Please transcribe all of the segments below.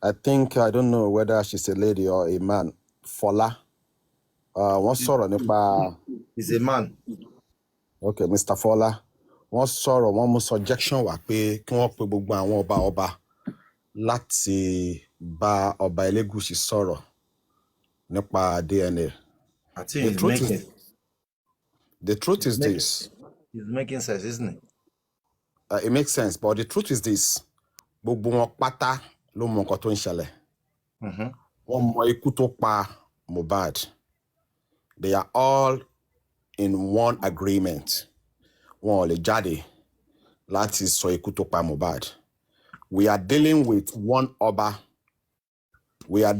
I think, I don't know whether she's a lady or a man. Fola. Wọ́n sọ̀rọ̀ nípa. He's a man. Okay, Mr. Fola. Wọ́n sọ̀rọ̀, wọ́n mú suggestion wá pé kí wọ́n pe gbogbo àwọn ọba láti bá ọba Elégùṣì sọ̀rọ̀ nípa DNA. I think The truth is this. It's making sense, isn't it? It makes sense, but the truth is this. Gbogbo wọn pátá ló mọ nǹkan tó ń ṣẹlẹ̀. Wọ́n mọ ikú tó pa Mohbad. They are all in one agreement. Wọn ò lè jáde láti sọ ikú tó pa Mohbad. We are dealing with one ọba. WhatsApp,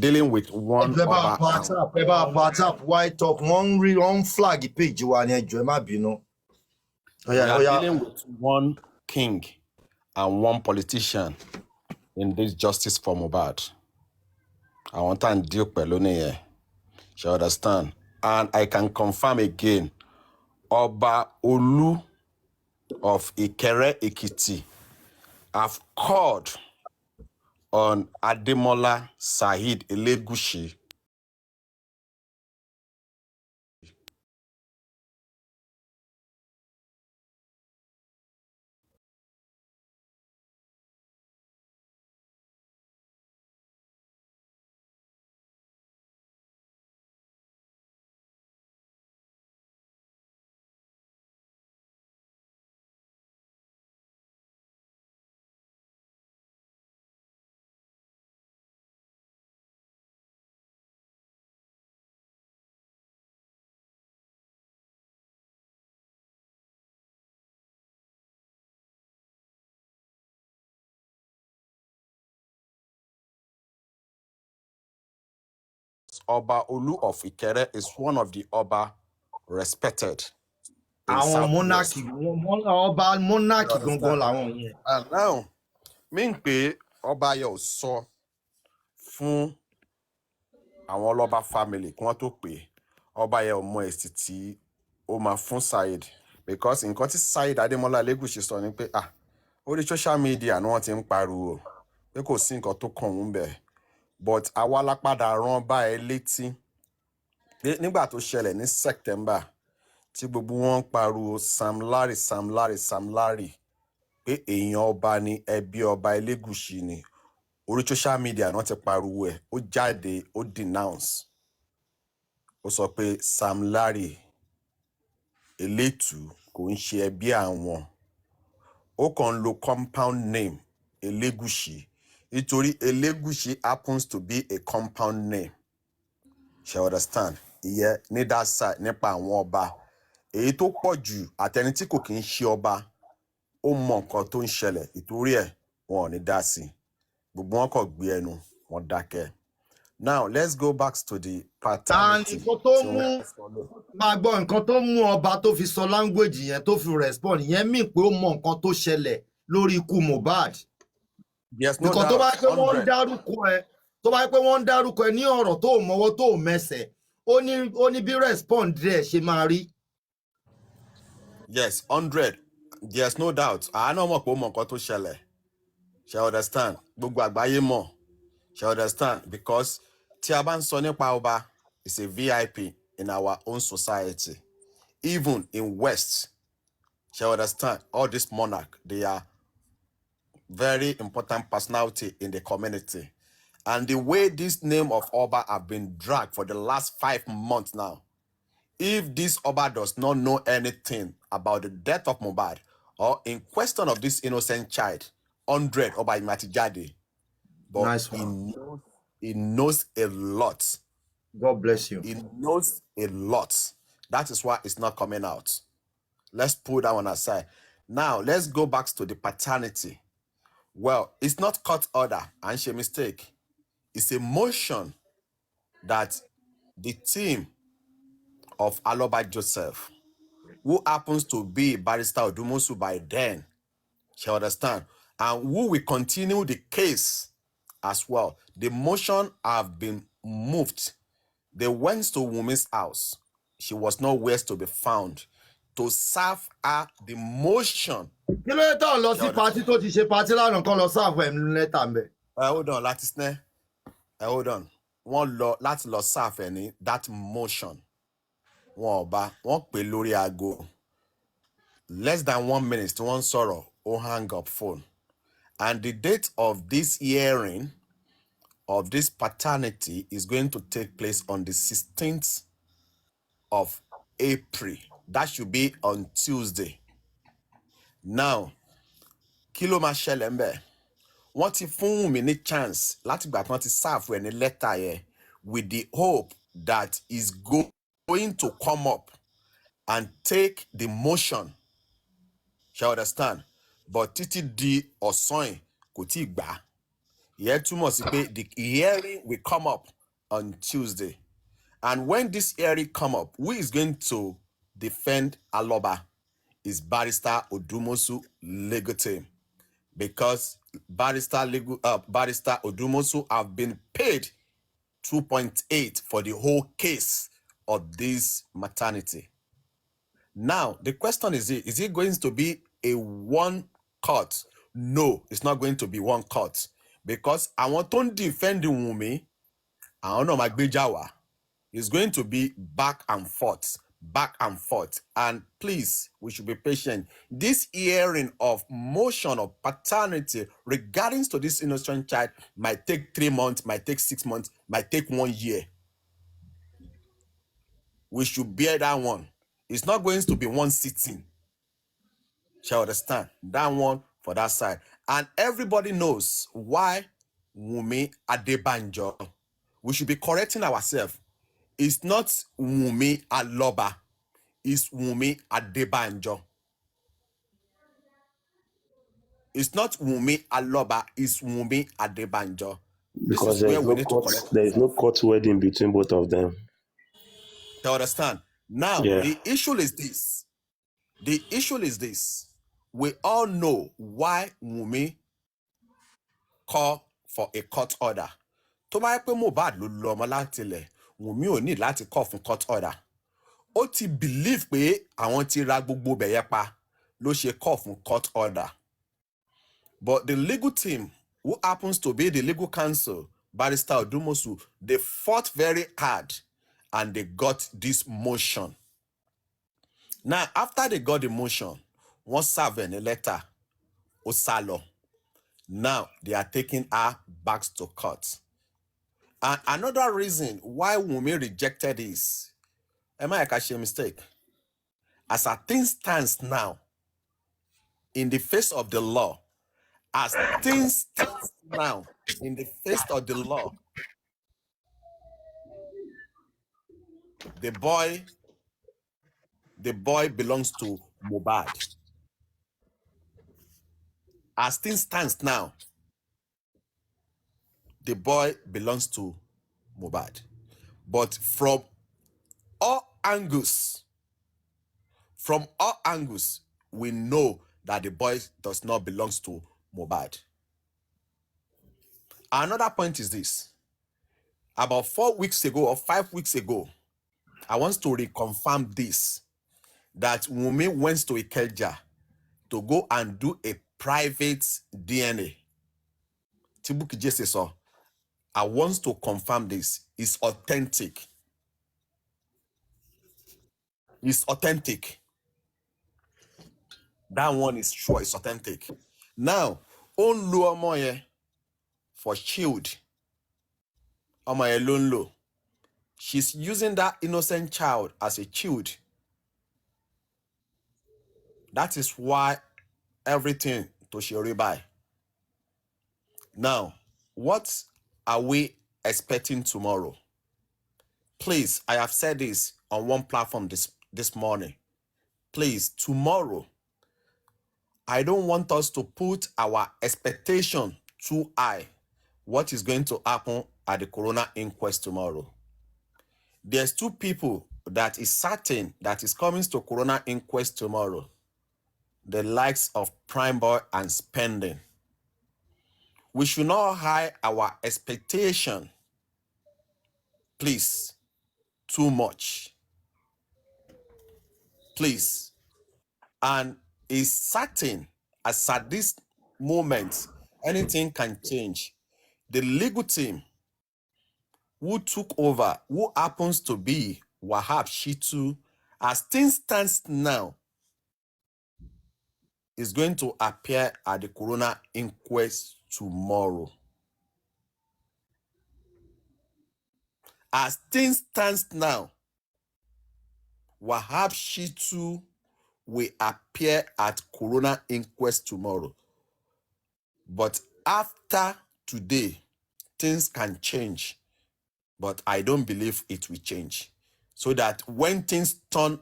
white talk, one flag page wa ni ẹjọ́ ẹ má bínú. We are dealing with one king and one politician in this justice for Mohbad. I want to deal pẹ̀lú nìyẹn. You understand? And I can confirm again, Ọba Olu of Ikere Ekiti have called on Ademola Saheed Elegushi Ọba Olu of Ikere is one of the Ọba respected. Àwọn monarchy ọba monarchy gangan làwọn yẹn. And now, mean pé ọba yẹn ò sọ fún àwọn ọlọ́ba family kí wọ́n tó pè ọba yẹn ò mọ èsì tí ó máa fún Saheed, because nǹkan tí Saheed Adémọ́lá Elégùṣì sọ ni pé orí social media ni wọ́n ti ń pariwo pé kò sí nǹkan tó kàn ń bẹ̀, but àwa lápadà rán bá ẹ létí pé nígbà tó ṣẹlẹ̀ ní September tí gbogbo wọn pariwo Sam Larry pé èèyàn ọba ni ẹbí ọba Elégùṣì ni, orí social media náà ti pariwo ẹ̀, ó jáde ó denounce, ó sọ pé Sam Larry Elétù kò ń ṣe ẹbí àwọn, ó kàn ń lo compound name Elégùṣì nítorí Elégùṣì happens to be a compound name. Ṣé understand? Ìyẹn ní that side nípa àwọn ọba èyí tó pọ̀ jù àtẹni tí kò kí ń ṣe ọba ó mọ nǹkan tó ń ṣẹlẹ̀ ìtorí ẹ̀ wọn ò ní dá sí, gbogbo wọn kàn gbé ẹnu wọn dákẹ́. Now let's go back to the paternity. Nǹkan tó mú máa gbọ́ nǹkan tó mú ọba tó fi sọ language yẹn tó fi respond yẹn mí pé ó mọ nǹkan tó ṣẹlẹ̀ lórí ikú Mohbad. Yes, no doubt. Tó bá pé wọ́n ń dárúkọ ẹ ní ọ̀rọ̀ tó mọ́wọ́ tó mẹsẹ̀ ó ní bí respond rẹ̀ ṣe máa rí. Yes, 100. There's no doubt. Àánú mọ̀ pé ó mọ nǹkan tó ṣẹlẹ̀. Ṣé understand? Gbogbo àgbáyé mọ̀. Ṣé understand? Because tí a bá ń sọ nípa ọba is a VIP in our own society. Even in West, ṣé understand? All this monarch, they are very important personality in the community. And the way this name of Oba have been dragged for the last 5 months now, if this Oba does not know anything about the death of Mohbad or in question of this innocent child, 100 Oba Imatijade, but nice he knows a lot. God bless you. He knows a lot. That is why it's not coming out. Let's put that one aside. Now, let's go back to the paternity. Well, it's not court order, and she mistake. It's a motion that the team of Aloba Joseph, who happens to be Barrister Odumosu by then, she understand, and who will continue the case as well. The motion have been moved. They went to Wumi's house. She was nowhere to be found to serve her the motion. Kí ló tó lọ sí party tó ti ṣe party lánàá kan lọ serve ẹ̀ nínú lẹ́tà ń bẹ̀. Hold on, láti sinẹ́. Hold on. Wọ́n lọ láti lọ serve ní that motion. Wọ́n pè lórí aago. Less than 1 minute tí wọ́n sọ̀rọ̀, ó hang up phone. And the date of this hearing of this paternity is going to take place on the 16th of April. That should be on Tuesday. Now, kí ló máa ṣẹlẹ̀ ńbẹ̀? Wọ́n ti fún Wunmi ní chance láti gbà tí wọ́n ti serve ní letter yẹn with the hope that he's going to come up and take the motion. Shall understand? But títí di ọ̀sán yìí kò tí ì gbà. Ìyẹn túmọ̀ sí pé the hearing will come up on Tuesday. And when this hearing come up, who is going to defend Aloba is Barrister Odumosu legal team. Because Barrister Odumosu have been paid 2.8 for the whole case of this maternity. Now, the question is it going to be a one court? No, it's not going to be one court. Because àwọn tó ń defend Wunmi, àwọn náà máa gbéjà wá. It's going to be back and forth. And please, we should be patient. This hearing of motion of paternity regarding to this innocent child might take 3 months, might take 6 months, might take 1 year. We should bear that one. It's not going to be one sitting. Shall understand? That one for that side. And everybody knows why Wunmi Adebanjo. We should be correcting ourselves. It's not Wunmi Aloba. It's Wunmi Adebanjo. It's not Wunmi Aloba. It's Wunmi Adebanjo. Because there is no court wedding between both of them. You understand? Now, The issue is this. We all know why Wunmi called for a court order. Tó bá yẹ pé Mohbad ló lọ ọmọ láti ilẹ̀, Wunmi ò ní láti call fún court order. Ó ti believe pé àwọn ti ra gbogbo bẹ̀yẹ pa ló ṣe call fún court order. But the legal team, who happens to be the legal counsel, Barrister Odumosu, they fought very hard and they got this motion. Now, after they got the motion, wọ́n serve a letter, ó sá lọ. Now, they are taking her back to court. And another reason why Wunmi rejected this, am I a mistake? As a thing stands now, in the face of the law, as things stand now, in the face of the law, the boy belongs to Mohbad. As things stands now, the boy belongs to Mohbad. But from all angles, we know that the boy does not belong to Mohbad. Another point is this. About 4 weeks ago or 5 weeks ago, I want to reconfirm this, that Wunmi went to Ikeja to go and do a private DNA. Tibuki Jesse saw. I want to confirm this. It's authentic. It's authentic. That one is sure, it's authentic. Now, on lo omoye for shield. Omoye lonlo. She's using that innocent child as a shield. That is why everything to Shiri by. Now, what are we expecting tomorrow? Please, I have said this on one platform this morning. Please, tomorrow, I don't want us to put our expectation too high. What is going to happen at the coroner inquest tomorrow? There's 2 people that is certain that is coming to coroner inquest tomorrow. The likes of Prime Boy and Spending. We should not hide our expectation, please, too much. Please. And it's certain, as at this moment, anything can change. The legal team who took over, who happens to be Wahab Shitu, as things stands now, is going to appear at the coroner inquest tomorrow. As things stands now, Wahab Shitu will appear at coroner inquest tomorrow. But after today, things can change. But I don't believe it will change. So that when things turn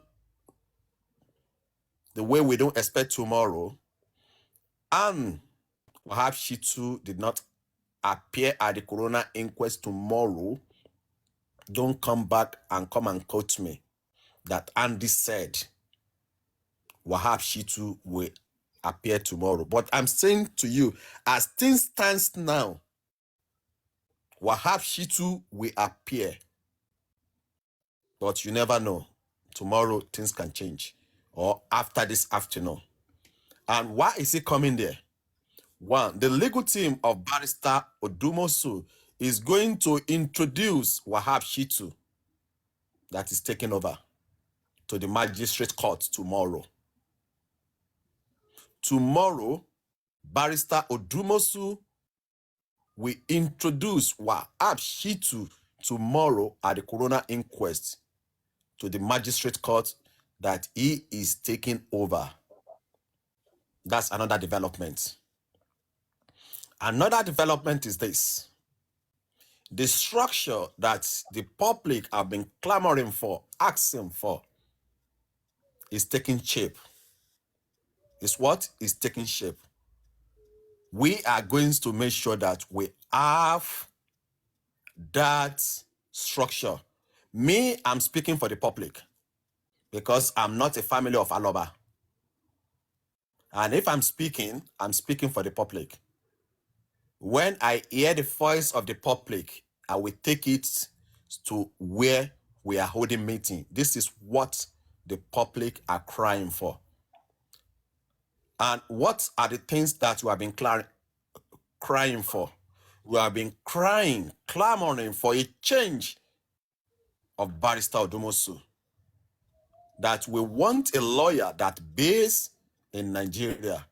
the way we don't expect tomorrow, and Wahab Shitu did not appear at the coroner inquest tomorrow, don't come back and come and quote me that Andy said Wahab Shitu will appear tomorrow. But I'm saying to you, as things stands now, Wahab Shitu will appear. But you never know. Tomorrow, things can change. Or after this afternoon. And why is he coming there? One, the legal team of Barrister Odumosu is going to introduce Wahab Shitu, that is taking over, to the magistrate court tomorrow. Tomorrow, Barrister Odumosu will introduce Wahab Shitu tomorrow at the coroner inquest to the magistrate court that he is taking over. That's another development. Another development is this. The structure that the public have been clamoring for, asking for, is taking shape. Is what is taking shape. We are going to make sure that we have that structure. Me, I'm speaking for the public because I'm not a family of Aloba. And if I'm speaking for the public. When I hear the voice of the public, I will take it to where we are holding meeting. This is what the public are crying for. And what are the things that we have been crying for? We have been clamoring for a change of Barrister Odumosu. That we want a lawyer that based in Nigeria,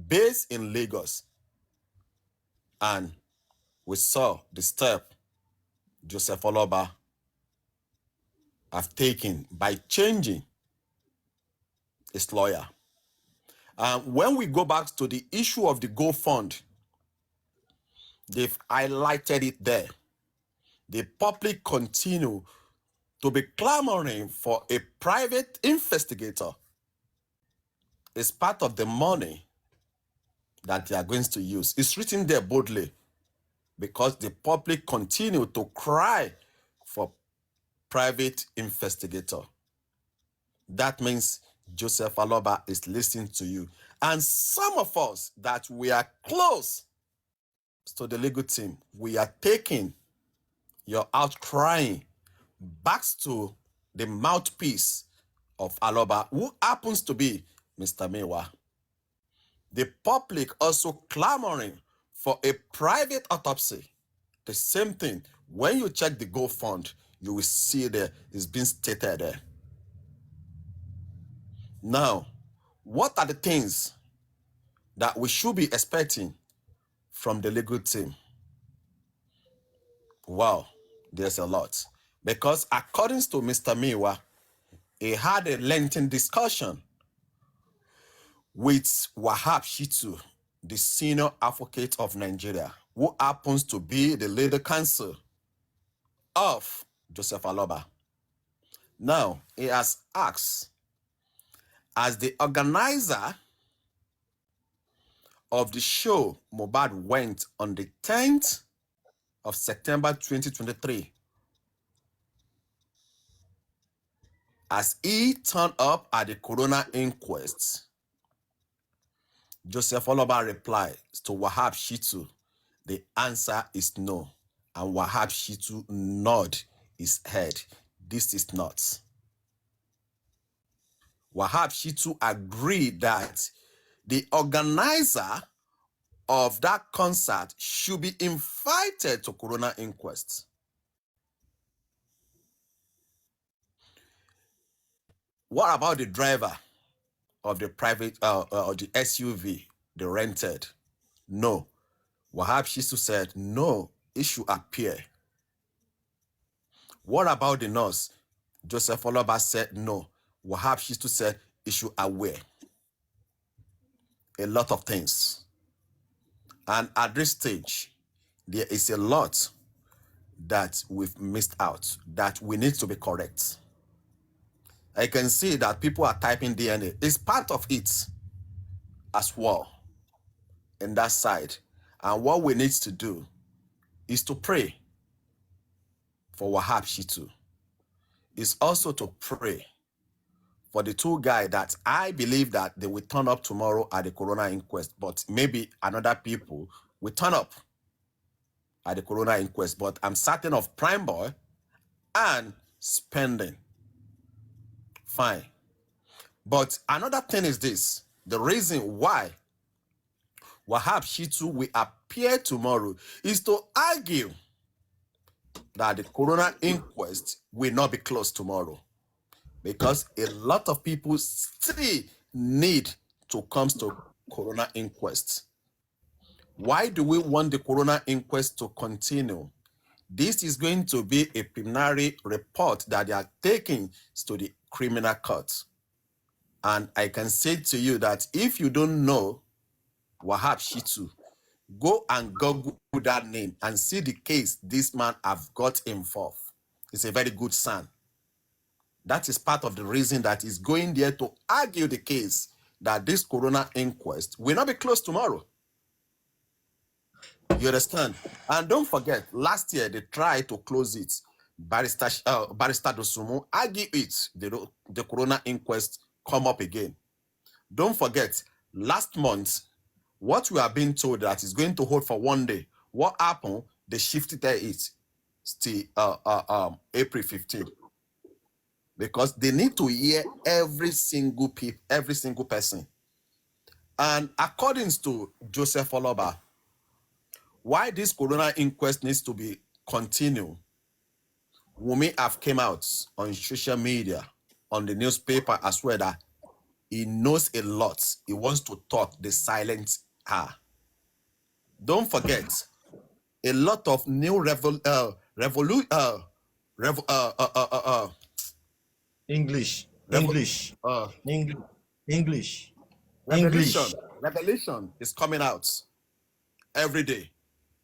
based in Lagos. And we saw the step Joseph Oloba have taken by changing his lawyer. When we go back to the issue of the Go Fund, they've highlighted it there. The public continue to be clamoring for a private investigator. It's part of the money that they are going to use. It's written there boldly because the public continue to cry for private investigator. That means Joseph Aloba is listening to you. And some of us that we are close to the legal team, we are taking your outcrying back to the mouthpiece of Aloba, who happens to be Mr. Mewa. The public also clamoring for a private autopsy. The same thing. When you check the Go Fund, you will see there it's been stated there. Now, what are the things that we should be expecting from the legal team? Wow, there's a lot. Because according to Mr. Mewa, he had a lengthy discussion with Wahab Shitu, the senior advocate of Nigeria, who happens to be the legal counsel of Joseph Aloba. Now, he has asked, as the organizer of the show Mohbad went on the 10th of September 2023, as he turned up at the coroner inquest, Joseph Aloba replied to Wahab Shitu, the answer is no. And Wahab Shitu nodded his head. This is not. Wahab Shitu agreed that the organizer of that concert should be invited to coroner inquest. What about the driver of the private or the SUV they rented? No. Wahab Shitu said, no, it should appear. What about the nurse? Joseph Oloba said, no. Wahab Shitu said, it should aware. A lot of things. And at this stage, there is a lot that we've missed out, that we need to be correct. I can see that people are typing DNA. It's part of it as well in that side. And what we need to do is to pray for Wahab Shitu. It's also to pray for the two guys that I believe that they will turn up tomorrow at the coroner inquest, but maybe another people will turn up at the coroner inquest. But I'm certain of Prime Boy and Spending. Fine. But another thing is this. The reason why Wahab Shitu will appear tomorrow is to argue that the coroner inquest will not be closed tomorrow. Because a lot of people still need to come to coroner inquest. Why do we want the coroner inquest to continue? This is going to be a preliminary report that they are taking to the criminal court. And I can say to you that if you don't know Wahab Shitu, go and Google that name and see the case this man have got involved. It's a very good sign. That is part of the reason that he's going there to argue the case that this coroner inquest will not be closed tomorrow. You understand? And don't forget, last year they tried to close it. Barrister Dosumu argue it. The coroner inquest come up again. Don't forget, last month, what we are being told that is going to hold for one day. What happened? They shifted it to April 15th. Because they need to hear every single person. And according to Joseph Oloba, why this coroner inquest needs to be continued, Wunmi have came out on social media, on the newspaper as well, that he knows a lot. He wants to talk, they silence her. Don't forget, a lot of new English. Revelation is coming out every day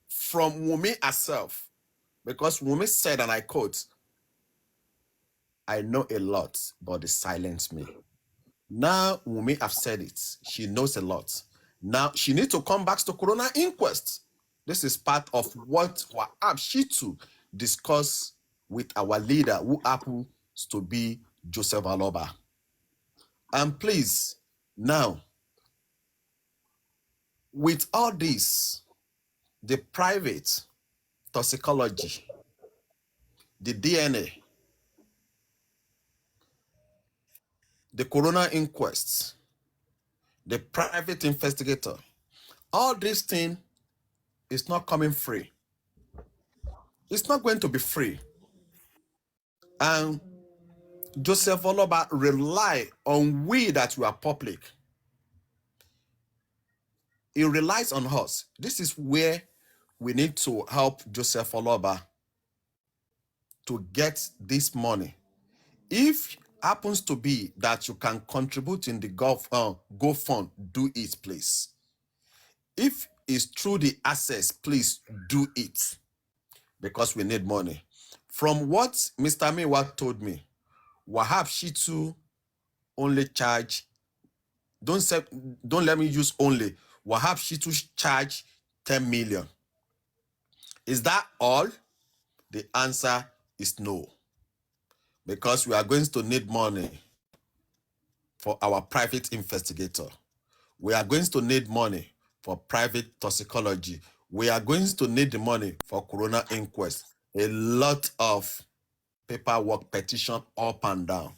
from Wunmi herself, because Wunmi said, and I quote, I know a lot, but they silence me. Now Wunmi have said it. She knows a lot. Now she needs to come back to coroner inquest. This is part of what Wahab Shitu discussed with our leader, who happens to be Joseph Oloba. And please, now, with all this, the private toxicology, the DNA, the coroner inquest, the private investigator, all this thing is not coming free. It's not going to be free. And Joseph Oloba rely on we that we are public. He relies on us. This is where we need to help Joseph Oloba to get this money. If happens to be that you can contribute in the GoFund, do it, please. If it's through the access, please do it, because we need money. From what Mr. Miwa told me, Wahab Shitu only charge, don't let me use only, Wahab Shitu charge 10 million. Is that all? The answer is no. Because we are going to need money for our private investigator. We are going to need money for private toxicology. We are going to need the money for coroner inquest. A lot of paperwork, petition up and down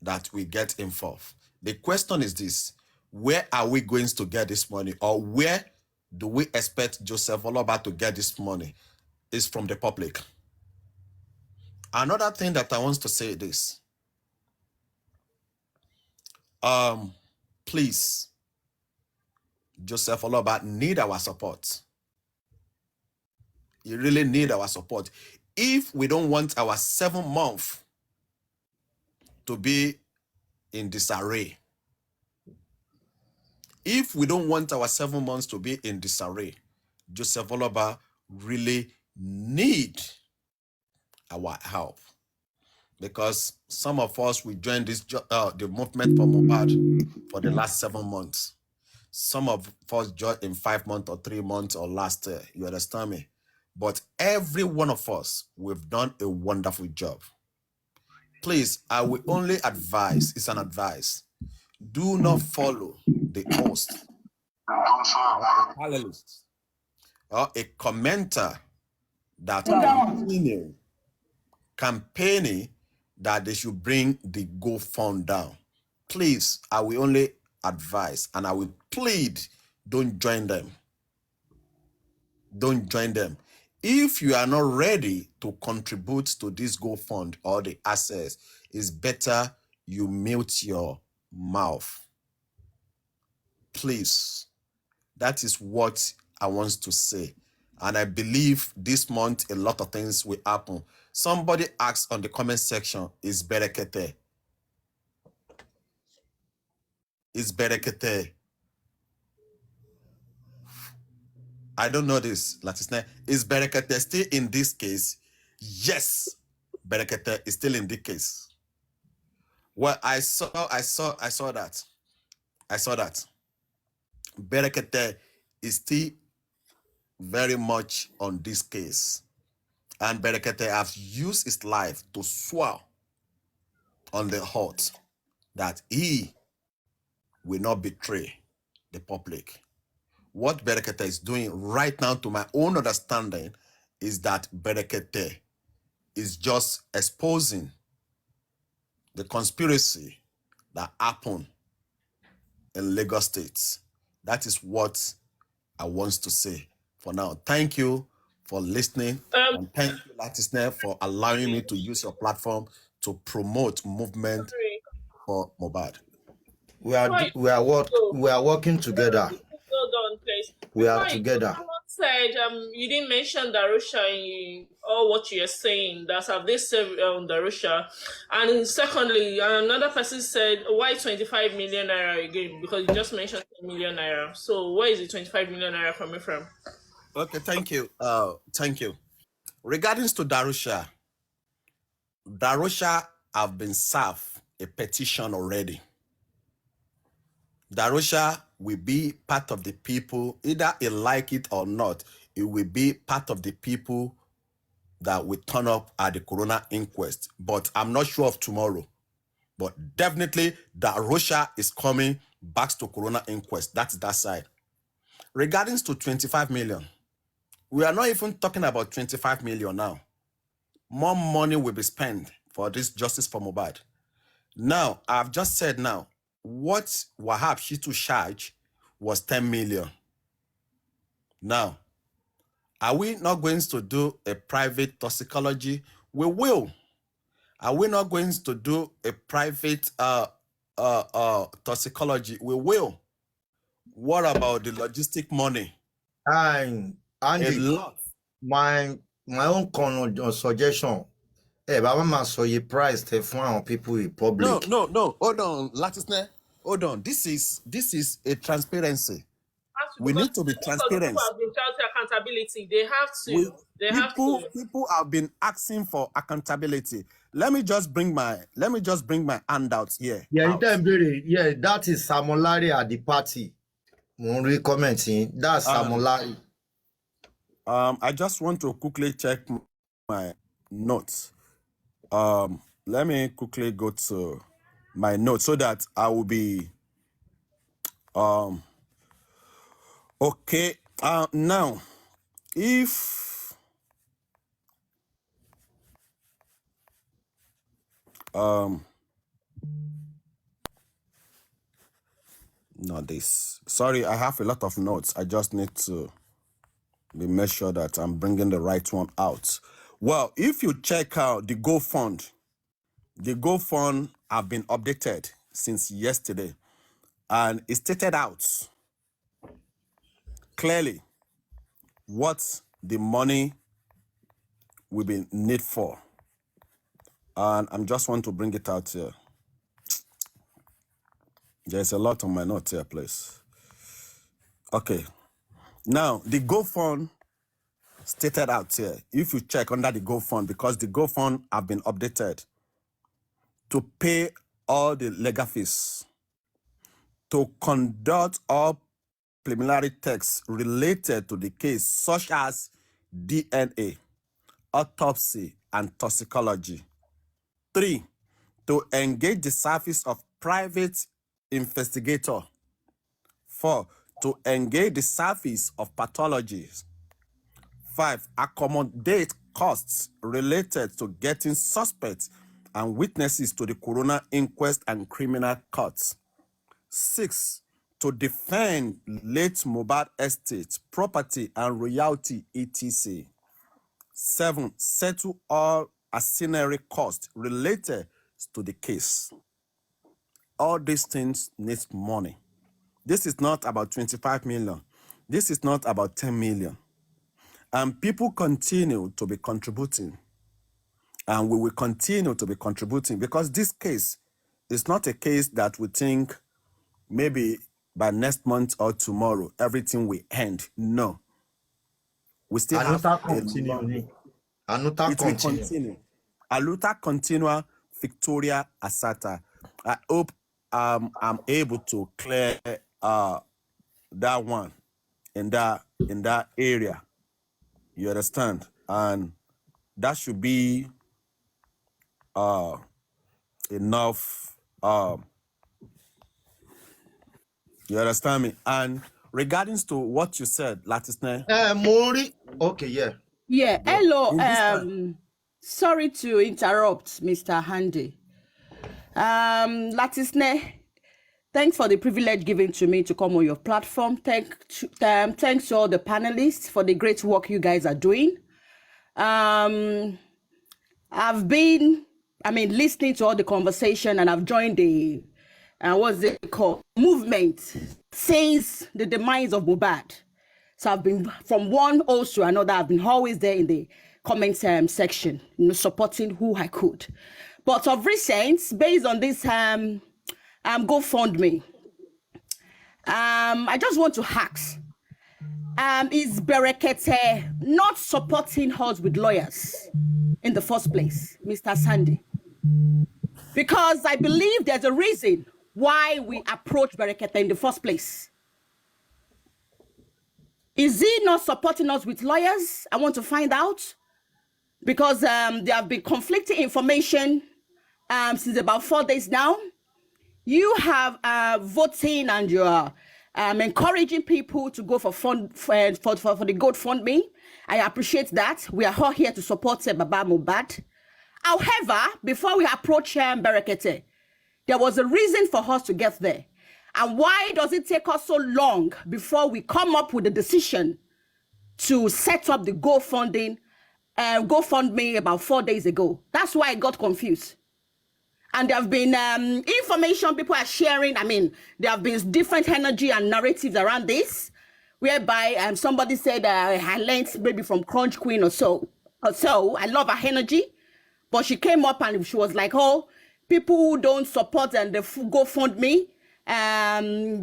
that we get involved. The question is this: where are we going to get this money, or where do we expect Joseph Oloba to get this money? Is from the public. Another thing that I want to say is this: Please, Joseph Oloba need our support. You really need our support. If we don't want our 7 month to be in disarray, if we don't want our 7 months to be in disarray, Joseph Oloba really need our help, because some of us, we joined this the movement for Mohbad for the last 7 months. Some of us joined in 5 months or 3 months or last year. You understand me? But every one of us, we've done a wonderful job. Please, I will only advise, it's an advice, do not follow the host, or a panelist, or a commenter that continue campaigning that they should bring the GoFund down. Please, I will only advise and I will plead, don't join them. Don't join them. If you are not ready to contribute to this GoFund or the access, it's better you mute your mouth. Please. That is what I want to say. And I believe this month a lot of things will happen. Somebody asked on the comment section, is Berekete? Is Berekete? I don't know this, Latisne. Is Berekete still in this case? Yes, Berekete is still in this case. Well, I saw that. I saw that. Berekete is still very much on this case. And Berekete has used his life to swear on the oath that he will not betray the public. What Berekete is doing right now, to my own understanding, is that Berekete is just exposing the conspiracy that happened in Lagos State. That is what I want to say for now. Thank you for listening. And thank you, Latisne, for allowing me to use your platform to promote movement for Mohbad. We are working together. Hold on, please. We are together. Someone said you didn't mention Darusha in all what you're saying. That's how they say Darusha. And secondly, another person said, why 25 million naira again? Because you just mentioned 10 million naira. So where is the 25 million naira coming from? Okay, thank you. Thank you. Regarding to Darusha, Darusha have been served a petition already. Darusha will be part of the people, either he like it or not, it will be part of the people that will turn up at the Corona inquest. But I'm not sure of tomorrow. But definitely Darusha is coming back to Corona inquest. That's that side. Regarding to 25 million, we are not even talking about 25 million now. More money will be spent for this justice for Mohbad. Now, I've just said now, what Wahab Shitu charge was 10 million. Now, are we not going to do a private toxicology? We will. Are we not going to do a private toxicology? We will. What about the logistic money? And Andy, A lot. my own suggestion. Baba ma so ye price te fún àwọn people in public. No. Hold on, Latisne. Hold on. This is a transparency. We need to be transparent. People have been shouting accountability. They have to. People have been asking for accountability. Let me just bring my handouts here. Yeah, out. yeah, that is Samolari at the party. Mo commenting. That's Samolari. I just want to quickly check my notes. Let me quickly go to my notes so that I will be okay. Now, if not this. Sorry, I have a lot of notes. I just need to make sure that I'm bringing the right one out. Well, if you check out the GoFund have been updated since yesterday, and it stated out clearly what the money will be need for. And I just want to bring it out here. There's a lot on my notes here, please. Okay. Now, the GoFund stated out here, if you check under the GoFund, because the GoFund have been updated to pay all the legal fees, to conduct all preliminary tests related to the case, such as DNA, autopsy, and toxicology. 3, to engage the service of private investigator. 4, to engage the service of pathologists. 5, accommodate costs related to getting suspects and witnesses to the coroner inquest and criminal courts. 6, to defend late Mohbad estate, property and royalty, etc. 7, settle all ancillary costs related to the case. All these things need money. This is not about 25 million. This is not about 10 million. And people continue to be contributing. And we will continue to be contributing, because this case is not a case that we think maybe by next month or tomorrow everything will end. No. We still have a continue. It will continue. Aluta continua Victoria Asata. I hope I'm able to clear that one in that area. You understand? And that should be enough. You understand me? And regarding to what you said, Latisne. Mori. Okay, yeah. Yeah, hello. Sorry to interrupt, Mr. Handy. Latisne, thanks for the privilege given to me to come on your platform. Thanks to all the panelists for the great work you guys are doing. I've been, listening to all the conversation, and I've joined the, what's it called, movement since the demise of Mohbad. So I've been from one host to another. I've been always there in the comment section, supporting who I could. But of recent, based on this GoFundMe, I just want to ask, is Berekete not supporting us with lawyers in the first place, Mr. Sandy? Because I believe there's a reason why we approach Berekete in the first place. Is he not supporting us with lawyers? I want to find out. Because there have been conflicting information since about 4 days now. You have voting, and you're encouraging people to go for the GoFundMe. I appreciate that. We are all here to support Baba Mohbad. However, before we approach Berekete, there was a reason for us to get there. And why does it take us so long before we come up with a decision to set up the GoFundMe about 4 days ago? That's why I got confused. And there have been information people are sharing. There have been different energy and narratives around this, whereby somebody said, I learned maybe from Crunch Queen or so. I love her energy. But she came up and she was like, oh, people who don't support the GoFundMe,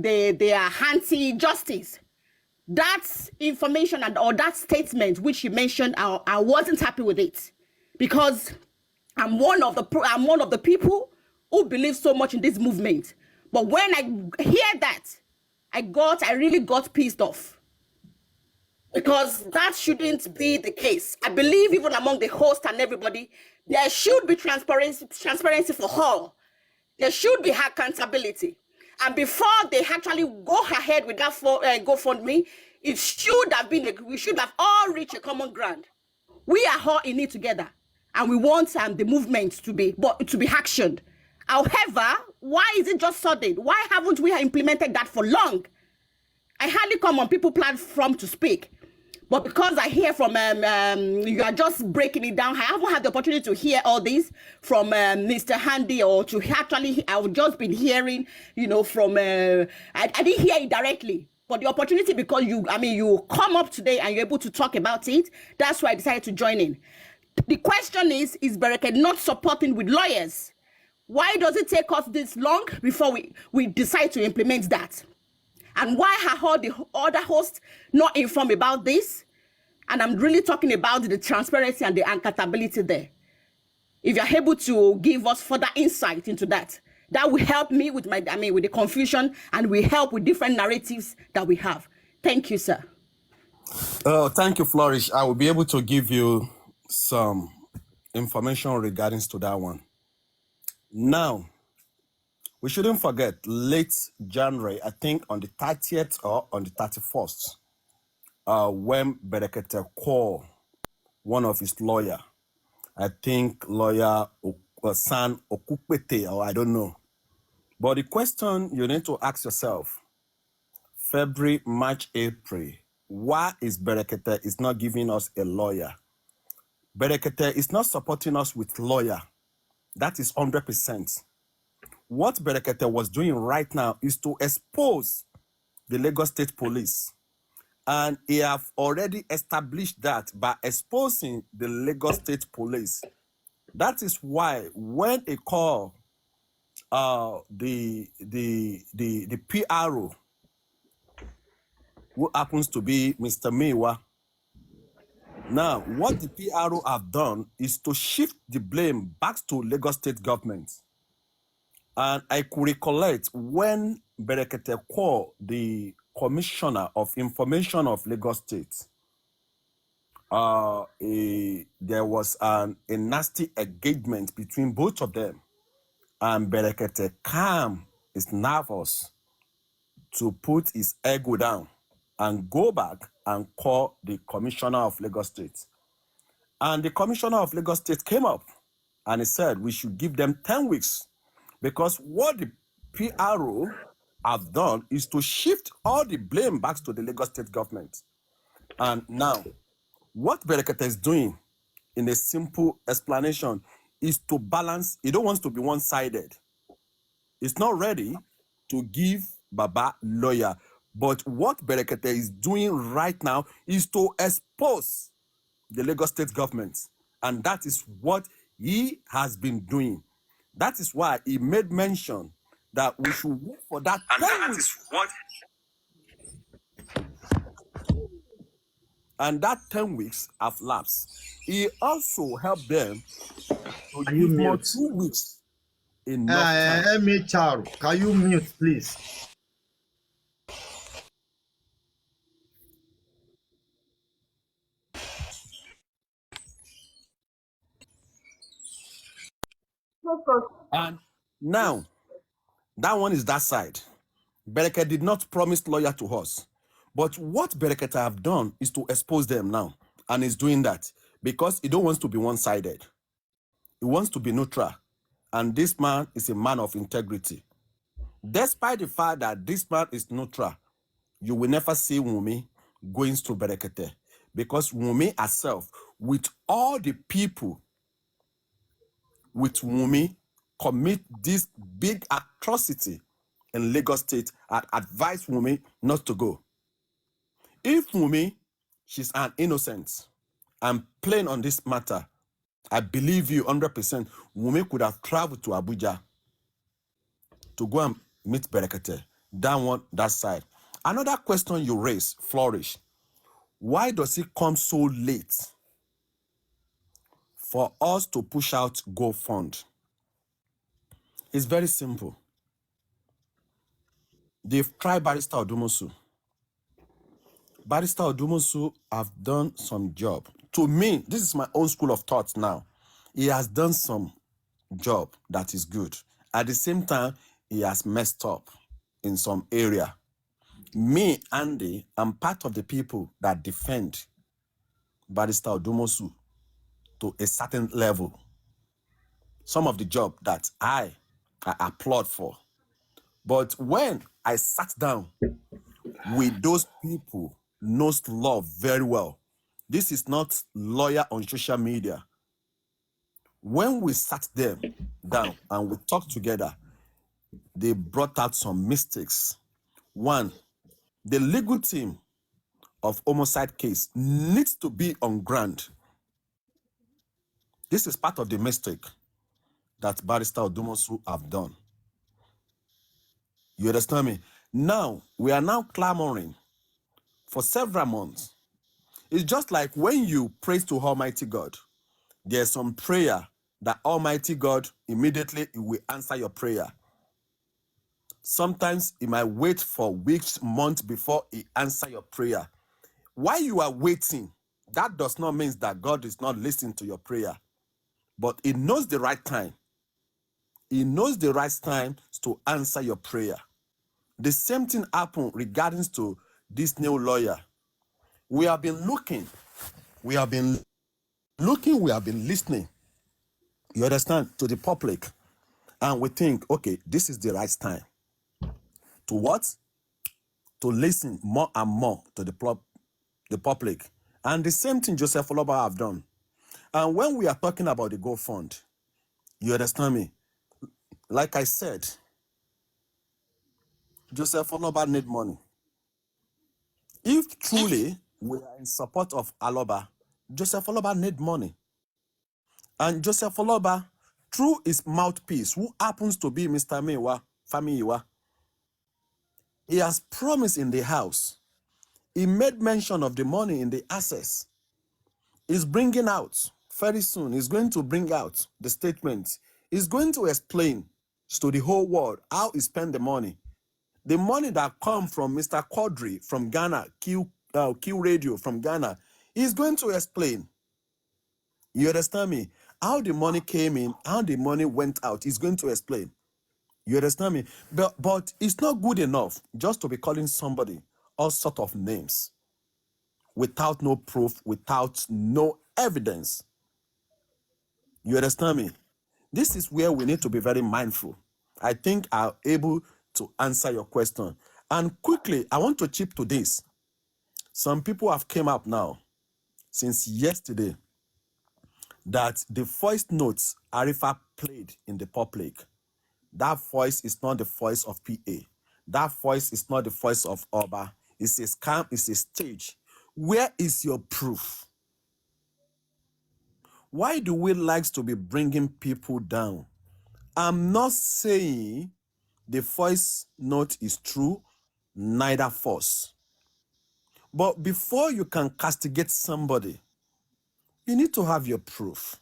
they are anti-justice. That information or that statement which she mentioned, I wasn't happy with it, because I'm one of the people who believe so much in this movement. But when I hear that, I really got pissed off, because that shouldn't be the case. I believe even among the host and everybody, there should be transparency for all. There should be accountability. And before they actually go ahead with that GoFundMe, it should have been, we should have all reached a common ground. We are all in it together, and we want the movement to be actioned. However, why is it just sudden? Why haven't we implemented that for long? I hardly come on people's platform to speak, But because I hear from, you are just breaking it down. I haven't had the opportunity to hear all this from Mr. Handy, or to actually, I've just been hearing, you know, from, I didn't hear it directly. But the opportunity, because you come up today and you're able to talk about it, that's why I decided to join in. The question is Bereket not supporting with lawyers? Why does it take us this long before we decide to implement that? And why are all the other hosts not informed about this? And I'm really talking about the transparency and the accountability there. If you're able to give us further insight into that, that will help me with with the confusion, and will help with different narratives that we have. Thank you, sir. Oh, thank you, Flourish. I will be able to give you some information regarding to that one. Now, we shouldn't forget, late January, I think on the 30th or on the 31st, when Berekete called one of his lawyer, I think lawyer San Okupete, or I don't know. But the question you need to ask yourself, February, March, April, why is Berekete is not giving us a lawyer? Berekete is not supporting us with lawyer. That is 100%. What Berekete was doing right now is to expose the Lagos State Police. And he have already established that by exposing the Lagos State Police. That is why when he called the PRO, who happens to be Mr. Miwa. Now, what the PRO have done is to shift the blame back to Lagos State government. And I could recollect when Berekete called the Commissioner of Information of Lagos State, there was a nasty engagement between both of them. And Berekete calm is nervous to put his ego down and go back and call the Commissioner of Lagos State. And the Commissioner of Lagos State came up and he said we should give them 10 weeks because what the PRO have done is to shift all the blame back to the Lagos State government. And now, what Berekete is doing, in a simple explanation, is to balance. He don't want to be one-sided. It's not ready to give Baba lawyer. But what Berekete is doing right now is to expose the Lagos State government. And that is what he has been doing. That is why he made mention that we should work for that. And that is what. And that 10 weeks have lapsed. He also helped them to give more 2 weeks. Enough time. Can you mute, please? And now, that one is that side. Berekete did not promise lawyer to us. But what Berekete have done is to expose them now. And he's doing that because he don't want to be one-sided. He wants to be neutral. And this man is a man of integrity. Despite the fact that this man is neutral, you will never see Wunmi going to Berekete. Because Wunmi herself, with all the people with Wunmi, commit this big atrocity in Lagos State and advise Wunmi not to go. If Wunmi, she's an innocent and plain on this matter, I believe you 100%, Wunmi could have traveled to Abuja to go and meet Berekete. That one, that side. Another question you raise, Flourish. Why does it come so late for us to push out GoFund? It's very simple. They've tried Barrister Odumosu. Barrister Odumosu have done some job. To me, this is my own school of thought now. He has done some job that is good. At the same time, he has messed up in some area. Me, Andy, I'm part of the people that defend Barrister Odumosu to a certain level. Some of the job that I applaud for. But when I sat down with those people knows law very well, This is not lawyer on social media. When we sat them down and we talked together, they brought out some mistakes. One, the legal team of homicide case needs to be on ground. This is part of the mistake that Barrister Odumosu have done. You understand me? Now, we are now clamoring for several months. It's just like when you pray to Almighty God, there's some prayer that Almighty God immediately will answer your prayer. Sometimes he might wait for weeks, months before he answer your prayer. While you are waiting, that does not mean that God is not listening to your prayer. But he knows the right time. He knows the right time to answer your prayer. The same thing happened regarding to this new lawyer. We have been looking. We have been listening. You understand? To the public. And we think, okay, this is the right time. To what? To listen more and more to the public. And the same thing Joseph Oloba have done. And when we are talking about the Go Fund, you understand me? Like I said, Joseph Oloba need money. If truly we are in support of Aloba, Joseph Oloba need money. And Joseph Oloba, through his mouthpiece, who happens to be Mr. Mewa, Famiwa, he has promised in the house. He made mention of the money in the access. He's bringing out, very soon, he's going to bring out the statement. He's going to explain to the whole world how he spent the money. The money that come from Mr. Quadri from Ghana, Q Radio from Ghana, he's going to explain. You understand me? How the money came in, how the money went out, he's going to explain. You understand me? But it's not good enough just to be calling somebody all sort of names without no proof, without no evidence. You understand me? This is where we need to be very mindful. I think I'm able to answer your question. And quickly, I want to chip to this. Some people have come up now since yesterday that the voice notes Arifa played in the public, that voice is not the voice of PA. That voice is not the voice of Oba. It's a scam, it's a stage. Where is your proof? Why do we like to be bringing people down? I'm not saying the voice note is true, neither false. But before you can castigate somebody, you need to have your proof.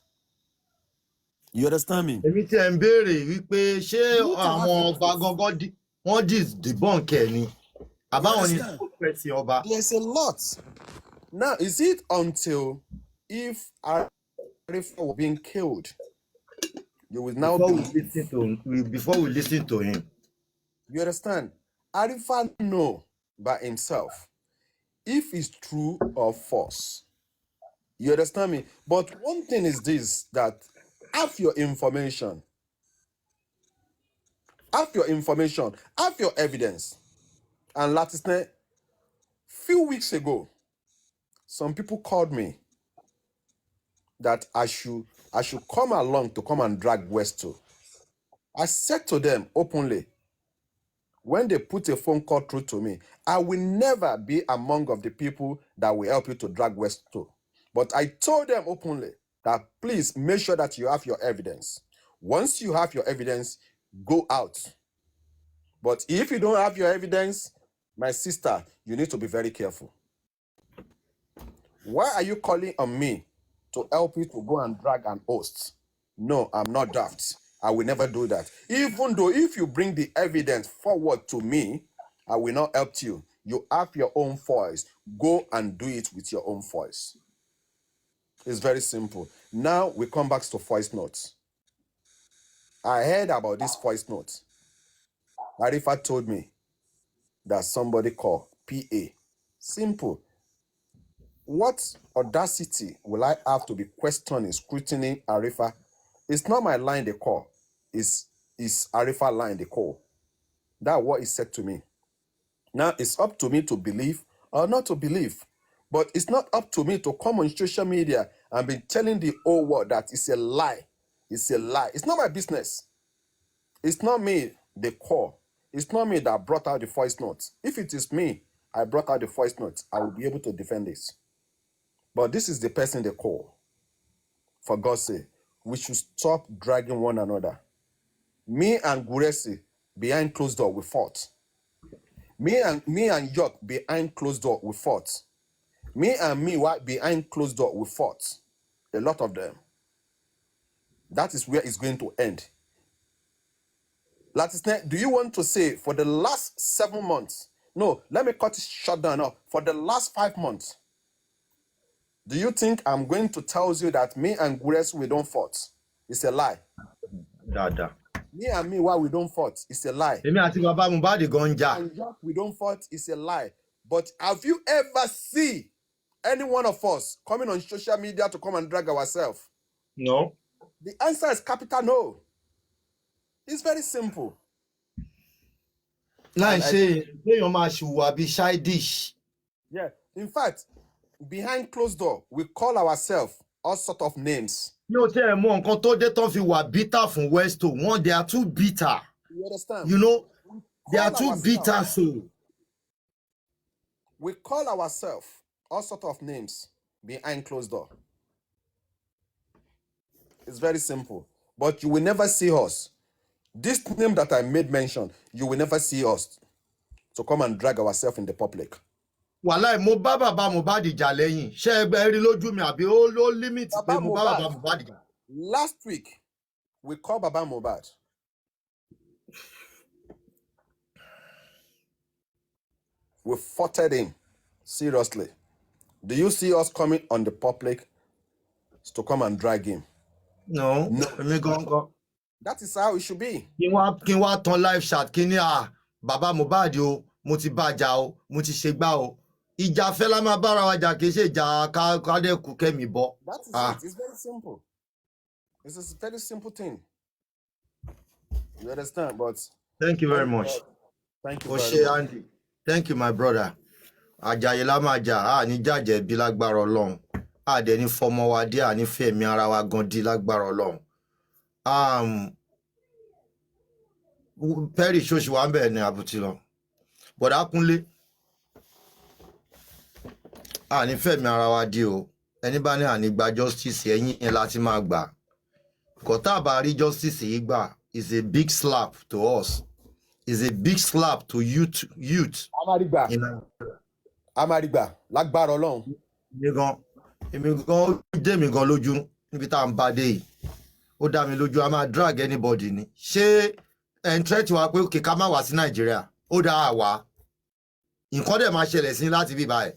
You understand me? Èmi tí ẹ ń béèrè wípé ṣé àwọn ọba gangan wọ́n debunk ẹ̀ ni àbáwọn ni tó pẹ̀sìn ọba. There's a lot. Now, is it until if Arifa was being killed, you will now before we listen to him? You understand? Arifa know by himself if it's true or false. You understand me? But one thing is this, that have your information, have your evidence. And Latisne, few weeks ago, some people called me that I should come along to come and drag Westo. I said to them openly, when they put a phone call through to me, I will never be among of the people that will help you to drag Westo. But I told them openly that please make sure that you have your evidence. Once you have your evidence, go out. But if you don't have your evidence, my sister, you need to be very careful. Why are you calling on me to help you to go and drag an host? No, I'm not daft. I will never do that. Even though if you bring the evidence forward to me, I will not help you. You have your own voice. Go and do it with your own voice. It's very simple. Now we come back to voice notes. I heard about this voice note. Arifa told me that somebody called PA. Simple. What audacity will I have to be questioning, scrutining Arifa? It's not my line they call. It's Arifa line they call. That's what he said to me. Now it's up to me to believe or not to believe. But it's not up to me to come on social media and be telling the whole world that it's a lie. It's a lie. It's not my business. It's not me, the call. It's not me that brought out the voice notes. If it is me, I brought out the voice notes, I will be able to defend this. But this is the person they call. For God's sake, we should stop dragging one another. Me and Guresi, behind closed door, we fought. Me and York, behind closed door, we fought. Me and Miwa, behind closed door, we fought. A lot of them. That is where it's going to end. Latisne, do you want to say for the last 7 months? No, let me cut it short down now. For the last 5 months, do you think I'm going to tell you that me and Gures, we don't fight? It's a lie. Dada. Me and me, why we don't fight? It's a lie. Èmi àti bàbá Mohbad gan jà. And York, we don't fight? It's a lie. But have you ever seen any one of us coming on social media to come and drag ourselves? No. The answer is capital no. It's very simple. Láì ṣe èèyàn máa ṣùwà bí childish. Yeah. In fact, behind closed door, we call ourselves all sort of names. Mi ò tẹ́ ẹ̀ mọ nǹkan tó dé tán fi wà bitter fún Westo. Wọ́n, they are too bitter. You understand? You know, they are Call too ourselves. bitter so. We call ourselves all sort of names behind closed door. It's very simple. But you will never see us. This name that I made mention, you will never see us to come and drag ourselves in the public. Wàláì mo bá bàbá Mohbad jà lẹ́yìn. Ṣé ẹgbẹ́ rí lójú mi àbí ó ló limit pé Baba mo bá bàbá Mohbad. Mohbad jà? Last week, we called Baba Mohbad. We fought him seriously. Do you see us coming on the public to come and drag him? No. No. Èmi gan. That is how it should be. Kí n wá tan live chat kí ni bàbá Mohbad o, mo ti bá jà o, mo ti ṣe gbá o. Ìjà fẹ́ la máa bára wa jà kì í ṣe ìjà kádẹ́kù kẹ́mi bọ́. That is it. It's very simple. It's a very simple thing. You understand? But Thank you very much. thank you O very ṣe much. Andy. Thank you my brother. Àjàyè la máa jà, ní jàjẹ́ bí lágbára Ọlọ́run. Dẹ̀ ní fọmọ wa dé, ní fẹ̀mí ara wa gan di lágbára Ọlọ́run. Perry ṣoṣù wa ń bẹ̀ ní àbútí lọ. Bọ̀dá Kúnlé. Ní fẹ̀mí ara wa dé o. Ẹni bá ní àní gba justice ẹ̀yìn yẹn láti máa gbà. Kò tá bá rí justice yìí gbà is a big slap to us. Is a big slap to youth. Amarigba. You know? Amarigba. Lágbára Ọlọ́run. Èmi gan dé mi gan lójú níbi tá à ń bá dé yìí. Ó dá mi lójú a máa drag anybody ni. Ṣé ẹ̀ńtrẹ́tì wa pé òkè ká má wá sí Nàìjíríà? Ó dá àwa. Nǹkan dẹ̀ máa ṣẹlẹ̀ sí láti bí báyìí.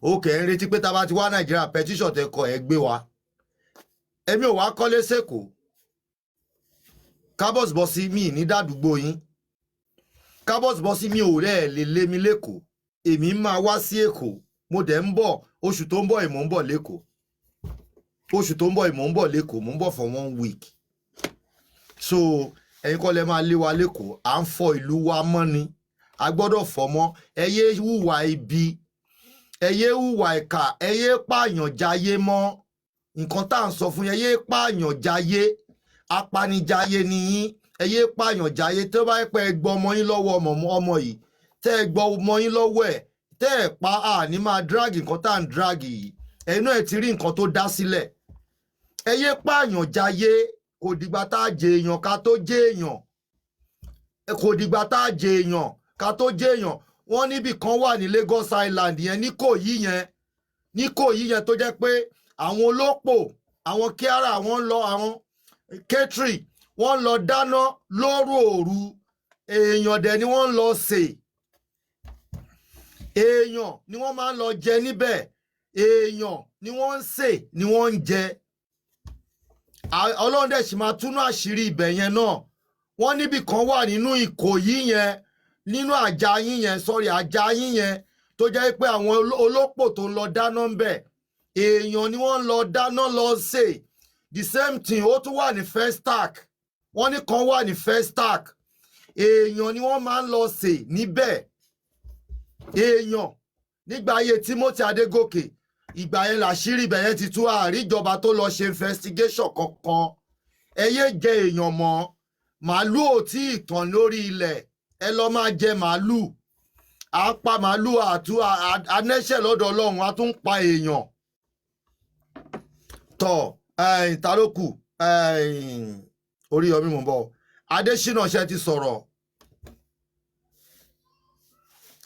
Òkè ń retí pé tá a bá ti wá Nàìjíríà petition tẹ kọ ẹ gbé wa. Èmi ò wá kọ́lé sẹ́kọ̀ọ́. Kábọ̀s bọ́ sí mi ní dádúgbò yín. Kábọ̀s bọ́ sí mi ò rẹ̀ lè lé mi lẹ́kọ̀ọ́. Èmi máa wá sí Èkó. Mo dẹ̀ ń bọ̀ oṣù tó ń bọ̀ ìmọ̀ ń bọ̀ lẹ́kọ̀ọ́. Oṣù tó ń bọ̀ ìmọ̀ ń bọ̀ lẹ́kọ̀ọ́. Mo ń bọ̀ for 1 week. So ẹ̀yin kọ́ lẹ máa lé wa lẹ́kọ̀ọ́. À ń fọ ìlú wa mọ́ ni. A gbọ́dọ̀ fọ mọ́. Ẹ yé hùwà ibi. Ẹ yé hùwà ìkà. Ẹ yé pààyàn jayé mọ́. Nǹkan tá à ń sọ fún yẹn, ẹ yé pààyàn jayé. Apanijayé ni yín. Ẹ yé pààyàn jayé. Tó bá pẹ́ gbọ́ ọmọ yín lọ́wọ́ ọmọ yìí. Tẹ́ ẹ gbọ́ ọmọ yín lọ́wọ́ ẹ̀. Tẹ́ ẹ pa ní máa drag nǹkan tá à ń drag yìí. Ẹnu ẹ̀ ti rí nǹkan tó dá sílẹ̀. Ẹ yé pààyàn jayé. Kò dìgbà tá a jẹ èèyàn ká tó jẹ èèyàn. Kò dìgbà tá a jẹ èèyàn ká tó jẹ èèyàn. Wọ́n níbì kan wà ní Lagos Island yẹn ní Ìkòyí yẹn. Ní Ìkòyí yẹn tó jẹ́ pé àwọn olópò, àwọn kíárà, wọ́n lọ àwọn catering, wọ́n lọ dáná lóru òru. Èèyàn dẹ̀ ni wọ́n lọ sè. Èèyàn ni wọ́n máa ń lọ jẹ níbẹ̀. Èèyàn ni wọ́n ń sè ni wọ́n ń jẹ. Ọlọ́run dẹ̀ sì máa túnú àṣírí ibẹ̀ yẹn náà. Wọ́n níbì kan wà nínú Ìkòyí yẹn, nínú àjà yín yẹn, sorry, àjà yín yẹn, tó jẹ́ pé àwọn olópò tó ń lọ dáná ń bẹ̀. Èèyàn ni wọ́n lọ dáná lọ sè. The same thing ó tún wà ní Festac. Wọ́n ní kan wà ní Festac. Èèyàn ni wọ́n máa ń lọ sè níbẹ̀. Èèyàn nígbà ayé Timothy Adégòkè ìgbà yẹn làṣírí ibẹ̀ yẹn ti tú àríjọba tó lọ ṣe investigation kankan ẹ yé jẹ èèyàn mọ́ màálù ò tí ì tàn lórí ilẹ̀ ẹ lọ máa jẹ màálù à pa màálù anẹ́ṣẹ̀ lọ́dọ̀ Ọlọ́run a tún pa èèyàn tọ̀ ìtàlókù Oríyọmí mò ń bọ̀ Adésínà ṣe ti sọ̀rọ̀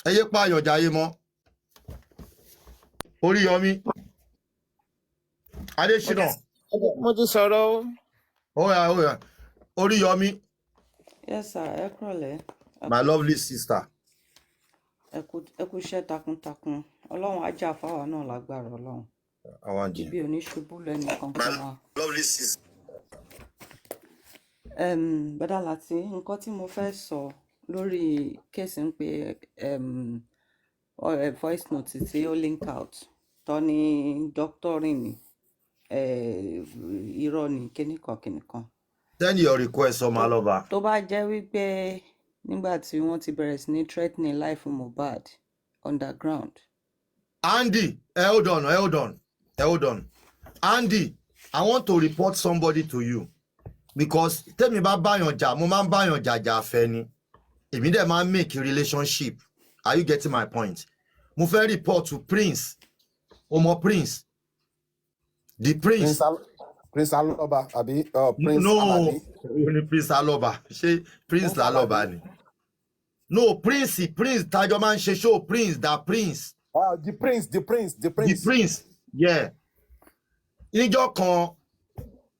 ẹ yé pààyàn jayé mọ́ Oríyọmí Adésínà mo ti sọ̀rọ̀ o. óyá Oríyọmí. Yes, sir. Ẹ kúrọ̀lẹ́. My lovely sister. Ẹ kú iṣẹ́ takuntakun. Ọlọ́run á jà fáwa náà lágbára Ọlọ́run. Àwọn jẹ. Ibi ò ní ṣubú lẹ́nu kankan wa. Lovely sister. Bẹ́dà láti nǹkan tí mo fẹ́ sọ lórí kéèsì ń pe voice note tí ó link out tó ní doctoring ni irọ́ ni kíníkan. Send your request ọmọ alọ́ba. Tó bá jẹ́ wípé nígbà tí wọ́n ti bẹ̀rẹ̀ sí ní threatening life Mohbad underground. Andy, hold on. Andy, I want to report somebody to you because tẹ́mi bá báyàn jà mo máa ń báyàn jàjà fẹ́ ni èmi dẹ̀ máa ń make a relationship. Are you getting my point? Mo fẹ́ report to Prince ọmọ Prince the Prince. Prince Aloba àbí Prince No, Alabi. only Prince Aloba. Ṣé Prince Aloba ni? No, Prince tájọ máa ń ṣe show Prince the Prince. The Prince. Yeah. Níjọ́ kan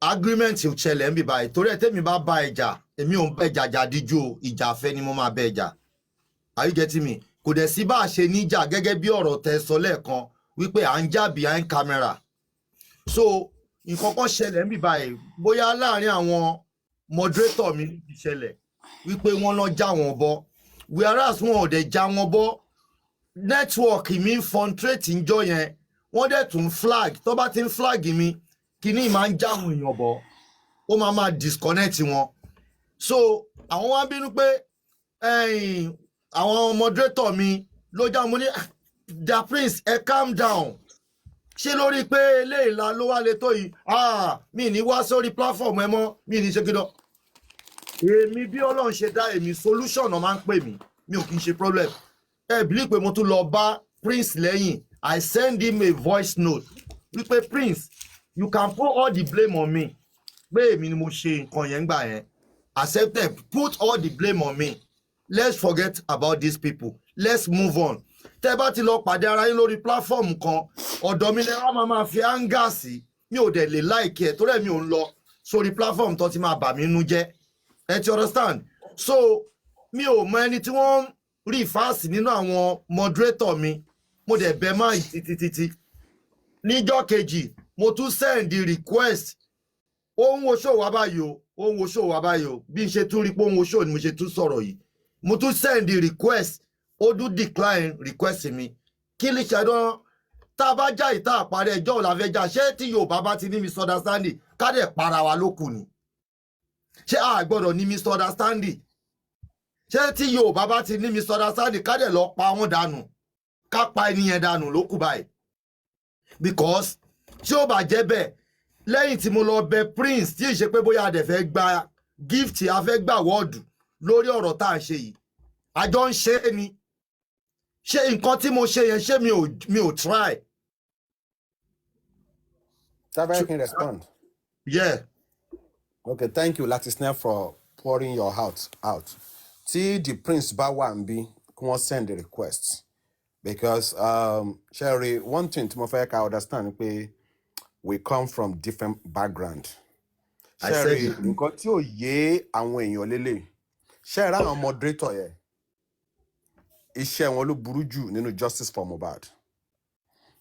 agreement ò ṣẹlẹ̀ ń bí báyìí torí ẹ̀ tẹ́mi bá bá ẹja èmi ò ń bẹ jàjà díjú ìjà fẹ́ ni mo máa bẹ ẹja. Are you getting me? Kò dẹ̀ sí bá a ṣe níjà gẹ́gẹ́ bí ọ̀rọ̀ tẹ́ sọ lẹ́ẹ̀kan wípé à ń jà behind camera. So nǹkan kan ṣẹlẹ̀ ń bí báyìí bóyá láàrin àwọn moderator mi ti ṣẹlẹ̀ wípé wọ́n lọ já wọn bọ́ whereas wọn ò dẹ̀ já wọn bọ́ network mi ń fọ́ntrate ń jọ yẹn wọ́n dẹ̀ tún flag tó bá ti ń flag mi kíní máa ń já àwọn èèyàn bọ́ ó máa disconnect wọn so àwọn wá bínú pé àwọn moderator mi ló já wọn ní the Prince ẹ calm down ṣé lórí pé eléyìí la ló wá lè tó yìí mi ní wá sórí platform ẹ mọ́ mi ní ṣe kí lọ èmi bí Ọlọ́run ṣe dá èmi solution náà máa ń pè mí mi ò kí n ṣe problem ẹ believe pé mo tún lọ bá Prince lẹ́yìn I send him a voice note wípé Prince you can put all the blame on me pé èmi ni mo ṣe nǹkan yẹn gbà yẹn accepted put all the blame on me let's forget about these people let's move on tẹ́ bá ti lọ pàdé ara yín lórí platform kan ọ̀dọ̀ mi lẹ́wọ́n máa fi áńgà sí mi ò dẹ̀ lè like ẹ̀ torí mi ò ń lọ sórí platform tó ti máa bà mí nú jẹ́ ẹ ti understand so mi ò mọ ẹni tí wọ́n rí fáàsì nínú àwọn moderator mi mo dẹ̀ bẹ̀ máa títí níjọ́ kejì mo tún send the request ó ń wo show wa báyìí o bí n ṣe tún rí pé ó ń wo show ni mo ṣe tún sọ̀rọ̀ yìí mo tún send the request ó dún decline request mi kí lè ṣàdán tá a bá já ìta àparí ẹjọ́ ò la fẹ́ já ṣé tí Yorùbá bá ti ní misunderstanding ká dẹ̀ para wa lókù ni ṣé a gbọ́dọ̀ ní misunderstanding ṣé tí Yorùbá bá ti ní misunderstanding ká dẹ̀ lọ pa wọ́n dànù ká pa ẹni yẹn dànù lókù báyìí because tí ó bá jẹ́ bẹ́ẹ̀ lẹ́yìn tí mo lọ bẹ Prince tí ì ṣe pé bóyá a dẹ̀ fẹ́ gba gift a fẹ́ gbà wọ́ọ̀dù lórí ọ̀rọ̀ tá à ń ṣe yìí àjọ ń ṣe é ni ṣé nǹkan tí mo ṣe yẹn ṣé mi ò try. Tavera can respond. Yeah. Okay, thank you, Latisnell, for pouring your heart out. See the Prince Bawambi, come on, send the requests. Because, Sherry, one thing to I understand, we come from different background. I said Sherry, it. got you ye and when you're lily. Sherry, I'm a moderator here. Iṣẹ́ wọn ló burú jù nínú justice for Mohbad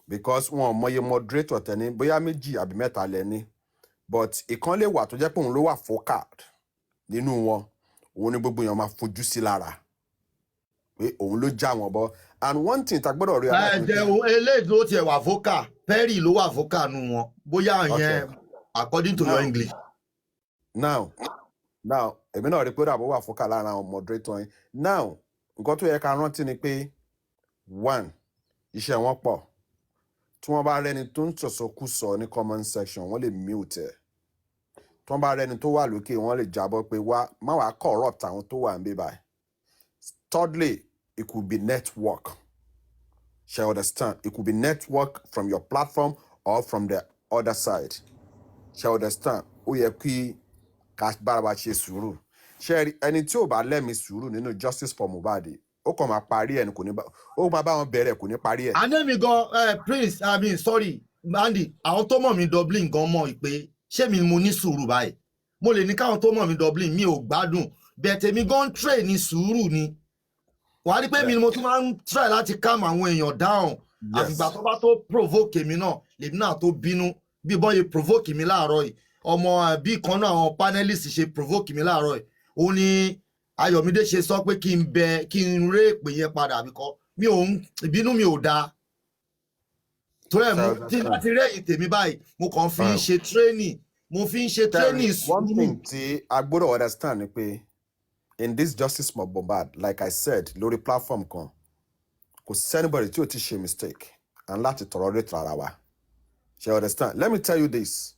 because wọn mọye moderator tẹni bóyá méjì àbí mẹ́ta lẹ́ni but ìkan lè wà tó jẹ́ pé òun ló wà focal nínú wọn òun ni gbogbo èèyàn máa fojú sí lára pé òun ló já wọn bọ́ and one thing tá gbọ́dọ̀ rí ẹ jẹ́ eléyìí ló tiẹ̀ wà vocal Perry ló wà vocal nù wọn bóyá yẹn according to your English. now èmi náà rí pé ó wà focal lára àwọn moderator yẹn now nǹkan tó yẹ ká rántí ni pé one iṣẹ́ wọn pọ̀ tí wọ́n bá rẹ́ni tó ń sọ̀sọkúsọ ní comment section wọ́n lè mute ẹ̀ tí wọ́n bá rẹ́ni tó wà lókè wọ́n lè jábọ́ pé wá má wàá corrupt àwọn tó wà ń bí báyìí. Thirdly, it could be network. Shall understand? It could be network from your platform or from the other side. Shall understand? Ó yẹ kí ká bára wa ṣe sùúrù. Ṣé ẹni tí ò bá lẹ́mìí sùúrù nínú justice for Mohbad ó kàn máa parí ẹ̀ kò ní bá ó máa bá wọn bẹ̀rẹ̀ kò ní parí ẹ̀. Anemi gan Prince sorry Andy àwọn tó mọ̀ mí Dublin gan mọ̀ pé ṣé mi mo ní sùúrù báyìí mo lè ní káwọn tó mọ̀ mí Dublin mi ò gbádùn bẹ́ẹ̀ tèmi gan tray ní sùúrù ni wàá rí pé mi ni mo tún máa ń try láti calm àwọn èèyàn down àfìgbà tó bá tó provoke mi náà lèmi náà tó bínú bí bọ́yẹ provoke mi láàárọ̀ yìí ọmọ bí kan náà àwọn panelists ṣe provoke mi láàárọ̀ yìí ó ní Ayọ̀mídé ṣe sọ pé kí n ré èpè yẹn padà bíkọ́ mi ò ń ìbínú mi ò dáa tó ẹ̀ mú tí láti rẹ́yìn tèmi báyìí mo kàn fi ń ṣe training mo fi ń ṣe training sùúrù. One thing tí a gbọ́dọ̀ understand ni pé in this justice for Mohbad like I said lórí platform kan kò sí anybody tí ò ti ṣe mistake and láti tọrọ rate ara wa ṣe understand. Let me tell you this,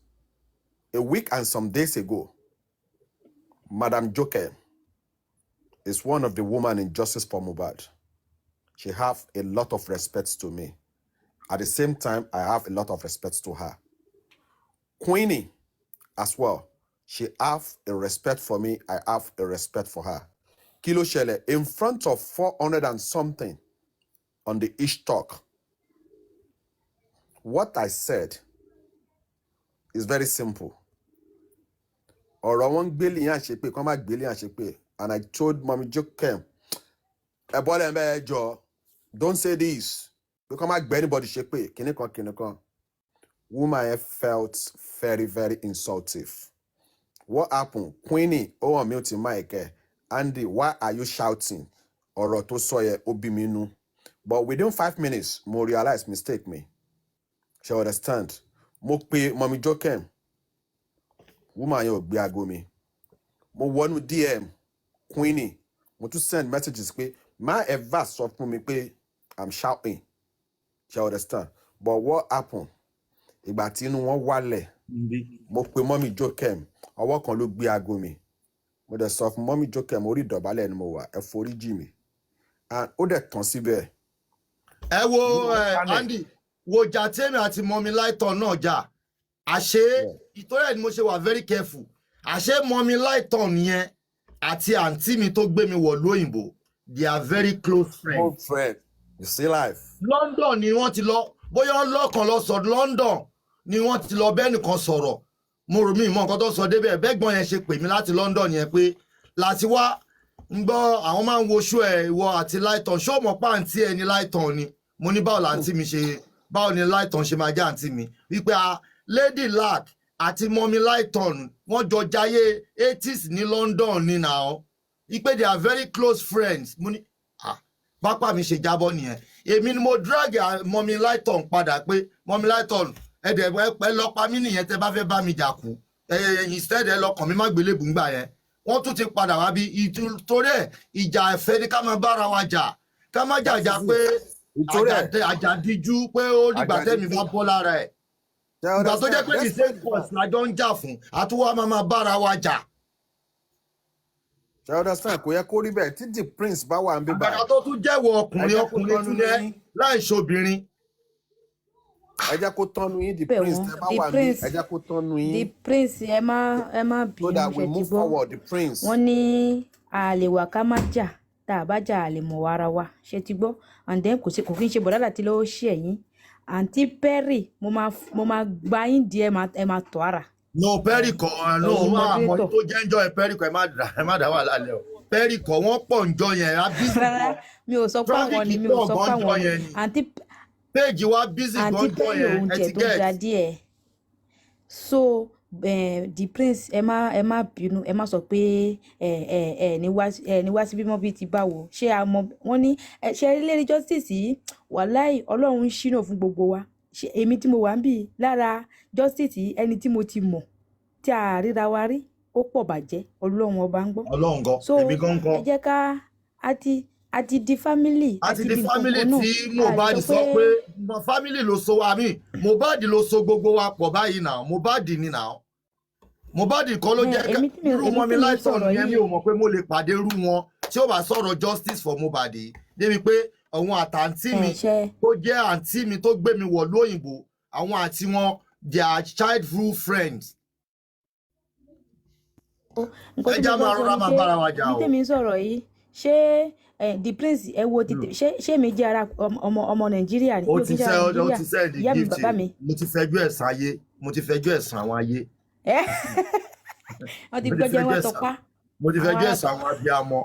a week and some days ago Madam Joke is one of the women in justice for Mohbad. She have a lot of respect to me. At the same time, I have a lot of respect to her. Queenie as well. She have a respect for me. I have a respect for her. Kilo Shele, in front of 400 and something on the Ish Talk. What I said is very simple. Ọ̀rọ̀ wọn gbélé yẹn àṣepé, kọ́ máa gbélé yẹn àṣepé. And I told Mommy Jokem, don't say this. Because my anybody shepe, kinikan. Woman felt very, very insultive. What happened? Queenie, oh, mute Mike. Andy, why are you shouting? Or to soye obiminu. But within 5 minutes, mo realize mistake me. She understand. Mo pe Mommy Jokem. Woman yo biago me. Mo one DM. Queenie, mo tún send messages pé má ever sọ fún mi pé I'm shouting. She understand. But what happened? Ìgbà tí inú wọn wálẹ̀, mo pe Mommy Jokem, ọwọ́ kan ló gbé aago mi. Mo dẹ̀ sọ fún Mommy Jokem orí ìdọ̀bálẹ̀ ni mo wà, ẹ foríjì mi. And ó dẹ̀ tán síbẹ̀. Ẹ wo Andy, wo jà tèmi àti Mommy Lighton náà jà. Àṣé ìtọ́rẹ̀ ni mo ṣe wà very careful. Àṣé Mommy Lighton yẹn àti àǹtí mi tó gbé mi wọ̀ lóyìnbó, they are very close friends. Old friend, you see life. London ni wọ́n ti lọ, bóyá lọ́kàn lọ sọ London ni wọ́n ti lọ bẹ́ẹ̀ nìkan sọ̀rọ̀. Mo rò mí mọ nǹkan tó sọ débẹ̀, bẹ́gbọ́n yẹn ṣe pè mí láti London yẹn pé láti wá ń gbọ́ àwọn máa ń wo ṣó ẹ̀ ìwọ àti Lighton, ṣó mọ̀ pa àǹtí ẹ ní Lighton ni. Mo ní báwo làǹtí mi ṣe, báwo ni Lighton ṣe máa jẹ́ àǹtí mi. Wípé Lady Lack àti Mommy Lighton wọ́n jọ jayé 80s ní London ní now. Ipe they are very close friends. Mo ní bápá mi ṣe jábọ́ nìyẹn. Èmi ni mo drag Mommy Lighton padà pé Mommy Lighton ẹ̀dẹ̀ ẹ lọ pa mí nìyẹn tẹ́ bá fẹ́ bá mi jà kú. Instead ẹ lọ kàn mí má gbélébùú ńgbà yẹn. Wọ́n tún ti padà wá bí torí ẹ̀ ìjà ẹ̀fẹ́ ni ká máa bára wa jà. Ká má jàjà pé àjàdíjú pé ó dìgbà tẹ́mi bá bọ́ lára ẹ̀. Ìgbà tó jẹ́ pé the same force lájọ ń jà fún àtúwọ́ máa bára wa jà. Ṣé understand kò yẹ kó rí bẹ́ẹ̀ tí the prince bá wà ń bí báyìí. Àgbàdo tó tún jẹ́wọ́ ọkùnrin tún yẹ láì ṣobìnrin. Ẹ jẹ́ kó tọ́nu yín the prince tẹ́ bá wà ní ẹ jẹ́ kó tọ́nu yín. The prince ẹ má bínú so that we move forward the prince. Wọ́n ní àlèwà ká má jà tá a bá jà àlè mọ̀ wára wa ṣe ti gbọ́ and then kò kí n ṣe bọ̀dá láti lọ́wọ́ ṣe ẹ̀yìn. Àǹtí Perry mo máa gba yín di ẹ máa tọ́ ara. No Perry kọ́ no àmọ́ tó jẹ́ ń jọ ẹ Perry kọ́ ẹ má dá wà lálẹ́ o. Perry kọ́ wọ́n pọ̀ ń jọ yẹn rárá mi ò sọ pé àwọn ni mi ò sọ pé àwọn ni àǹtí Page wa busy gan jọ yẹn ẹ ti get. So the prince ẹ má bínú ẹ má sọ pé ní wá sí bímọ bíi ti báwo ṣé a mọ wọn ní ṣe ilé justice yìí wàláì Ọlọ́run ń ṣínà fún gbogbo wa èmi tí mo wà ń bì lára justice yìí ẹni tí mo ti mọ̀ tí a ríra wa rí ó pọ̀ bàjẹ́ Ọlọ́run ọba ń gbọ́. Ọlọ́run gan so èmi gan gan. ẹ jẹ́ ká àti àti di family àti àti di di nǹkan family kan náà tí a lè Mohbad sọ sọ pé pé family ló so wa mí Mohbad ló so gbogbo wa pọ̀ báyìí náà Mohbad ni náà Mohbad kọ́ ló jẹ́ èmi tí mi irú wọn mi ń láìsàn sọ̀rọ̀ yẹn mi yìí ò mọ̀ pé mo lè pàdé irú wọn tí ó bá sọ̀rọ̀ justice for Mohbad débi pé àwọn àtàntí mi ṣe tó jẹ́ àǹtí mi tó gbé mi wọ̀ lóyìnbó àwọn àti wọn their childhood friends nǹkan tí ẹja mo máa fẹ́ sọ rọra ni máa pé bára wa jà ibi o. tèmi ń sọ̀rọ̀ yìí ṣé the prince ẹ wo tètè ṣé mi jẹ́ ara ọmọ nàìjíríà ni ó mi ò ti kí ń ṣe ara sẹ́ ó nàìjíríà ti sẹ́ di ìyá mi gift bàbá mi mo ti fẹjọ́ ẹ̀sán ayé mo ti fẹjọ́ ẹ̀sán àwọn ayé ẹ wọ́n ti mo ti gbọ́jọ́ fẹjọ́ wọn ẹ̀sán tọpá mo ti àwọn fẹjọ́ ará ẹ̀sán àwọn abiyamọ.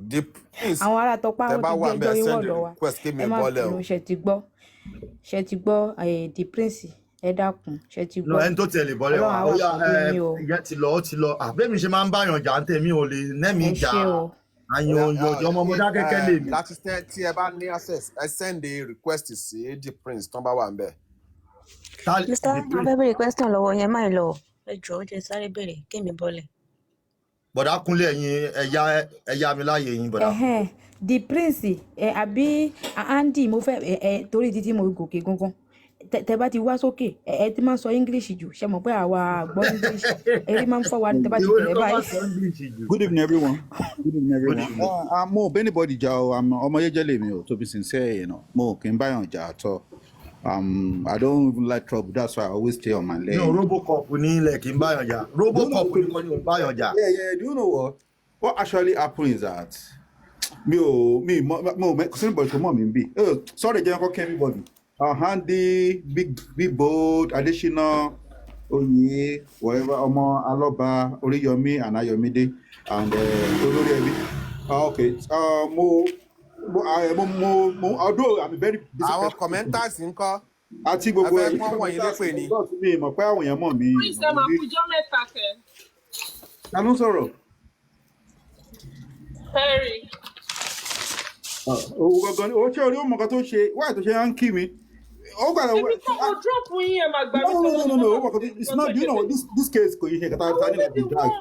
the prince àwọn ará tọpá tẹ wọn bá ti wà gbé ń bẹ ẹjọ́ yín send wọ̀dọ̀ wa request kí mi ẹ má bọ́lẹ̀ bínú o. ṣe ti gbọ́ the prince ẹ dákun ṣe ti lọ gbọ́ ẹni tó tiẹ̀ lè bọ́lẹ̀ ọlọ́run wá á ó wà yá pẹ̀lú yín o ìyẹn ti lọ ó ti lọ àbẹ́mi ṣe máa ń báyàn jà ń tèmi ò lè nẹ́mi ẹ jà ṣé o àyàn òyòjọ́ ọmọ mo dá kẹ́kẹ́ lè mi. láti tí ẹ bá ní access ẹ send a request sí the prince tán bá wà ń bẹ. Mr. abẹ́bẹ̀rẹ̀ question lọ́wọ́ yẹn máa ń lọ ẹ jọ̀ọ́ jẹ́ sáré bèrè kémi bọ́lẹ̀. bọ̀dá kúnlẹ̀ ẹ̀yin ẹ̀yà mi láàyè yín bọ̀dá. the prince àbí Andy mo fẹ́ torí títí mo gòkè gangan tẹ bá ti wá sókè ẹ ti máa ń sọ english jù ṣe mọ̀ pé àwa àgbọ̀ english ẹ̀rí máa ń fọ́ wa ní tẹ bá ti bẹ̀rẹ̀ báyìí. Good evening, everyone. Good evening, everyone. Mo bẹ́ẹ̀ anybody jà o, ọmọ yẹ́jẹ́ lèmi o, to be sincere, mo kì í báyàn jà at all. I don't even like trouble, that's why I always stay on my lane. No, Robocop ní ilẹ̀ kì í báyàn jà. Robocop ní kò ní báyàn jà. Yeah, do you know what? What actually happened is that mo kò sí anybody tó mọ̀ mí bí. Sorry, jẹ́ kọ́ everybody. Handy, big bold, Adesina, Oye, whatever, Ọmọ Alọ́ba, Oríyọmí, and Ayọ̀mídé, and Olórí Ẹbí. Okay, although I'm very busy. Àwọn commenters ń kọ́. Àti gbogbo ẹ̀ fún wọ̀nyí lépè ni. Mi mọ̀ pé àwọn èèyàn mọ̀ mí. Prince ẹ máa kújọ́ mẹ́ta kẹ. Ta ló ń sọ̀rọ̀? Perry. Owó gangan ni, ó ṣe orí ó mọ̀ kan tó ṣe, wáyé tó ṣe á ń kí mi. Ó gbàdọ̀ Èmi kọ́ mo drop yín ẹ máa gbà mí. No. It's not. Do you know this case? Kò yí ṣe kata ta ni la fi drag.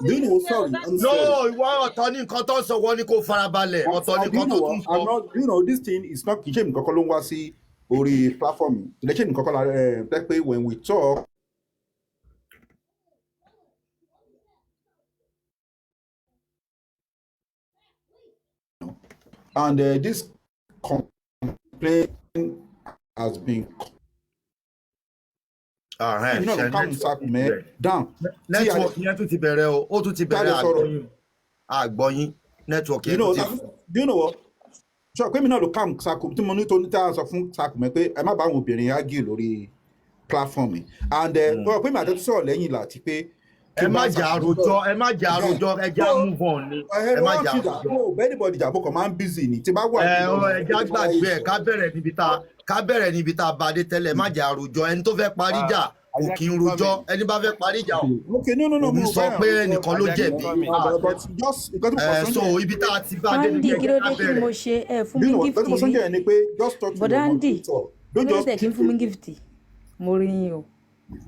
Do you know? Sorry. No, ìwọ ọ̀tọ̀ ní nǹkan tó ń sọ wọ́n ní kó farabalẹ̀ ọ̀tọ̀ ní nǹkan tó tún sọ. I'm not. You know this thing is not. Kì í ṣe nǹkan kan ló ń wá sí orí platform. Kì í ṣe nǹkan kan la tẹ́ pé when we talk. And this complaint has been. You know, come sack me down. Network yẹn tún ti bẹ̀rẹ̀ o, ó tún ti bẹ̀rẹ̀ àgbọ̀yìn. Network yẹn tún ti. Do you know what? Sure, pé mi náà ló kàm sack tí mo ní tó ní tá a sọ fún sack mi pé ẹ má bá àwọn obìnrin argue lórí platform mi. And pé mi àtẹ́tí sọ̀rọ̀ lẹ́yìn láti pé. Ẹ má jà àròjọ, ẹ já move on ni. Ẹ má jà àròjọ. Bẹ́ẹ̀ni bọ́dì jà bó kàn máa ń busy ni tí bá wà. Ẹ já gbàgbé ẹ̀ ká bẹ̀rẹ̀ níbi tá a bá dé tẹ́lẹ̀ má jà àròjọ ẹni tó fẹ́ parí jà kò kí n rojọ́ ẹni bá fẹ́ parí jà o. Òun sọ pé ẹnìkan ló jẹ̀bi. So ibi tá a ti bá dé Andy kí ló dé kí mo ṣe ẹ fún mi gift rí bọ̀dá Andy kí ló dé kí n fún mi gift mo rí yín o.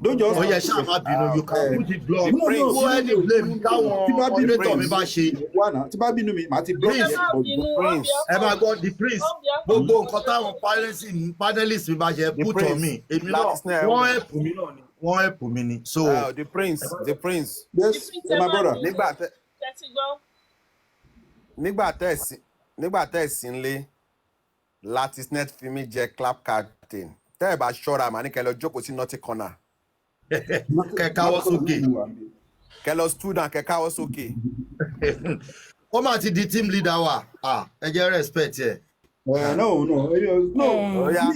Don't just. Oh yeah, ṣáà má bínú you can put it blog. Go any blame káwọn moderator mi bá ṣe. Tí bá bínú mi, màá ti blog Prince. Ẹ máa gbọ́ the prince. Gbogbo nǹkan táwọn panelists mi bá ṣe put on me. Èmi náà wọ́n help mi náà ni. Wọ́n help mi ni. So the prince. Yes, my brother. Nígbà tẹ́ ẹ̀ sí nlé Latisnet fi mí jẹ clap captain. Tẹ́ ẹ̀ bá ṣọ́ra màá ní kẹ́ lọ jókòó sí naughty corner. Kẹ káwọ́ sókè. Kẹ lọ student kẹ káwọ́ sókè. Ó máa ti di team leader wa. Ẹ jẹ́ respect ẹ. No. Oya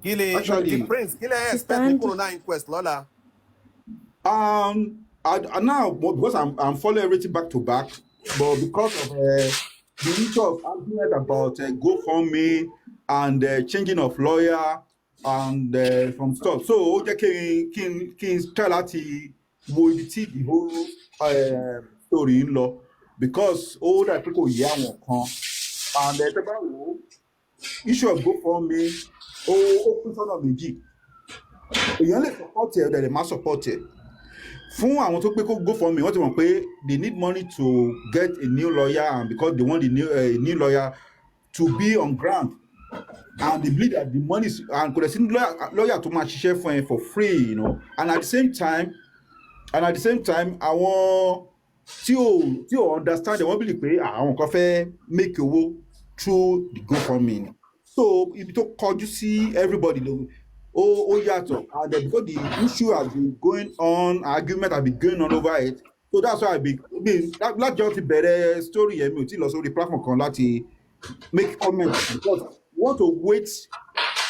kí lè the prince kí lè expect ní corona inquest lọ́la. Now because I'm following everything back to back, but because of the issue of argument about GoFundMe and changing of lawyer. And from stuff so ó jẹ́ kí n try láti wo ibi tí the whole story ń lọ because ó dà pé kò yé àwọn kan and tẹ́ bá wò ó issue of GoFundMe ó pín sọ́nà méjì èèyàn lè support ẹ̀ ọ̀dẹ̀ lè má support ẹ̀ Fún àwọn tó pé kó go for me, wọ́n ti mọ̀ pé they need money to get a new lawyer, and because they want a new lawyer to be on ground, and they believe that the money is, and kò dẹ̀ sí lawyer tó máa ṣiṣẹ́ fún ẹ for free, you know. And at the same time, àwọn tí ò understand, wọ́n believe pé àwọn kan fẹ́ make owó through the GoFundMe. So ibi tó kọjú sí everybody ló yàtọ̀, and because the issue has been going on, argument has been going on over it, so that's why lájọ́ ti bẹ̀rẹ̀ story yẹn mi ò tí lọ sórí platform kan láti make comment, because we want to wait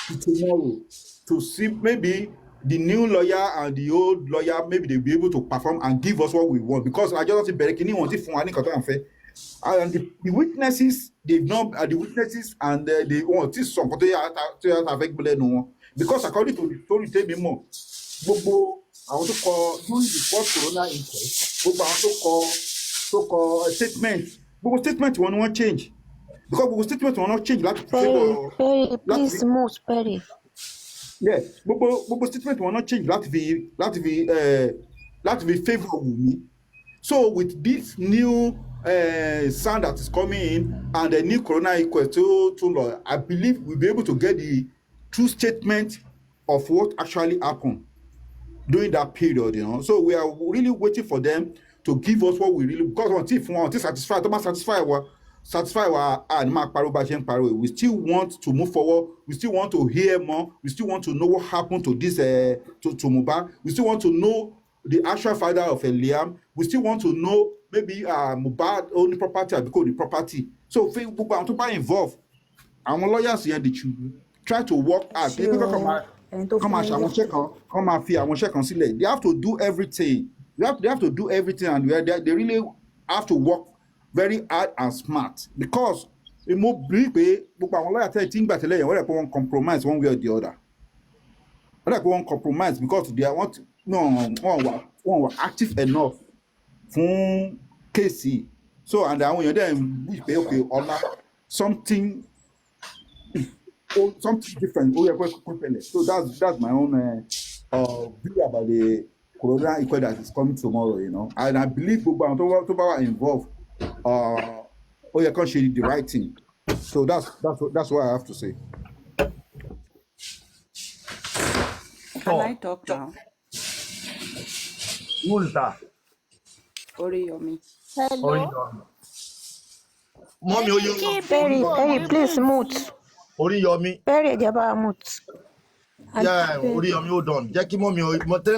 till tomorrow to see maybe the new lawyer and the old lawyer, maybe they'll be able to perform and give us what we want, because I just want to kini wọ́n ti fún wa ní nǹkan tó ń fẹ́, and the witnesses, they've not the witnesses, and they want to sọ nǹkan tó yà àfẹ́ gbọ́lẹ̀ nù wọn, because according to the story tell me more, gbogbo àwọn tó kọ during the first corona inquest, gbogbo àwọn tó kọ statement wọn ni wọ́n change, because gbogbo statement wọn náà change láti Perry, please move, Perry. Yeah, gbogbo statement wọn náà change láti fi favour Wunmi. So with this new sound that is coming in and the new corona inquest to law, I believe we'll be able to get the true statement of what actually happened during that period, you know. So we are really waiting for them to give us what we really, because until satisfied, we still want to move forward, we still want to hear more, we still want to know what happened to this to Mohbad, we still want to know the actual father of Liam, we still want to know maybe Mohbad only property or because the property. So to buy involved, our lawyers here they should try to work out. They have to do everything. They have to do everything, and they really have to work very hard and smart, because a more brief way, won't compromise one way or the other. They won't compromise because they want one active enough for KC. So and then when you're there, we pay okay on something different. So that's my own view about the corona inquest that is coming tomorrow, you know. And I believe people are involved. You can't share the right thing. So that's what I have to say. Can I talk now? Oriyomi. Hello. Mommy, Perry, please mute. Oriyomi. Perry, Jaba mute. Yeah, Oriyomi, hold on. Jẹ́ kí mommy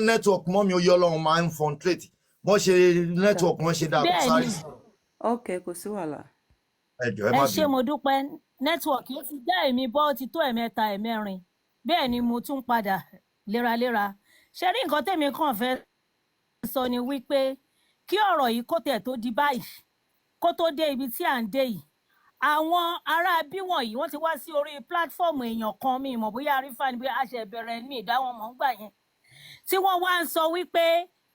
network mommy ó yọ lọ́hùn máa ń frustrate. Mo ṣe network mo ṣe dá sorry. Okay, kò sí wàhálà. Ẹ ṣé mo dúpẹ́ network yìí ti dá èmi bọ́ ti tó ẹ̀mẹ́ta ẹ̀mẹ́rin. Bẹ́ẹ̀ ni mo tún padà léraléra. Ṣé rí nǹkan tèmi kàn fẹ́ sọ ni wípé kí ọ̀rọ̀ yìí kó tẹ̀ tó di báyìí kó tó dé ibi tí à ń dé yìí. Àwọn ará bí wọ̀nyí wọ́n ti wá sí orí platform èèyàn kan mi mọ̀ bóyá arífà ni bí a ṣe bẹ̀rẹ̀ ní ìdáwọn mọ̀ ń gbà yẹn. Tí wọ́n wá ń sọ wípé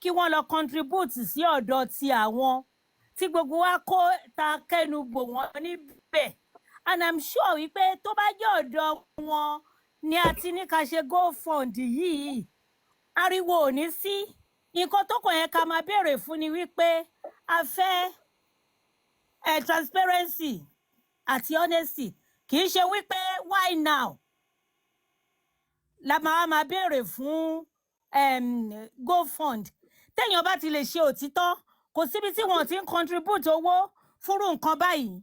kí wọ́n lọ contribute sí ọ̀dọ̀ ti àwọn tí gbogbo wa kó ta kẹnu bò wọ́n níbẹ̀. And I'm sure wípé tó bá jẹ́ ọ̀dọ̀ wọn ni a ti ní ká ṣe GoFund yìí. Ariwo ò ní sí. Nǹkan tó kàn yẹn ká máa béèrè fún ni wípé a fẹ́ transparency àti honesty. Kì í ṣe wípé why now la máa béèrè fún GoFund. Téèyàn bá ti lè ṣe òtítọ́ kò síbi tí wọ́n ti ń contribute owó fúnrú nǹkan báyìí.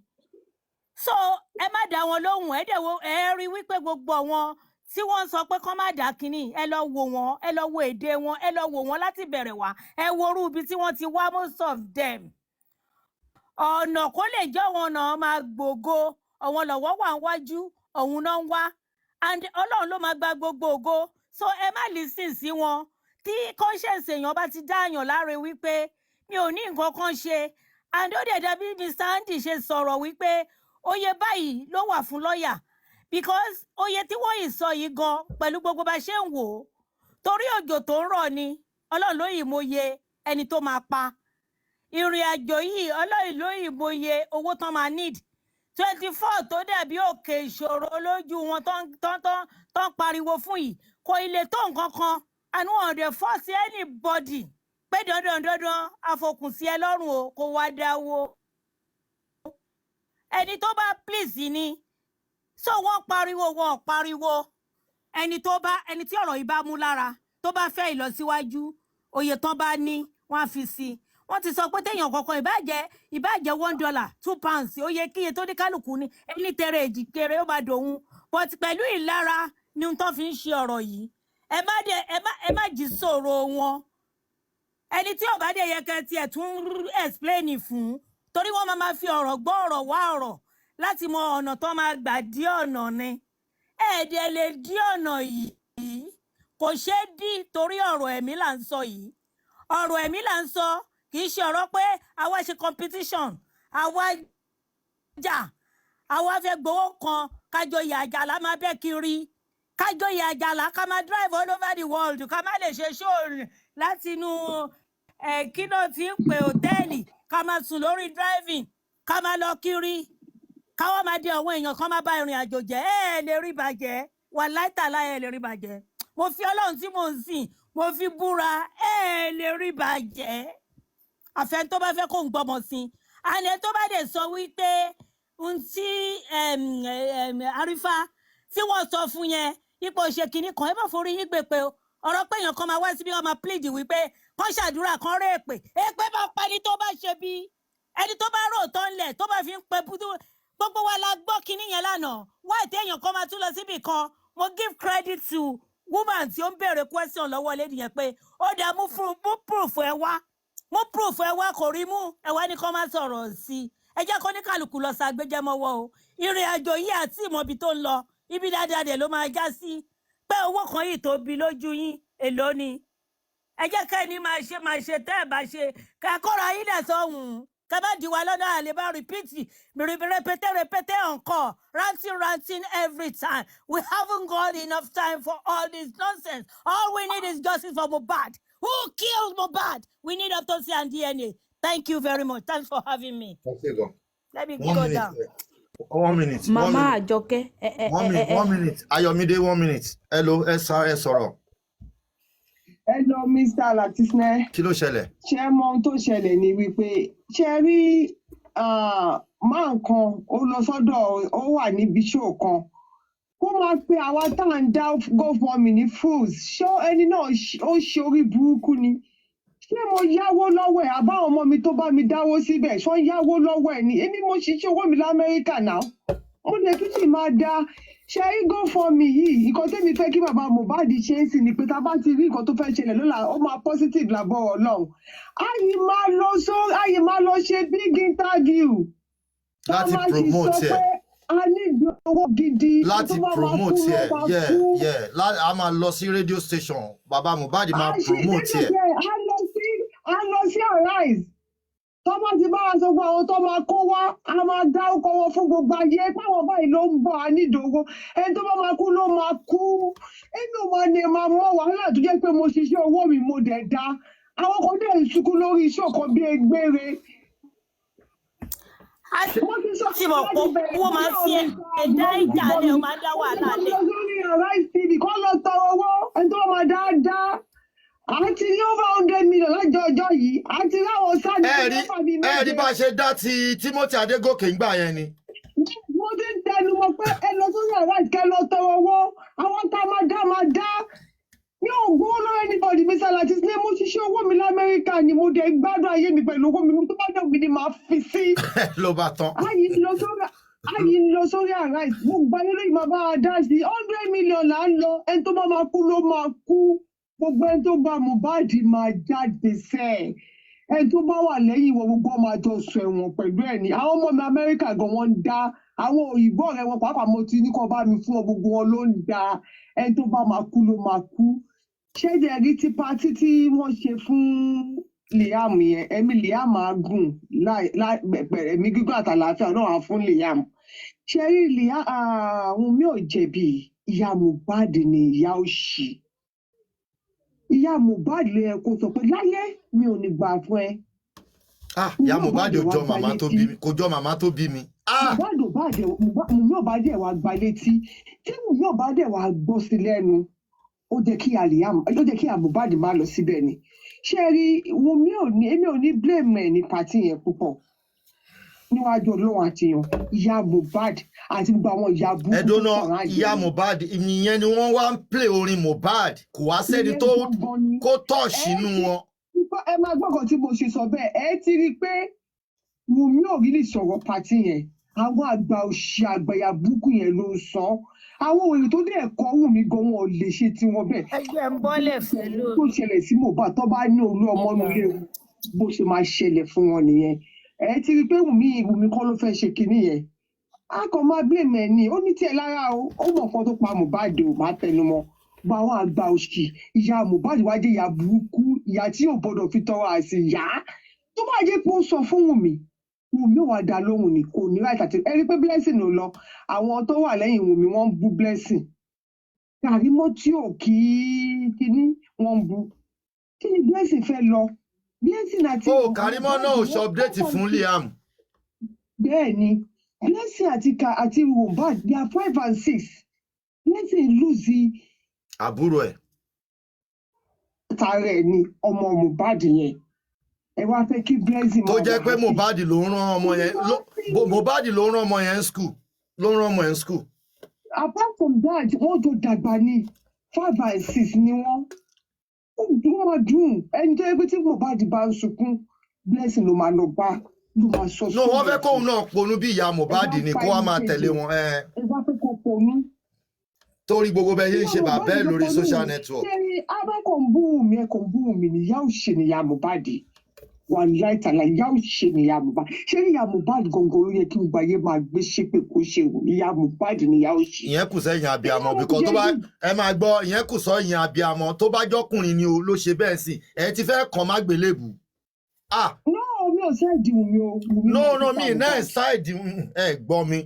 So ẹ má dá wọn lóhùn, ẹ rí wípé gbogbo wọn tí wọ́n sọ pé kán má dá kínní, ẹ lọ wò wọ́n, ẹ lọ wo èdè wọn, ẹ lọ wò wọ́n láti bẹ̀rẹ̀ wá, ẹ wo orú ibi tí wọ́n ti wá most of them. Ọ̀nà kó lè jẹ́ wọn náà máa gbògo, àwọn lọ́wọ́ wà wájú, òun náà ń wá. And Ọlọ́run ló máa gba gbogbo ògo. So ẹ má listen sí wọn. Tí conscience èèyàn bá ti dáàyàn láre wípé mi ò ní nǹkan kan ṣe. And ó dẹ̀ dàbí Mr. Andy ṣe sọ̀rọ̀ wípé oye báyìí ló wà fún lọ́ọ̀yà. Because oye tí wọ́n yìí sọ yìí gan pẹ̀lú gbogbo bá ṣe ń wò ó. Torí òjò tó ń rọ̀ ni Ọlọ́run ló yìí mọye ẹni tó máa pa. Ìrìn àjò yìí Ọlọ́run ló yìí mọye owó tán máa need. 24 tó dàbí òkè ìṣòro lójú wọn tán pariwo fún yìí kò ilé tó nǹkan kan. And wọn ò dẹ̀ force anybody pé dandan àfokùn sí ẹ lọ́rùn o kó wá dáwó ẹni tó bá please ni so wọ́n pariwo ẹni tí ọ̀rọ̀ yìí bá mú lára tó bá fẹ́ ìlọsíwájú oyè tán bá ní wọ́n á fi sí wọ́n ti sọ pé téèyàn kankan ìbàjẹ́ $1 £2 ó yẹ kíye tó ní kálukú ní ẹni tẹrẹ èjì kéré ó máa dòun but pẹ̀lú ìlara ni ohun tó fi ń ṣe ọ̀rọ̀ yìí ẹ má jí sọ̀rọ̀ wọn ẹni tí ọ̀bá dé yẹ kẹ́ tiẹ̀ tún explain fún torí wọ́n máa fi ọ̀rọ̀ gbọ́ ọ̀rọ̀ wá ọ̀rọ̀ láti mọ ọ̀nà tó máa gbà dí ọ̀nà ni ẹ̀ẹ́dẹ̀ lè dí ọ̀nà yìí kò ṣeé dí torí ọ̀rọ̀ ẹ̀mí là ń sọ yìí ọ̀rọ̀ ẹ̀mí là ń sọ kì í ṣe ọ̀rọ̀ pé àwa ṣe competition àwa jà àwa fẹ́ gbowó kan kájọ ìyà àjàlá máa bẹ́ kiri kájọ ìyà àjàlá ká máa drive all over the world ká má lè ṣe show láti inú kí ló ti ń pè hòtẹ́ẹ̀lì ká máa sùn lórí driving ká máa lọ kiri káwọ́ máa di àwọn èèyàn kan máa bá ìrìn àjò jẹ́ ẹ lè rí bàjẹ́ wà láìtàlá ẹ lè rí bàjẹ́ mo fi ọlọ́run tí mo ń sìn mo fi búra ẹ lè rí bàjẹ́ àfẹn tó bá fẹ́ kó ń gbọ́mọ sí àná tó bá dẹ̀ sọ wípé ohun tí àrífà tí wọ́n sọ fún yẹn ipò ṣe kìíní kan ẹ má forí yín gbé pé ọ̀rọ̀ pé èèyàn kan máa wá síbí wọ́n máa plead wípé kán ṣàdúrà kán ré èpè èpè bá pa ẹni tó bá ṣe bí ẹni tó bá rò tó ń lẹ̀ tó bá fi ń pe gbogbo wa la gbọ́ kinní yẹn lánàá wá ètè èèyàn kan máa tún lọ síbì kan mo give credit to woman tí ó ń béèrè question lọ́wọ́ lady yẹn pé ó dá mú proof ẹ wá kò rí mú ẹ wá ní kán má sọ̀rọ̀ sí i ẹ jẹ́ kó ní kálukú lọ ṣàgbéjẹ́mọ́wọ́ o ìrìn àjò yìí àti ìmọ̀bi tó ń lọ ibi dáadáa dẹ̀ ló máa já sí pé owó kan yìí tó bi lójú yín èló ni ẹ jẹ́ kẹ́ni máa ṣe tẹ́ ẹ̀ bá ṣe kẹ́kọ̀ọ́ra yín dẹ̀ sọ̀hún kẹ́ bá di wa lọ́nà àlè bá répété encore ranting every time we haven't got enough time for all this nonsense all we need is justice for Mohbad who killed Mohbad we need autopsy and DNA. Thank you very much. Thanks for having me. Let me go down. 1 minute. Mama Àjọkẹ́. 1 minute. Ayọ̀mídé 1 minute. Hello, ẹ sọ̀rọ̀. Hello, Mr. Latisne. Kí ló ṣẹlẹ̀? Ṣé mọ ohun tó ṣẹlẹ̀ ni wípé ṣe rí máa kan ó lọ sọ́dọ̀ ó wà níbi show kan. Kó máa pe àwa tá à ń dá GoFundMe ní fools. Ṣé ẹni náà ó ṣe orí burúkú ni? Ṣé mo yáwó lọ́wọ́ ẹ̀ àbáwọn ọmọ mi tó bá mi dáwó síbẹ̀ ṣọ́ yáwó lọ́wọ́ ẹ̀ ni èmi mo ṣiṣẹ́ owó mi l'Amẹ́ríkà náà mo lè tún sì máa dá ṣe rí GoFundMe yìí nǹkan tẹ́mi fẹ́ kí bàbá Mohbad ṣe é sì ni pé tá a bá ti rí nǹkan tó fẹ́ ṣẹlẹ̀ lọ́la ó máa positive lábọ́ Ọlọ́run àyè máa lọ ṣe big interview láti promote ẹ̀ a ní owó gidi láti promote ẹ̀ a máa lọ sí radio station bàbá Mohbad máa promote ẹ̀. a lọ sí Arise tó bá ti bá wa sọ pé àwọn tó máa kó wá a máa dá ọkọ wọn fún gbogbo ayé táwọn báyìí ló ń bọ̀ á nídòwó ẹni tó bá máa kú ló máa kú inú wa ni máa mọ wàhálà tó jẹ́ pé mo ṣiṣẹ́ owó mi mo dẹ̀ dá àwọn kan dẹ̀ ń sunkún lórí iṣẹ́ kan bí egbére. tí mo kó wọ́n máa fi ẹ̀dá ìjà lẹ̀ ó máa dá wàhálà lẹ̀. wọ́n lọ sórí Arise TV kọ́ lọ tọrọ owó ẹni tó máa dáadáa àti ní over 100 million lọ́jọ́ ọjọ́ yìí àti láwọn sáàdì ẹ̀rí bá ṣe dá ti Timothy Adégòkè ń gbà yẹn ni. mo ti ń tẹnu mọ́ pé ẹ lọ sórí Arise kẹ́ lọ tọrọ owó àwọn tá a máa dá ní ògùn olóyè anybody Mr. Latisne mo ṣiṣẹ́ owó mi l'Amẹ́ríkà ni mo dẹ̀ gbádùn ayé mi pẹ̀lú owó mi tó bá dẹ̀ mi ni màá fi sí. ló bá tán. ayé lọ sórí Arise mo gbà nílò ìmọ̀ bá a dá sí 100 million là ń lọ ẹni tó bá máa kú ló máa kú gbogbo ẹni tó bá Mohbad máa jáde sẹ́ ẹni tó bá wà lẹ́yìn wọn gbogbo máa jọ sọ ẹ̀wọ̀n pẹ̀lú ẹ̀ ní àwọn ọmọ mi Amẹ́ríkà gan wọ́n ń dá àwọn òyìnbó ọ̀rẹ́ wọn pàápàá mo ti ní kó bá mi fún ọ gbogbo wọn ló ń dá ẹni tó bá máa kú ló máa kú ṣé ẹ rí ti patí tí wọ́n ṣe fún Liam yẹn ẹ̀mí Liam á gùn ẹ̀mí gígùn àtàlàáfíà náà á fún Liam ṣé rí Liam àwọn mi ò jẹ̀bi ìyá Mohbad ni ìyá òṣì ìyá Mohbad lè ẹ kó sọ pé láyé mi ò ní gbà fún ẹ. ìyá Mohbad ò jọ màmá tó bí mi kò jọ màmá tó bí mi. Mùmí ò bá dẹ̀ wá gba létí tí Mùmí ò bá dẹ̀ wá gbọ́ sí lẹ́nu ó jẹ́ kí Mohbad má lọ síbẹ̀ ni Sherry, Wunmi èmi ò ní blame ẹ̀ ní party yẹn púpọ̀. Níwájú Ọlọ́run àti èèyàn, ìyá Mohbad àti gbogbo àwọn ìyá burúkú tó ẹdùnà sọ̀rọ̀ àjẹ́ ìyá yẹn. Mohbad ìyẹn ni wọ́n wá ń play orin Mohbad kò wá sẹ́ni Ìyẹn tó gangan ni. kó tọ̀ọ̀ṣì inú wọn. Ẹ máa gbọ́kàn tí mo ṣe sọ bẹ́ẹ̀, ẹ ti rí i pé Wunmi ò rí lè sọ̀rọ̀ party yẹn. Àwọn àgbà òṣì àgbàyà burúkú yẹn ló ń sọ. Àwọn òye tó dé ẹ̀kọ́ Wunmi gan wọn ò lè ṣe tiwọn bẹ́ẹ̀. ẹgbẹ́ ń bọ́lẹ̀ fẹ́lú. Tó ṣẹlẹ̀ sí Mohbad tó bá ní olú ọmọ nílé bó ṣe máa ṣẹlẹ̀ fún wọn nìyẹn. Ẹ ti rí i pé Wunmi kọ́ ló fẹ́ ṣe kinní yẹn. A kàn máa blame ẹ̀ ní ó ní tiẹ̀ lára o ó mọ̀ nǹkan tó pa Mohbad o máa tẹnu mọ́ gba àwọn àgbà òṣì ìyá Mohbad wá jẹ́ ìyá burúkú ìyá tí yóò gbọ́dọ̀ fi tọrọ àìsí ìyá tó bá jẹ́ pé ó sọ fún Wunmi ò wá dá lóhùn ní kò ní láì tàtí ẹ rí i pé Blessing ló lọ àwọn tó wà lẹ́yìn Wunmi wọ́n ń bú Blessing Karimo tí ò kí kíní wọ́n ń bú kí ni Blessing fẹ́ lọ Blessing àti Karimo náà ò ṣe update fún Liam. bẹ́ẹ̀ ni Blessing àti Mohbad they are 5 and 6 Blessing lose àbúrò ẹ̀. tààrà ẹ̀ ni ọmọ Mohbad yẹn ẹ wá fẹ́ kí Blessing tó jẹ́ pé Mohbad ló ń rán ọmọ yẹn Mohbad ló ń rán ọmọ yẹn school ló ń rán ọmọ yẹn school. Apart from that wọ́n jọ dàgbà ní 5 and 6 ni wọ́n máa dùn ẹni tó yẹ pé tí Mohbad bá ń sunkún Blessing ló máa lọ bá ló máa sọ sí. no wọ́n fẹ́ kóun náà ponú bí ìyá Mohbad ni kó wá máa tẹ̀lé wọn. ẹ wá fẹ́ kó ponú. torí gbogbo bẹ́ẹ̀ yẹn ń ṣe bàbá ẹ̀ lórí social network. ṣé abẹ́kọ̀ ń bú Wunmi ẹ̀kọ́ ń bú Wunmi ni ìyá òṣè ni ìyá Mohbad wà láìtàlá ìyá òṣè ni ìyá Mohbad ṣé ìyá Mohbad gangan ló yẹ kí gbogbo ayé máa gbé ṣépè kó ṣe wò ìyá Mohbad ni ìyá òṣè. ìyẹn kù sẹ́yìn abiyamọ bìkọ́ tó bá ẹ máa gbọ́ ìyẹn kù sọ ìyẹn abiyamọ tó bá jọkùnrin ni o ló ṣe bẹ́ẹ̀ sí ẹ ti fẹ́ kàn má gbélébù. mi ò ṣáìdì Wunmi o. no mi náà ṣáìdì ẹ gbọ́ mi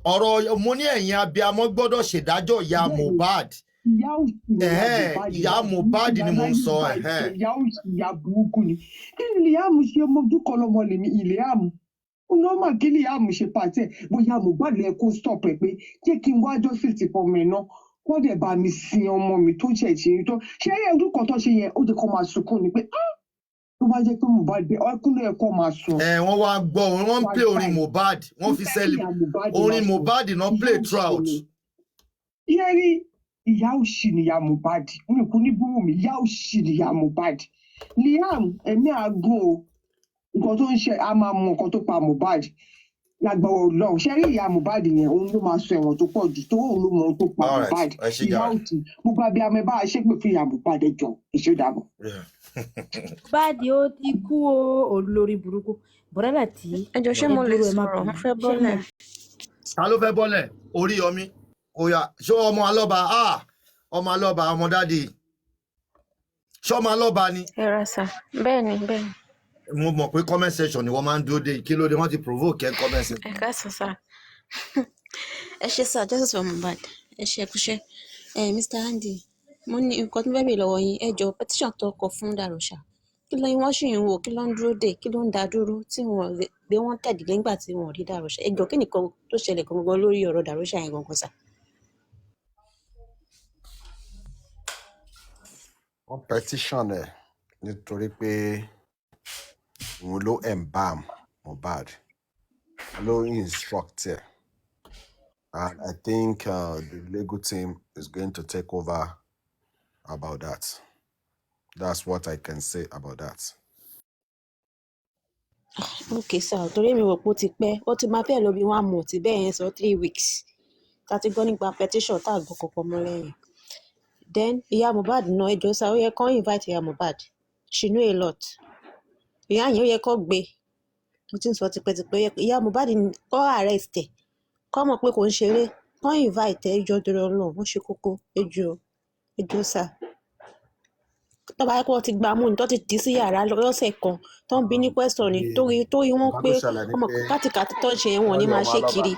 ọ̀rọ̀ mo ní ẹ̀yin abiyamọ gbọ́dọ̀ ṣèdájọ́ ìyá Mohbad. ìyá Mohbad ni mo ń sọ. ìyá burúkú ni kí ni Liam ṣe ọmọ dúkọ lọmọ lèmi Liam nọ́ọ̀mà kí Liam ṣe pàtẹ bóyá Mohbad lè kó stop ẹ pé jẹ́ kí n wá justice fọmọ ẹ náà wọ́n dẹ̀ bá mi sin ọmọ mi tó ṣe ṣe tó ṣé ẹ ọdún kan tó ṣe yẹn ó jẹ́ kó máa sunkún ni pé tó bá jẹ́ pé Mohbad ọkùnrin ẹ̀ kọ́ máa sùn. wọ́n wá gbọ́ wọ́n ń play orin Mohbad wọ́n fi sẹ́lì orin Mohbad náà play throughout. yẹ́rí ìyá òṣì ni ìyá Mohbad mi kú ní búrú mi ìyá òṣì ni ìyá Mohbad Liam ẹ̀mí àgùn o nǹkan tó ń ṣe a máa mọ nǹkan tó pa Mohbad lágbàwọ̀ Ọlọ́run ṣé rí ìyá Mohbad yẹn òun ló máa sọ ẹ̀wọ̀n tó pọ̀ jù tó òun ló mọ ohun tó pa Mohbad ìyá òṣì gbogbo abiyamọ bá a ṣépè fún ìyá Mohbad ẹjọ́ ìṣèdàbọ̀. Báàdì ó ti kú olórí burúkú bọ̀dá tí. ẹjọ́ ṣé mo lè sọ̀rọ̀ mo fẹ́ bọ́lẹ̀. ta ló fẹ́ bọ́lẹ̀ Oríyọmí oya ṣé ọmọ alọ́ba ọmọ alọ́ba ọmọ dáàdi ṣé ọmọ alọ́ba ni. ẹ ra sà bẹ́ẹ̀ ni bẹ́ẹ̀ ni. mo mọ̀ pé comment section ni wọ́n máa ń dúró dé kí ló dé wọ́n ti provoke ẹ comment section. ẹ ká sọ sà ẹ ṣe sà justice for Mohbad ẹ ṣe ẹkúṣẹ́ Mr. Andy mo ní nǹkan tó bẹ́ẹ̀ bèèrè lọ́wọ́ yín ẹ jọ petition tó kọ fún Darosha kí ló ń wọ́n ṣì ń wò kí ló ń dúró dè kí ló ń dá dúró tí wọ́n gbé wọ́n tẹ̀dí nígbà tí wọ́n rí Darosha ẹ jọ kí nìkan tó ṣẹlẹ̀ gangan lórí ọ̀rọ̀ Darosha yẹn gangan sà. wọ́n petition ẹ̀ nítorí pé òun ló embalm Mohbad ló instruct ẹ̀ and I think the legal team is going to take over about that. That's what I can say about that. Okay sir torí mi rò pé ó ti pẹ́ ó ti máa fẹ́ lọ bí 1 month bẹ́ẹ̀ yẹn sọ 3 weeks tá a ti gbọ́ nípa petition tá a gbọ́ kọ̀ọ̀kan mọ́ lẹ́yìn. Then ìyá Mohbad náà ẹjọ́ sá ó yẹ kán invite ìyá Mohbad she know a lot ìyá yẹn ó yẹ kó gbé mo ti ń sọ tipẹ́tipẹ́ ìyá Mohbad kọ́ arrest ẹ̀ kọ́ mọ̀ pé kò ń ṣeré kán invite ẹjọ́ torí Ọlọ́run wọ́n ṣe kókó ẹjọ́ sá tọ́ba yẹ kó ti gba mú ni tó ti dì sí yàrá lọ́sẹ̀ kan tó ń bí ní question ni torí wọ́n pé ọmọ kátìkátì tó ń ṣe yẹn wọ́n ní máa ṣe kiri.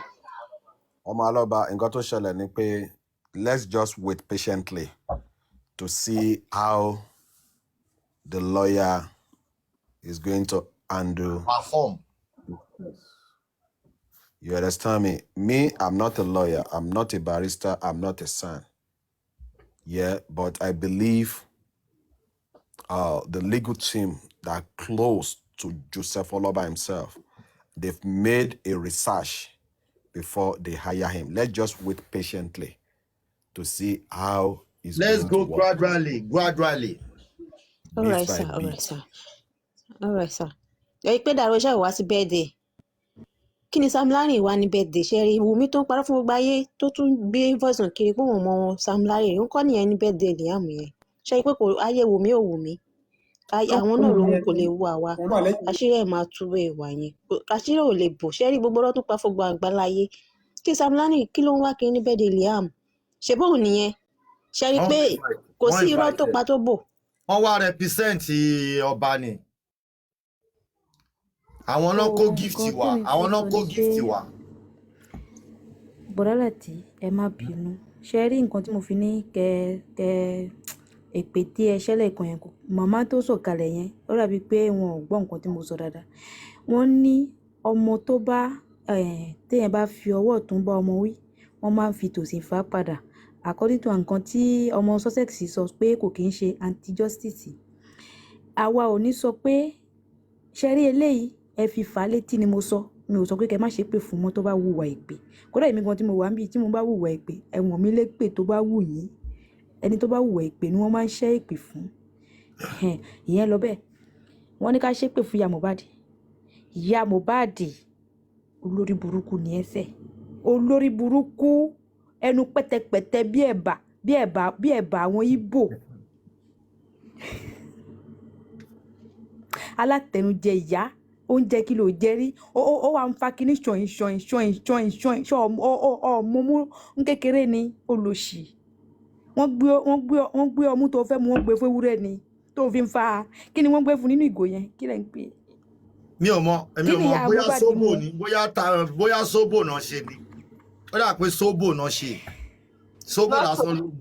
ọmọ alọ́ba nǹkan tó ṣẹlẹ̀ ni pé let's just wait patiently to see how the lawyer is going to handle perform. You understand me? Me, I'm not a lawyer. I'm not a barrister. I'm not a son. Yeah, but I believe the legal team that close to Joseph Oloba himself, they've made a research before they hire him. Let's just wait patiently to see how it's Let's going to go work. gradually. All Bit right, by sir. All right, bit. sir. All right, sir. Ẹ pé Darosha wá sí birthday. Kí ni Sam Larry wá ní birthday? Ṣé rí Wùmí tó ń parọ́ fún gbogbo ayé tó tún gbé voice note kiri pé òun mọ Sam Larry. Ó kọ́ nìyẹn ní birthday Liam yẹn. Ṣé rí pé kò ayé Wùmí ò Wùmí? Àwọn náà ló wù kò lè wù àwa. Àṣírí ẹ̀ máa tú bẹ́ẹ̀ wà yẹn. Àṣírí ò lè bò. Ṣé rí gbogbo ọ̀rọ̀ tó pa fún gbogbo àgbáláyé? Kí Sam Larry kí ló ń wá kiri ní birthday Liam? Ṣé bóun nìyẹn? Ṣé rí pé kò sí irọ́ tó pa tó bò? Wọ́n wá represent ọba ni. Àwọn náà kó gift wá. Àwọn náà kó gift wá. Bọ̀dá Láti ẹ má bínú. Ṣé rí nǹkan tí mo fi ní kẹ èpè tí ẹ ṣẹlẹ̀ kan yẹn kò màmá tó sọ̀kalẹ̀ yẹn ó dàbí pé wọn ò gbọ́ nǹkan tí mo sọ dáadáa. Wọ́n ní ọmọ tó bá téèyàn bá fi ọwọ́ ọ̀tún bá ọmọ wí wọ́n máa ń fi tòsì fà á padà. According to nǹkan tí ọmọ Sussex sọ pé kò kí ń ṣe anti-justice. Àwa ò ní sọ pé ṣe rí eléyìí ẹ fi fà á létí ni mo sọ. Mi ò sọ pé kẹ má ṣe pé fún mọ́ tó bá wùwà èpè. Kódà èmi gan tí mo wà níbi tí mo bá wùwà èpè ẹ̀wọ̀n mi lépè tó bá wù yín. Ẹni tó bá wùwà èpè ni wọ́n máa ń ṣẹ́ èpè fún. Ìyẹn lọ bẹ́ẹ̀. Wọ́n ní ká ṣépè fún ìyá Mohbad. Ìyá Mohbad olórí burúkú ni ẹsẹ̀. Olórí burúkú ẹnu pẹ̀tẹ̀pẹ̀tẹ̀ bí ẹ̀bà àwọn Ìgbò. Alátẹnujẹ ìyá oúnjẹ kí ló jẹ rí ó wà ń fa kíní ṣọ̀ìn ọmọ mú ń kékeré ni olòṣì. Wọ́n gbé ọmú tó fẹ́ mu wọ́n gbé fún ewúrẹ́ ni tó fi ń fa kí ni wọ́n gbé fún nínú ìgò yẹn kí lẹ̀ ń pè. Mi ò mọ̀ bóyá sóbò ni bóyá sóbò náà ṣe ni. Ó dà pé sóbò náà ṣe. Sóbò lásán ló mú.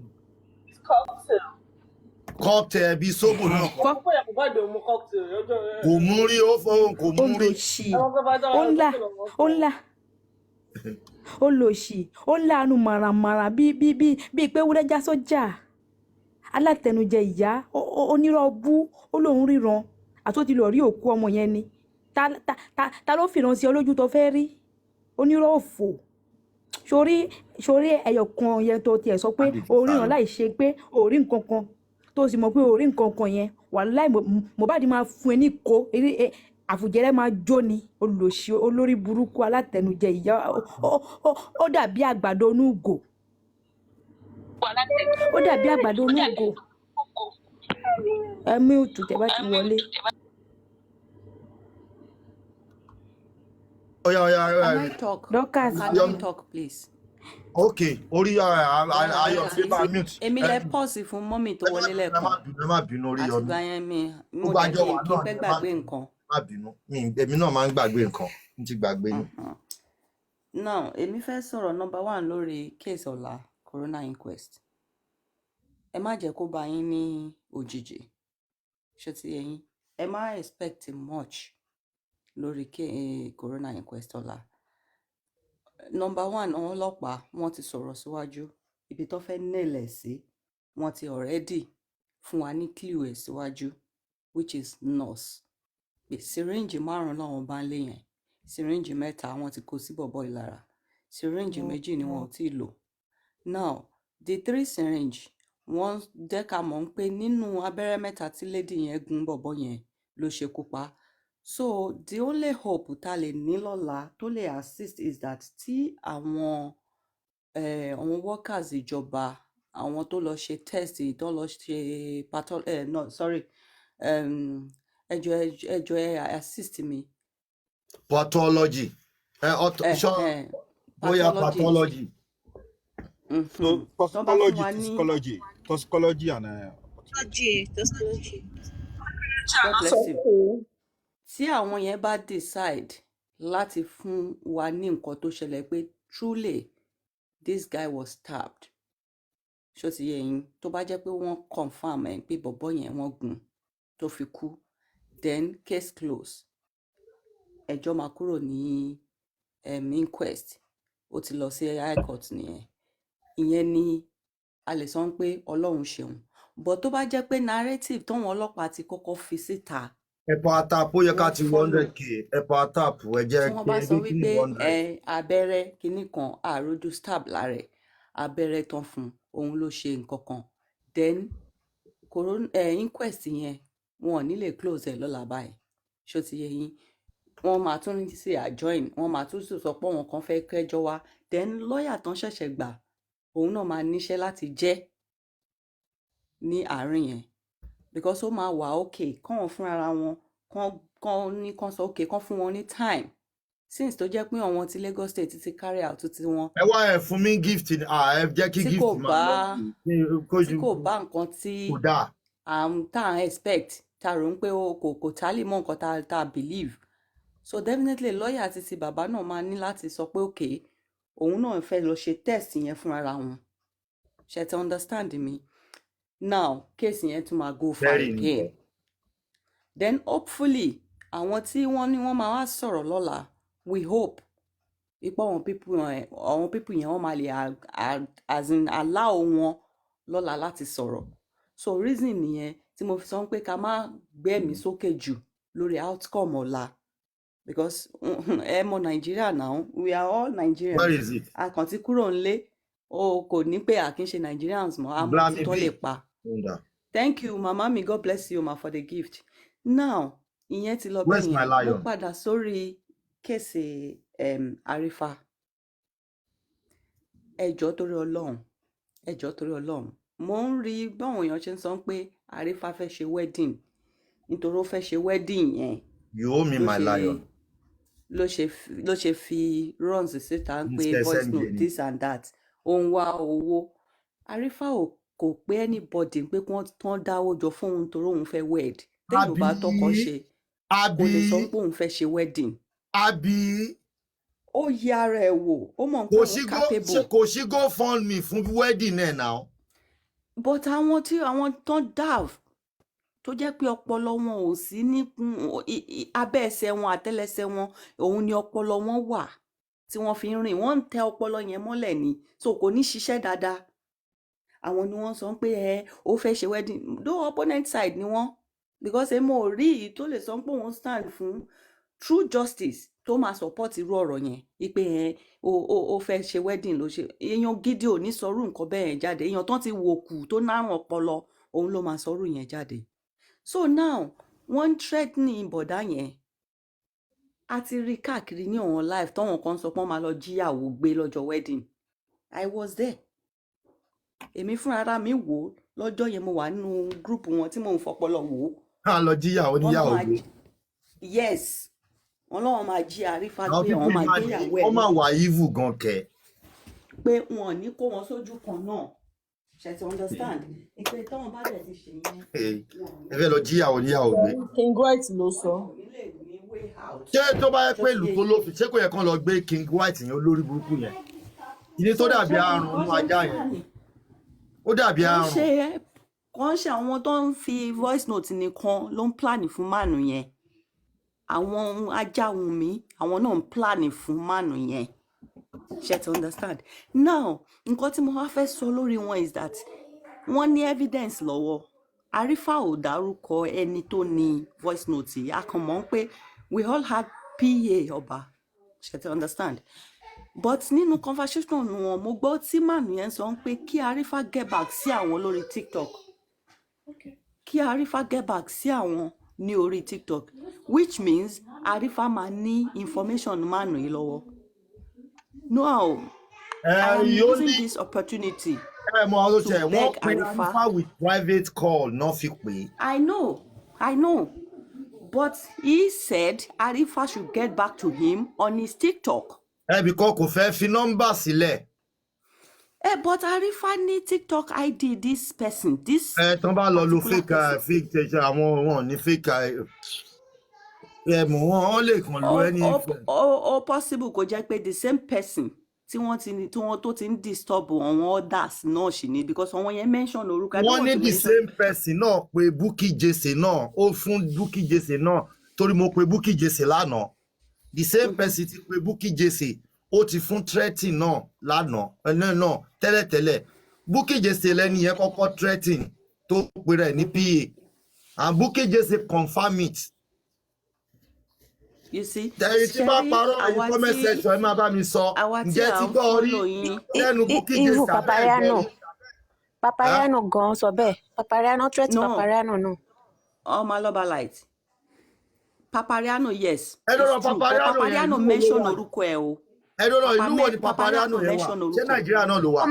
Cocktail bí sóbò náà kọ́. Kò mú rí ó fọwọ́n kò mú rí. Ó lòṣì ó láàánú màràmàrà bíi pé wúrẹ́ já sọ́jà. Alátẹnujẹ ìyá onírọ̀ bú ó lóun ríran àti ó ti lọ rí òkú ọmọ yẹn ni. Ta ló fìran sí olójú tó fẹ́ rí? Onírọ̀ òfò. Sórí ẹyọkan yẹn tó tiẹ̀ sọ pé oríran láì ṣe pé orí nǹkan kan tó sì mọ̀ pé orí nǹkan kan yẹn wàláhì Mohbad máa fún ẹ ní kó àfùjẹ́rẹ́ máa jó ni olòṣì olórí burúkú alátẹnujẹ ìyá ó dàbí àgbàdo onúgò. Ó dàbí àgbàdo onúgò. Ẹ̀mí òtún tẹ́ bá ti wọlé. Can I talk? Dorcas. Can I talk, please? Okay, orí ayọ̀ fi bá mute. Èmi lẹ pọ́ọ̀sì fún mọ́mì tó wọlé lẹ́ẹ̀kan. Ẹ má bínú orí yọmí. Àtìgbà yẹn mo jẹ́ kí n fẹ́ gbàgbé nǹkan. Má bínú. Èmi náà máa ń gbàgbé nǹkan. N ti gbàgbé ni. Now, èmi fẹ́ sọ̀rọ̀ number 1 lórí case ọ̀la corona inquest. Ẹ má jẹ́ kó bá yín ní òjijì. Ṣé ti yẹn? Ẹ má expect much lórí corona inquest ọ̀la. Number 1, àwọn ọlọ́pàá wọ́n ti sọ̀rọ̀ síwájú. Ibi tó fẹ́ nílẹ̀ sí wọ́n ti already fún wa ní clue ẹ̀ síwájú, which is nurse. Pé syringe 5 làwọn bá ń lé yẹn. Syringe 3 wọ́n ti kó sí bọ̀bọ̀ ìlara. Syringe 2 ni wọ́n ò tí ì lò. Now, the 3 syringe wọ́n jẹ́ ká mọ̀ pé nínú abẹ́rẹ́ 3 tí lady yẹn gún bọ̀bọ̀ yẹn ló ṣekú pa. So the only hope tá lè ní lọ́la tó lè assist is that tí àwọn workers ìjọba àwọn tó lọ ṣe test tó lọ ṣe ẹjọ́ assist mi. Pathology. Bóyá pathology. So toxicology and Toxicology. God bless you. Tí àwọn yẹn bá decide láti fún wa ní nǹkan tó ṣẹlẹ̀ pé truly this guy was stabbed. Ṣó ti yé yín tó bá jẹ́ pé wọ́n confirm ẹ̀ pé bọ̀bọ́ yẹn wọ́n gún tó fi kú, then case close. Ẹjọ́ máa kúrò ní inquest. Ó ti lọ sí high court nìyẹn. Ìyẹn ni a lè sọ pé Ọlọ́run ṣeun. but tó bá jẹ́ pé narrative táwọn ọlọ́pàá ti kọ́kọ́ fi síta ẹ̀pọ̀ àtàpù ó yẹ ká wọ́n ti follow 100k ẹ̀pọ̀ àtàpù ẹ jẹ́ tí wọ́n kí bá sọ kí wípé 100. abẹ́rẹ́ kinní kan àròjù stab lára ẹ̀ abẹ́rẹ́ tán fún òun ló ṣe nǹkan kan then inquest yẹn wọn ò ní lè close ẹ̀ lọ́la báyìí ṣó ti yẹ yín wọ́n máa tún ní sí adjoin wọ́n máa tún sọ pé wọn kan fẹ́ kẹ́jọ́ wá then lọ́ọ̀yà tán ṣẹ̀ṣẹ̀ gbà òun náà máa níṣẹ́ láti jẹ́ ní àárín yẹn because ó máa wà okay kàn fúnra wọn kàn sọ okay kàn fún wọn ní time since tó jẹ́ pé àwọn ti Lagos State ti carry out ti wọn. ẹ wá ẹ fún mi gift ni ẹ jẹ́ kí gift máa lọ tí kò bá nǹkan tí tá à ń expect tá a rò ń pé kò tálì mọ́ nǹkan tá a believe so definitely lọ́ọ̀yà àti ti bàbá náà máa ní láti sọ pé okay òun náà fẹ́ lọ ṣe test yẹn fúnra wọn ṣe ti understand me now case yẹn tún máa go far again then hopefully àwọn tí wọ́n ní wọ́n máa wá sọ̀rọ̀ lọ́la we hope ipò àwọn people yẹn wọ́n máa lè as in allow wọn lọ́la láti sọ̀rọ̀ so reason nìyẹn tí mo fi sọ pé ká má gbẹ́mí sókè jù lórí outcome ọ̀la because ẹ mọ Nigeria now we are all Nigerians. Where is it? Àkàntí kúrò ńlé o kò ní pé a kì í ṣe Nigerians mọ́ àmọ́ tí tó lè pa. Thank you mama mi God bless you ma for the gift. Now ìyẹn ti lọ bẹ́ẹ̀ yẹn mo padà sórí kéèsì Arifa ẹjọ́ torí Ọlọ́run mo ń rí báwọn èèyàn ṣe ń sọ pé Arifa fẹ́ ṣe wedding nítorí ó fẹ́ ṣe wedding yẹn. You owe me my lion. ló ṣe fi runs síta ń pé voice note this and that ó ń wá owó Arifa kò pé anybody pé kí wọ́n tán dáwó jọ fún òun torí òun fẹ́ wed téèyàn bá tọkọ ṣe kò lè sọ pé òun fẹ́ ṣe wedding. ó yẹ ara ẹ̀ wò ó mọ̀ nǹkan òun capable. kò sí GoFundMe fún wedding ẹ̀ náà. but àwọn tán dáv tó jẹ́ pé ọpọlọ wọn ò sí ní abẹ́ ẹsẹ̀ wọn àtẹ́lẹsẹ̀ wọn òun ni ọpọlọ wọn wà tí wọ́n fi ń rìn wọ́n ń tẹ ọpọlọ yẹn mọ́lẹ̀ ni so kò ní ṣiṣẹ́ dáadáa àwọn ni wọ́n sọ pé ó fẹ́ ṣe wedding though opponent side ni wọ́n because ẹ mọ̀ rí i tó lè sọ pé òun stand fún true justice tó máa support irú ọ̀rọ̀ yẹn ipe ó fẹ́ ṣe wedding ló ṣe èèyàn gidi ò ní sọrú nǹkan bẹ́ẹ̀ jáde èèyàn tán ti wò kù tó nárùn ọpọlọ òun ló máa sọrú yẹn jáde. So now wọ́n threatening bọ̀dá yẹn a ti rí káàkiri ní ọ̀hún live tọ́wọ́n kan sọ pé wọ́n máa lọ jíyàwó gbé lọ́jọ́ wedding I was there èmi fúnra ara mi wò lọ́jọ́ yẹn mo wà nínú gúrùpù wọn tí mò ń fọpọlọ wò. ká lọ jíyàwó níyàwó gbé. yes wọn lọ́wọ́ máa jí Arifa gbé wọn máa gbéyàwó ẹ̀. wọ́n máa wà evil gan kẹ́. pé wọn ò ní kó wọn sójú kan náà ṣe ti understand ìpè táwọn bá dẹ̀ ti ṣe yẹn. ẹ fẹ́ lọ jíyàwó níyàwó gbé. King White ló sọ. ṣé tó bá yẹ pé ìlú tó lófin ṣé kò yẹ kán lọ gbé King White yẹn olórí burúkú yẹn ilé tó dàbí àrùn ọmọ ajá yẹn ó dàbí àrùn. wọ́n ṣe àwọn tó ń fi voice note nìkan ló ń plan fún mánu yẹn àwọn ajá Wùnmí àwọn náà ń plan fún mánu yẹn ṣe ti understand now nǹkan tí mo wá fẹ́ sọ lórí wọn is that wọ́n ní evidence lọ́wọ́ Arifa ò dárúkọ ẹni tó ní voice note yìí a kàn mọ̀ pé we all had PA ọba ṣe ti understand but nínú conversation wọn mo gbọ́ tí màmí yẹn sọ pé kí Arifa get back sí àwọn lórí TikTok kí Arifa get back sí àwọn ní orí TikTok which means Arifa máa ní information mànú yìí lọ́wọ́. No, I'm using this opportunity to beg Arifa with private call not fi pé. I know, but he said Arifa should get back to him on his TikTok. Because kò fẹ́ fi nọ́mbà sílẹ̀. But Arifa ní TikTok ID this person. Tán bá lọ lo fake tẹ̀sán àwọn wọn ní fake. Mo wọ́n lè kàn lo ẹni. Ó possible kó jẹ́ pé the same person tí wọ́n tó ti ń disturb àwọn others náà ṣì ni because àwọn yẹn mention orúkọ. Wọ́n ní the same person náà pé Bukky Jesse náà ó fún Bukky Jesse náà torí mo pe Bukky Jesse lánàá. The same person ti pe Bukky Jesse ó ti fún threatening náà lánàá náà tẹ́lẹ̀tẹ́lẹ̀ Bukky Jesse lẹ́ni yẹn kọ́kọ́ threatening tó pe rẹ̀ ní PA and Bukky Jesse confirm it. You see, Tẹ̀yìn tí bá Sherry, parọ́ ẹ̀yin comment section ẹ máa bá mi sọ. àwa tí Ǹjẹ́ à ti ń gbọ́ orí follow yín. lẹ́nu Bukky Irú Jesse abẹ́ ẹ̀gbọ́n Papariano. rí? Papariano gan sọ bẹ́ẹ̀. Papariano threat No, Papariano náà. Omaloba Light. Papariano, yes, Ẹ lọ́rọ̀ it's true. But Papariano yẹn Papariano ìlú wo ló mention wà? orúkọ ẹ̀ o. Ẹ lọ́rọ̀ ìlú wo ni Papariano Papariano yẹn wà? mention Ṣé orúkọ ẹ̀. Nàìjíríà náà ló wà?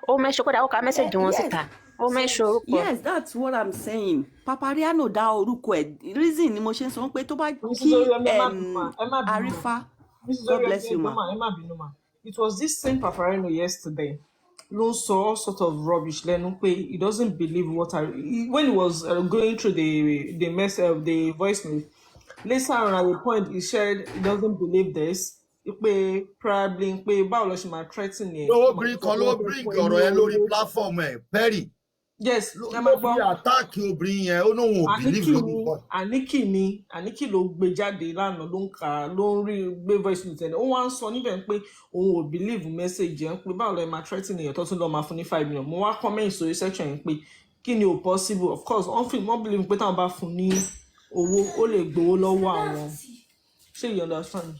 Ó mention kódà ó ka message wọn Yes, síta. Ó mention orúkọ. yes, that's what I'm saying. Papariano dá orúkọ ẹ̀. Reason ni mo ṣe ń sọ pé tó bá Mrs. kí Oriyomi, ẹ má bínú mà, ẹ má bínú mà. Arifa, Mrs. God bless you, Oriyomi, ma. ẹ má bínú mà. It was this same Paparino yesterday. Ló ń sọ all sort of rubbish lẹ́nu pé he doesn't believe what when he was going through the voice note. Later on at the point he said he doesn't believe this. Pé probably pé báwo lọ ṣe máa threaten yẹn. Obìnrin kan ló bring ọ̀rọ̀ yẹn lórí platform ẹ̀ Perry. Yes, Ló ẹ máa gbọ́. fi àtáàkì obìnrin yẹn ó náà ò believe lórí nǹkan. Àníkì ló gbé jáde lánàá ló ń kà ló ń rí gbé voice note ẹ̀ ó wá ń sọ níbẹ̀ pé òun ò believe message yẹn pé báwo lọ máa threaten èèyàn tó tún lọ máa fún ní 5 million mo wá comment sórí section yẹn pé kí ni ò possible of course wọ́n believe pé táwọn bá fún ní owó ó lè gbowó lọ́wọ́ àwọn ṣé you understand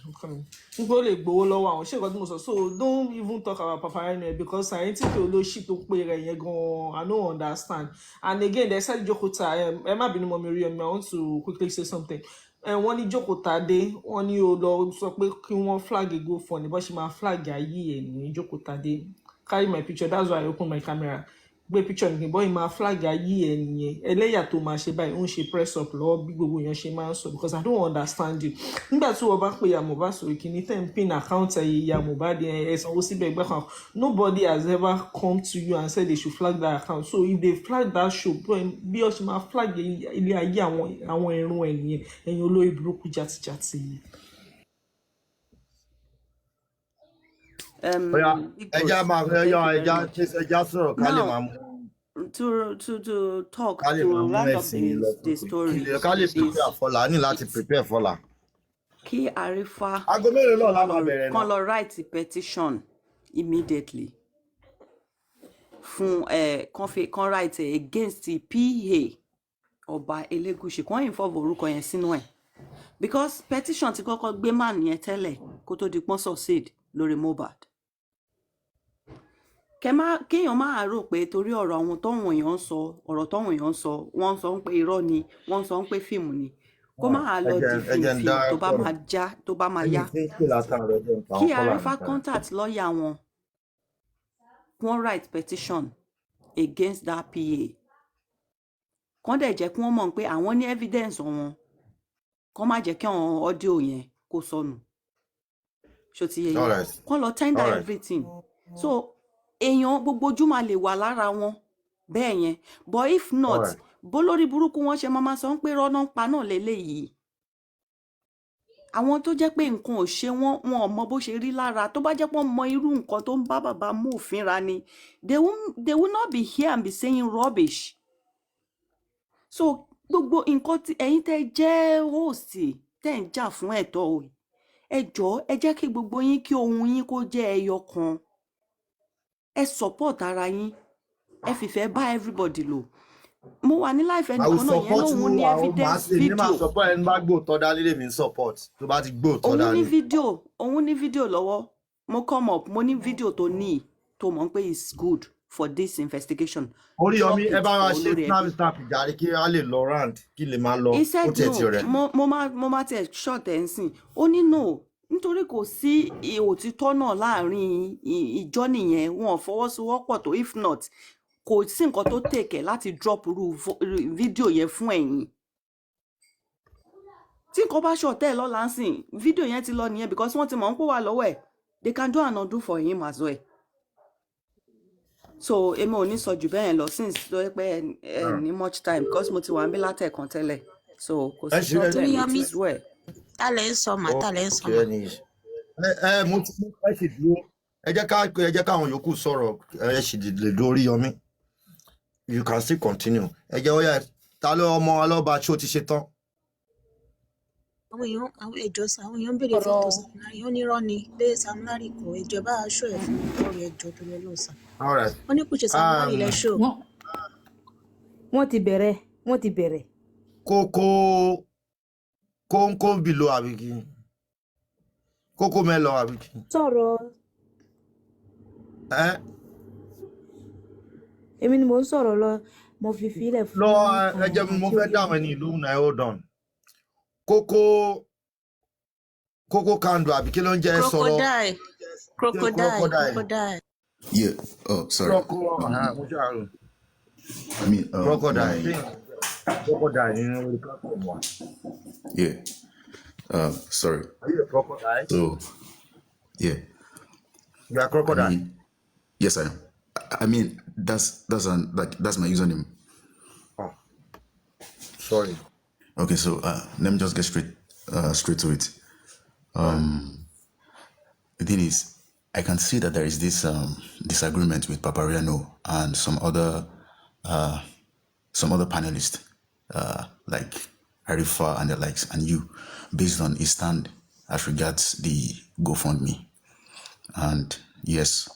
nípa ó lè gbowó lọ́wọ́ àwọn ṣé ìkọ́ tí mo sọ so don't even talk about Paparino because scientific olóṣì tó pé rẹ̀ yẹn gan-an I don't understand and again they said Jokota ẹ má bínú mọ́ mi rí ẹ̀mí I want to quickly say something wọ́n ní Jokota dé wọ́n ní o lọ sọ pé kí wọ́n flag go for ní bó ṣe máa flag ayé ẹ̀ ní Jokota dé carry my picture that's why I open my camera gbé picture nìkan bọ́ ìmọ̀ flag ayé ẹ̀ nìyẹn ẹlẹ́yà tó máa ṣe báyìí ó ń ṣe press up lọ́wọ́ bí gbogbo èèyàn ṣe máa ń sọ because I don't understand you nígbà tí wọ́n bá pè ya Mohbad sórí kìíní ten pin account ya Mohbad ẹ̀ sanwó síbẹ̀ ẹgbẹ́ kan nobody has ever come to you and said they should flag that account so if they flag that show bí ọ ṣe máa flag ilé ayé àwọn ẹ̀rùn ẹ̀ nìyẹn ẹ̀yin olórí burúkú jàtìjàtì yìí. Ẹja sọ̀rọ̀ ká lè máa mú. To talk Ká lè to máa mú round up ẹ̀sìn the story ká lè prepare fọlá ní láti prepare fọlá. kí Arifa Aago mélòó náà la máa bẹ̀rẹ̀ náà? kan lọ write petition immediately fún kan write against the PA Ọba Elegushi kan involve orúkọ yẹn sínú ẹ̀ because petition ti kọ́kọ́ gbé man yẹn tẹ́lẹ̀ kó tó di pọ́n succeed lórí Mohbad kéèyàn máa rò pé torí ọ̀rọ̀ àwọn tọ́wọ̀n èèyàn ń sọ ọ̀rọ̀ tọ́wọ̀n èèyàn ń sọ wọ́n ń sọ pé irọ́ ni wọ́n ń sọ pé fíìmù ni kó máa lọ di fíìmù tó bá máa yá kí Arifa contact lọ́ọ̀yà wọn wọ́n write petition against that PA kán dẹ̀ jẹ́ kí wọ́n mọ̀ pé àwọn ní evidence wọn kán má jẹ́ kí àwọn audio yẹn kó sọnù ṣó ti yẹ yẹn kán lọ tender everything so èèyàn gbogbo ojú máa lè wà lára wọn bẹ́ẹ̀ yẹn but if not bó lórí burúkú wọn ṣe máa sọ pé rọ́nà pa náà lélẹ́yìí àwọn tó jẹ́ pé nǹkan ò ṣe wọn ò mọ bó ṣe rí lára tó bá jẹ́ pé wọ́n mọ irú nǹkan tó ń bá bàbá mú òfin ra ni they will not be here and be saying rubbish so gbogbo nǹkan tí ẹ̀yin tẹ́ jẹ́ host tẹ́ ń jà fún ẹ̀tọ́ o ẹ jọ̀ọ́ ẹ jẹ́ kí gbogbo yín kí ohun yín kó jẹ́ ẹyọ kan ẹ support ara yín ẹ fìfẹ́ bá everybody lò mo wà ní life ẹnìkan náà yẹn lóhun ní evidence video ní máa support ẹni bá gbóòtọ́ dání lè mi support tó bá ti gbóòtọ́ dání. òun ní fídíò lọ́wọ́ mo come up mo ní fídíò tó ní tó mọ̀ pé is good for this investigation. Oríyọmí ẹ bá wa ṣe snap ìjàre kí a lè lọ round kí lè máa lọ ó tẹ̀ tí rẹ̀. mo máa tẹ̀ short ẹ̀ ń sìn ó ní no nítorí kò sí òtítọ́ náà láàrin ìjọ nìyẹn wọn ò fọwọ́sowọ́pọ̀ tó if not kò sí nǹkan tó tèkẹ̀ láti drop irú fídíò yẹn fún ẹ̀yin tí nǹkan bá ṣọ̀tẹ̀ lọ́la ń sìn fídíò yẹn ti lọ nìyẹn because wọ́n ti mọ̀ ń pò wá lọ́wọ́ ẹ̀ they can do and undo for him as well so èmi ò ní sọ jù bẹ́ẹ̀ lọ since tó yẹ pé ẹ ní much time because mo ti wà ń bí látẹ̀kan tẹ́lẹ̀ so kò sí short time it is well. Tálẹ̀ ń sọ mà tálẹ̀ ń sọ mà. Mo ti mú ẹ sì dúró ẹ jẹ́ káwọn yòókù sọ̀rọ̀ ẹ sì lè dórí Yọmí you can still continue ẹ jẹ́ ọyà ta ló ọmọ ọlọ́ba tí ó ti ṣe tán. àwọn ẹjọ́ àwọn èèyàn ń béèrè fọ́tò Sam Larry ó ní irọ́ ni pé Sam Larry kò ìjọba aṣọ ẹ̀ fún ọ̀rọ̀ ẹjọ́ tó lọ lọ́sàn. wọ́n ní kò ṣe Sam Larry lẹ́ṣọ́. wọ́n ti bẹ̀rẹ̀. Kókó below àbíkí. Kókó mẹ́lọ àbíkí. Sọ̀rọ̀. Eh? Èmi ni mò ń sọ̀rọ̀ lọ, mo fi filẹ̀ fún Lọ ẹ jẹ́ mo fẹ́ dáhùn ẹni ìlú náà hold on. Kókó candle àbí kí ló ń jẹ́ sọ̀rọ̀? Crocodile. Yeah. Oh, sorry. I mean, Crocodile nínú orí platform wa. Yeah. Sorry. Are you a crocodile? So, yeah. You are a crocodile? Yes, I am. I mean, that's my username. Oh, sorry. Okay, so let me just get straight to it. The thing is, I can see that there is this disagreement with Papariano and some other panelists, like Arifa and the likes, and you, based on his stand as regards the GoFundMe. And yes,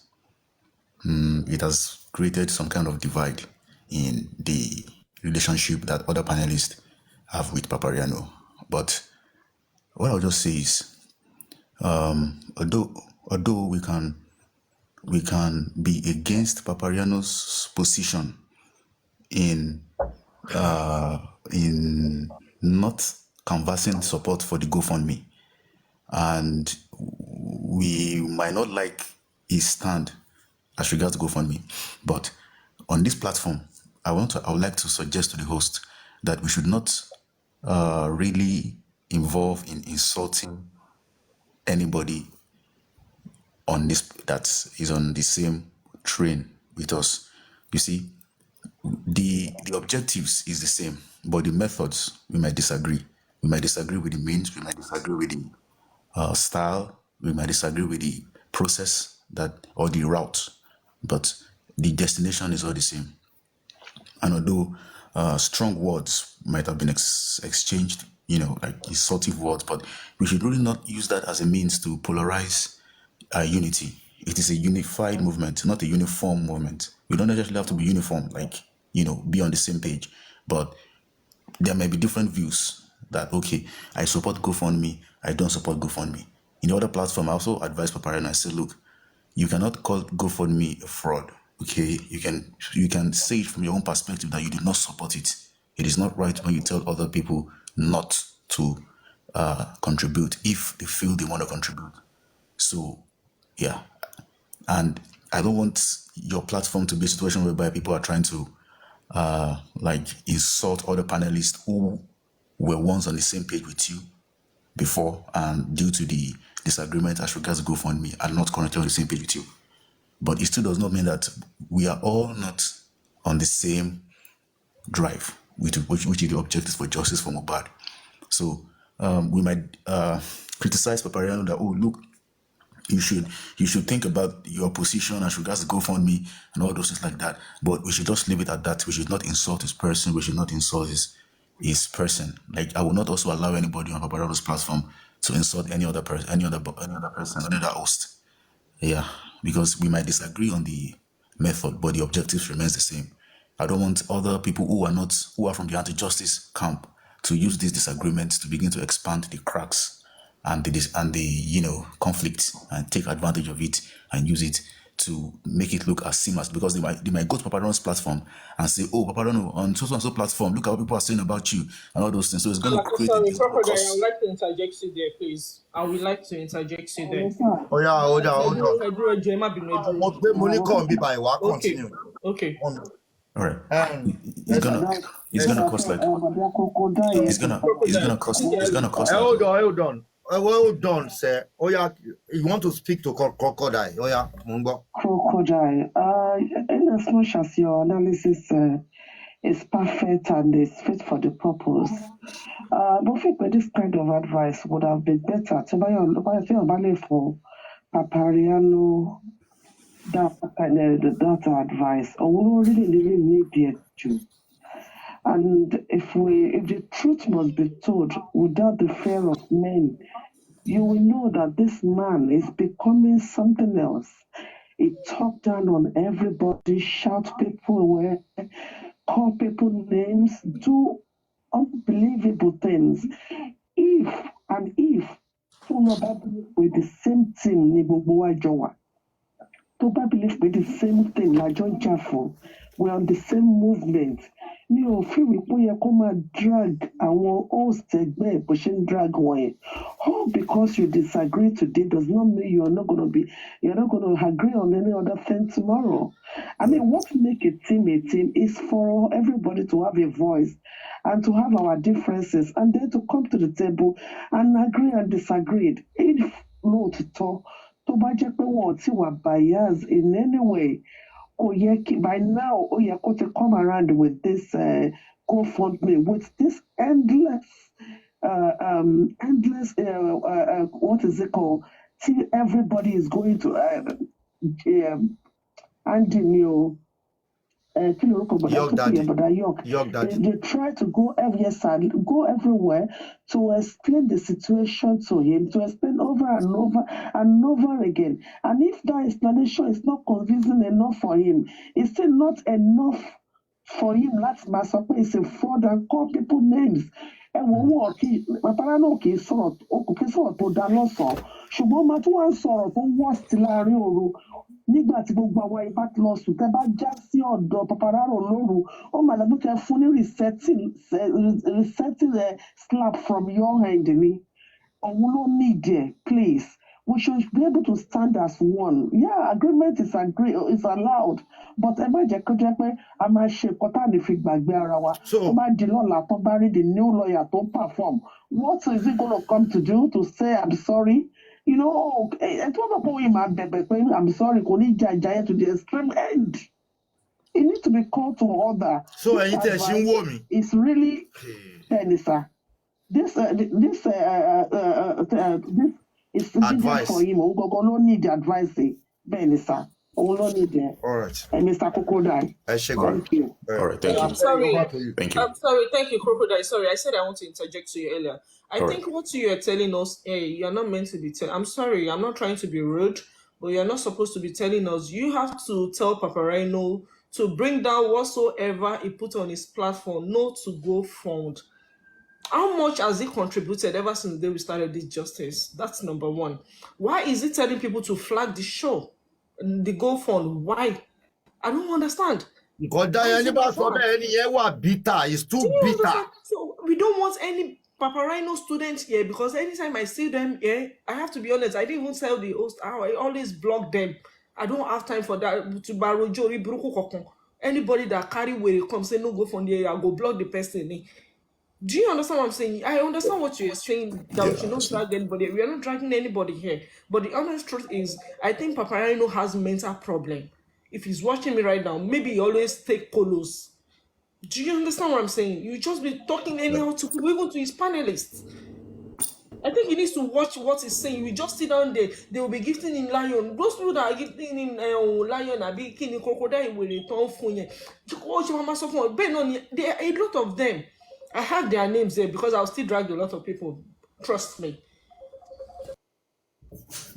it has created some kind of divide in the relationship that other panelists have with Papariano. But what I'll just say is, although we can be against Papariano's position in not canvassing support for the GoFundMe, and we might not like his stand as regards GoFundMe, but on this platform, I would like to suggest to the host that we should not really involve in insulting anybody on this that is on the same train with us. You see, the objectives is the same, but the methods we might disagree. We might disagree with the means, we might disagree with the style, we might disagree with the process or the route, but the destination is all the same. And although strong words might have been exchanged, like insultive words, but we should really not use that as a means to polarize unity. It is a unified movement, not a uniform movement. We don't necessarily have to be uniform, be on the same page, but there may be different views that, okay, I support GoFundMe, I don't support GoFundMe. In the other platform, I also advise Papariano and I say, look, you cannot call GoFundMe a fraud. Okay, you can say it from your own perspective that you did not support it. It is not right when you tell other people not to contribute if they feel they want to contribute. So, yeah. And I don't want your platform to be a situation whereby people are trying to insult other panelists who were once on the same page with you before, and due to the disagreement as regards GoFundMe, are not currently on the same page with you. But it still does not mean that we are all not on the same drive, which is the objectives for justice for Mohbad. So we might criticize Papariano that, oh, look, you should think about your position as regards GoFundMe and all those things like that. But we should just leave it at that. We should not insult his person. We should not insult his person. Like, I will not also allow anybody on Papariano's platform to insult any other person, any other host. Yeah, because we might disagree on the method, but the objectives remains the same. I don't want other people who are from the anti-justice camp to use these disagreements to begin to expand the cracks and the conflict and take advantage of it and use it to make it look as seamless, because they might go to Papariano's platform and say, oh, Papariano, on so and so platform, look at what people are saying about you and all those things. So it's going to create Sorry, Crocodile, I would like to interject you there, please. I would like to interject you there. Oh yeah, hold on. Continue. Okay. All right. It's gonna cost like it's gonna cost. Hold on. Well done, sir. Oh yeah, you want to speak to Crocodile? Oh yeah, Mumbo. Crocodile. In as much as your analysis is perfect and is fit for the purpose, but I think this kind of advice would have been better. To buy for Papariano, that advice, or we really need it to. And if the truth must be told without the fear of men, you will know that this man is becoming something else. He talked down on everybody, shout people away, call people names, do unbelievable things. If with the same team, ni gbogbo wa jọ wà. Tó bá believe with the same thing, la jọ ń jà fún. We're on the same movement. Mi ò fi wípé ó yẹ kó máa drag àwọn host ẹgbẹ́ ẹ̀ bó ṣe ń drag wọn yẹn. All because you disagree today does not mean you're not gonna agree on any other thing tomorrow. I mean, what make a team is for everybody to have a voice and to have our differences and then to come to the table and agree and disagree. If lóòtítọ́ tó bá jẹ́ pé wọn ò tí wà bias in any way, by now ó yẹ kó ti come around with this GoFundMe, with this endless what is it called? Till everybody is going to York Daddy. They try to go everywhere to explain the situation to him, to explain over and over and over again. And if that explanation is not convincing enough for him, it's still not enough for him. Let's massacre is a fraud and call people names. Bàbá náà kì í sọ̀rọ̀ tó dá lọ́sàn-án ṣùgbọ́n máa tún wá ń sọ̀rọ̀ tó worst láàrin òru nígbà tí gbogbo àwa ibà ti lọ sùn tẹ́ bá já sí ọ̀dọ̀ Papararo lóru ó mà lọ́gbọ́n tẹ́ fún ní resetting slap from your hand ni òun ló need ẹ̀ please. We should be able to stand as one. Yeah, agreement is allowed. But ẹ má jẹ́ kó jẹ́ pé a máa ṣe nǹkan tá à ní fi gbàgbé ara wa. Tó bá di lọ́la tó bá rí the new lawyer tó perform. What is he going to come to do? To say I'm sorry? You know, ẹ tó bá pọ̀ yìí máa bẹ̀bẹ̀ pé I'm sorry kò ní jà ìjà yẹn to the extreme end. It needs to be called to order. So ẹ̀yin tẹ̀ ṣe ń wò mí. It's really sir. This it's advice for him. Ogogo no need the advice. Ben, sir. No need it. All right. And Mr. Crocodile. Thank you. All right, thank you. I'm sorry. Thank you. I'm sorry. Thank you, Crocodile. Sorry, I said I want to interject to you earlier. I think what you are telling us, you're not meant to be telling. I'm sorry. I'm not trying to be rude, but you're not supposed to be telling us. You have to tell Paparino to bring down whatsoever he put on his platform, not to go fund. How much has he contributed ever since the day we started this justice? That's number one. Why is he telling people to flag the show, the GoFund? Why? I don't understand. Because bitter. It's too bitter. So we don't want any Paparino students here because anytime I see them here, I have to be honest, I didn't even tell the host how I always block them. I don't have time for that. To borrow Jory Bruku. Anybody that carry where it comes, say no GoFund here, I go block the person. Do you understand what I'm saying? I understand what you're saying, that we should not drag anybody. We are not dragging anybody here. But the honest truth is, I think Paparino has mental problem. If he's watching me right now, maybe he always take polos. Do you understand what I'm saying? You just be talking anyhow to people, even to his panelists. I think he needs to watch what he's saying. We just sit down there. They will be gifting him lion. Those people that are gifting him lion, are be killing crocodile will return for you. There are a lot of them. I have their names there because I'll still drag a lot of people. Trust me.